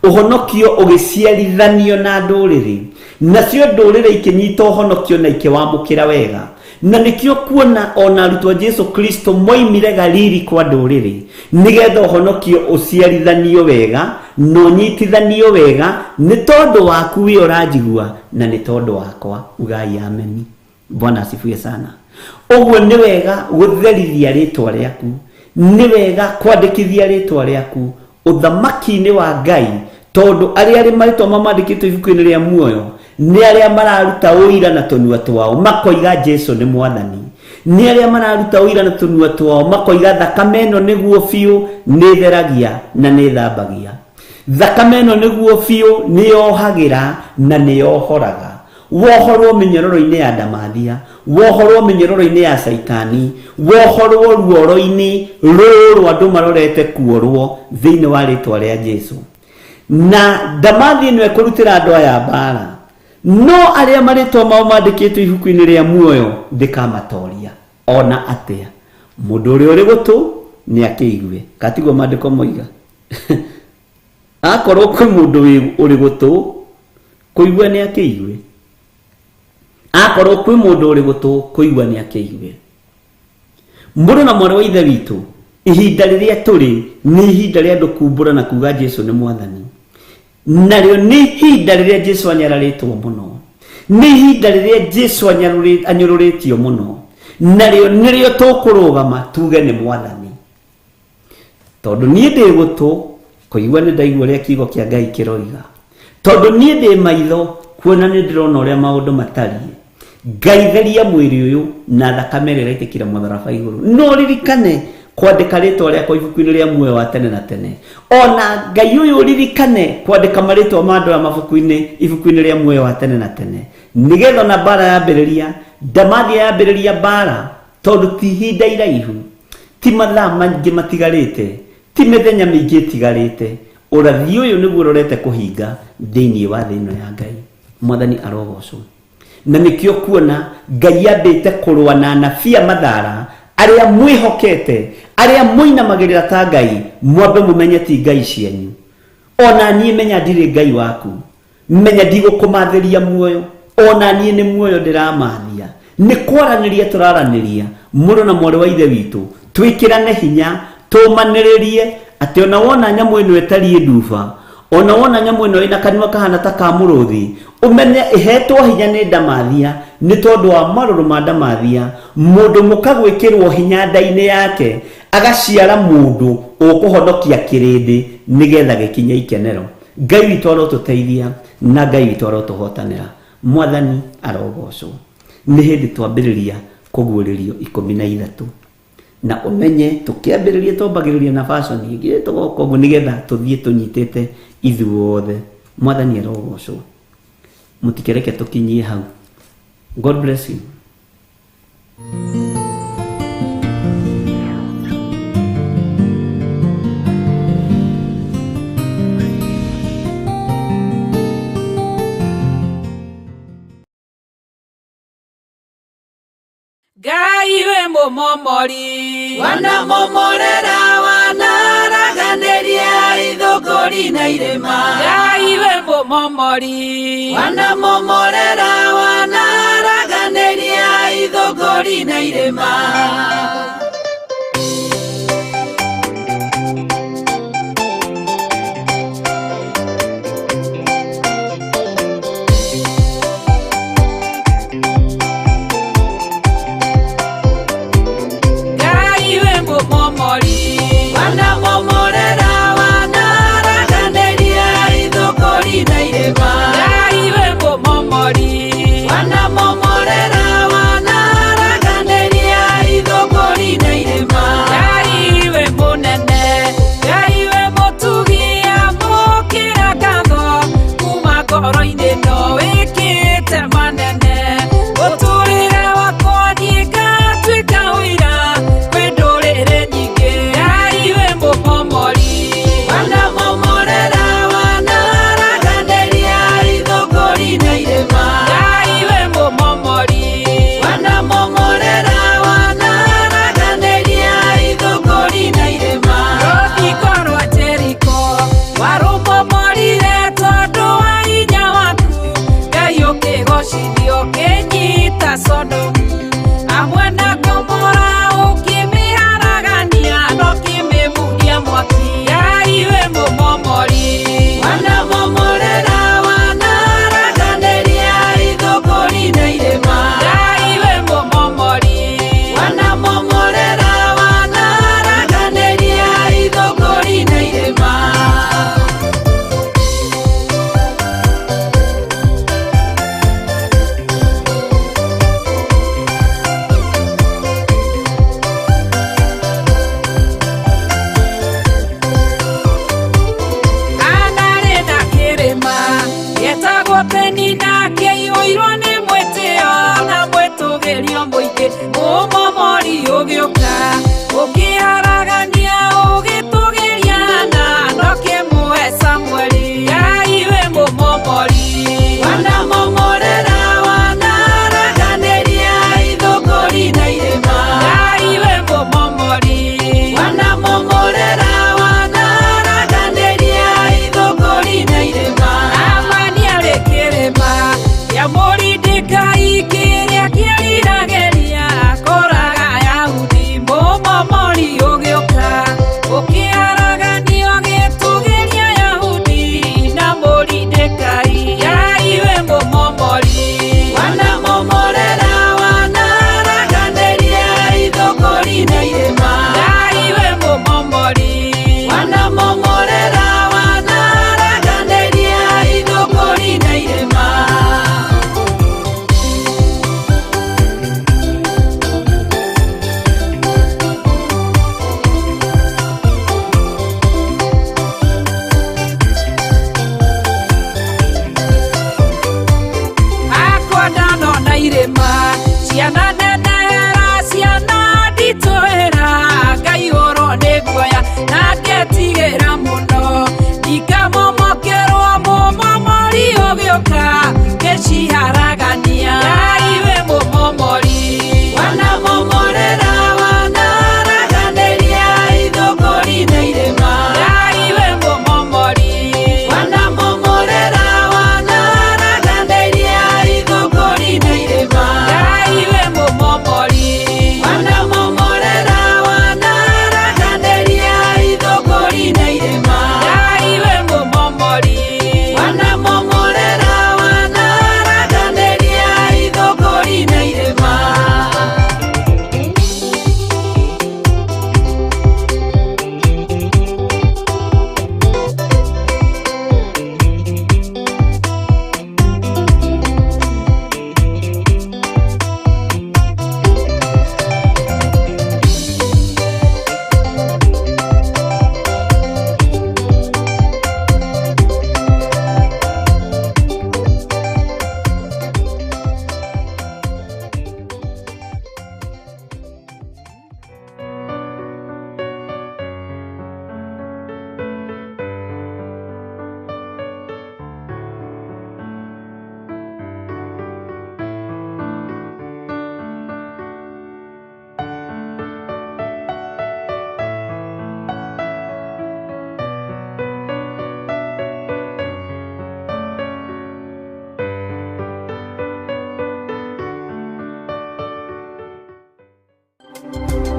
ũhonokio ũgĩciarithanio na ndũrĩrĩ, nacio ndũrĩrĩ ikĩnyita ũhonokio na ikĩwamũkĩra wega. Na nĩkĩo kuona ona arutwo Jesu Kristo moimire Galili kwa ndũrĩrĩ nĩgetha ũhonokio ũciarithanio wega na ũnyitithanio wega, nĩ tondũ waku wĩ ũranjigua na nĩ tondũ wakwa. Ugai ameni. Bwana asifiwe sana. Ũguo nĩ wega gũtherithia rĩtwa rĩaku, nĩ wega kwandĩkithia rĩtwa rĩaku ũthamaki-inĩ wa Ngai, tondũ arĩa arĩ marĩtwa mamandĩkĩtwo ibuku-inĩ rĩa muoyo nĩ arĩa mararuta ũira na tũnua twao makoiga Jesu nĩ mwathani. Nĩ arĩa mararuta ũira na tũnua twao makoiga thakame ĩno nĩguo biũ nĩ theragia na nĩ thambagia. Thakame ĩno nĩguo biũ nĩ yohagĩra na nĩ yohoraga. Wohorwo mĩnyororo-inĩ ya ndamathia, wohorwo mĩnyororo-inĩ ya Saitani, wohorwo ruoro-inĩ rũrũ andũ marorete kuorwo thĩinĩ wa rĩtwa rĩa Jesu. Na ndamathia nĩ ekũrutĩra andũ aya mbara, no arĩa marĩtwa mao mandĩkĩtwo ibuku-inĩ rĩa muoyo ndĩkamatoria ona atĩa. Mũndũ ũrĩa ũrĩ gũtũ nĩ akĩigue. Katiguo maandĩko moiga. Akorwo kwĩ mũndũ ũrĩ gũtũ, kũigua nĩ akĩigue. Akorwo kwĩ mũndũ ũrĩ gũtũ, kũigua nĩ akĩigue. Mũndũ na mwarĩ wa ithe witũ, ihinda rĩrĩa tũrĩ nĩ ihinda rĩa andũ kumbũra na kuga Jesu nĩ mwathani. Narĩo nĩ ihinda rĩrĩa Jesu anyararĩtwo mũno, nĩ ihinda rĩrĩa Jesu anyũrũrĩtio mũno, narĩo nĩrĩo tũkũrũgama tuge nĩ mwathani. Tondũ niĩ ndĩ gũtũ, kũigua nĩ ndaigua ũrĩa kiugo kĩa Ngai kĩroiga. Tondũ niĩ ndĩ maitho, kuona nĩ ndĩrona ũrĩa maũndũ matariĩ. Ngai theria mwĩrĩ ũyũ na thakame ĩrĩa ĩraitĩkĩra mũtharaba igũrũ. No ririkane kwandĩka rĩtwa rĩakwa ibuku-inĩ rĩa muoyo wa tene na tene. Ona Ngai ũyũ ririkane kwandĩka marĩtwa ma andũ aya mabuku-inĩ ibuku-inĩ rĩa muoyo wa tene na tene. Nĩgetha ona mbara yambĩrĩria, ndamathia yambĩrĩria mbara, tondũ ti ihinda iraihu, ti mathaa maingĩ matigarĩte, ti mĩthenya mĩingĩ ĩtigarĩte. Ũrathi ũyũ nĩguo ũrorete kũhinga thĩinĩ wa thĩ ĩno ya Ngai. Mwathani arogocwo. Na nĩkĩo kuona Ngai ambĩte kũrũa na anabii a mathara arĩa mwĩhokete, arĩa mũinamagĩrĩra ta Ngai, mwambe mũmenye ti ngai cianyu. Ona niĩ menya ndirĩ Ngai waku, menya ndigũkũmathĩria muoyo, ona niĩ nĩ muoyo ndĩramathia. Nĩ kwaranĩria tũraranĩria, mũndũ na mwarĩ wa ithe witũ, twĩkĩrane hinya, tũmanĩrĩrie atĩ ona wona nyamũ ĩno ĩtariĩ nduba, ona wona nyamũ ĩno ĩna kanua kahana ta ka mũrũthi, ũmenye ĩhetwo hinya nĩ ndamathia, nĩ tondũ wa marũrũ ma ndamathia mũndũ mũka gwĩkĩrwo hinya nda-inĩ yake agaciara mũndũ ũkũhonokia kĩrĩndĩ nĩgetha gĩkinye ikenero. Ngai witũ arotũteithia na Ngai witũ arotũhotanĩra. Mwathani arogocwo. Nĩ hĩndĩ twambĩrĩria kũguũrĩrio 13 na ũmenye tũkĩambĩrĩria twambagĩrĩria na fashion ingĩ tũgoka ũguo nĩgetha tũthiĩ tũnyitĩte ithuothe. Mwathani arogocwo. Mũtikereke tũkinyie hau. God bless you. Ngai we mũmomori, wanamomorera wanaraganĩria ithũngũri na irĩma. Ngai we mũmomori, wanamomorera wanaraganĩria ithũngũri na irĩma. Oro-inĩ no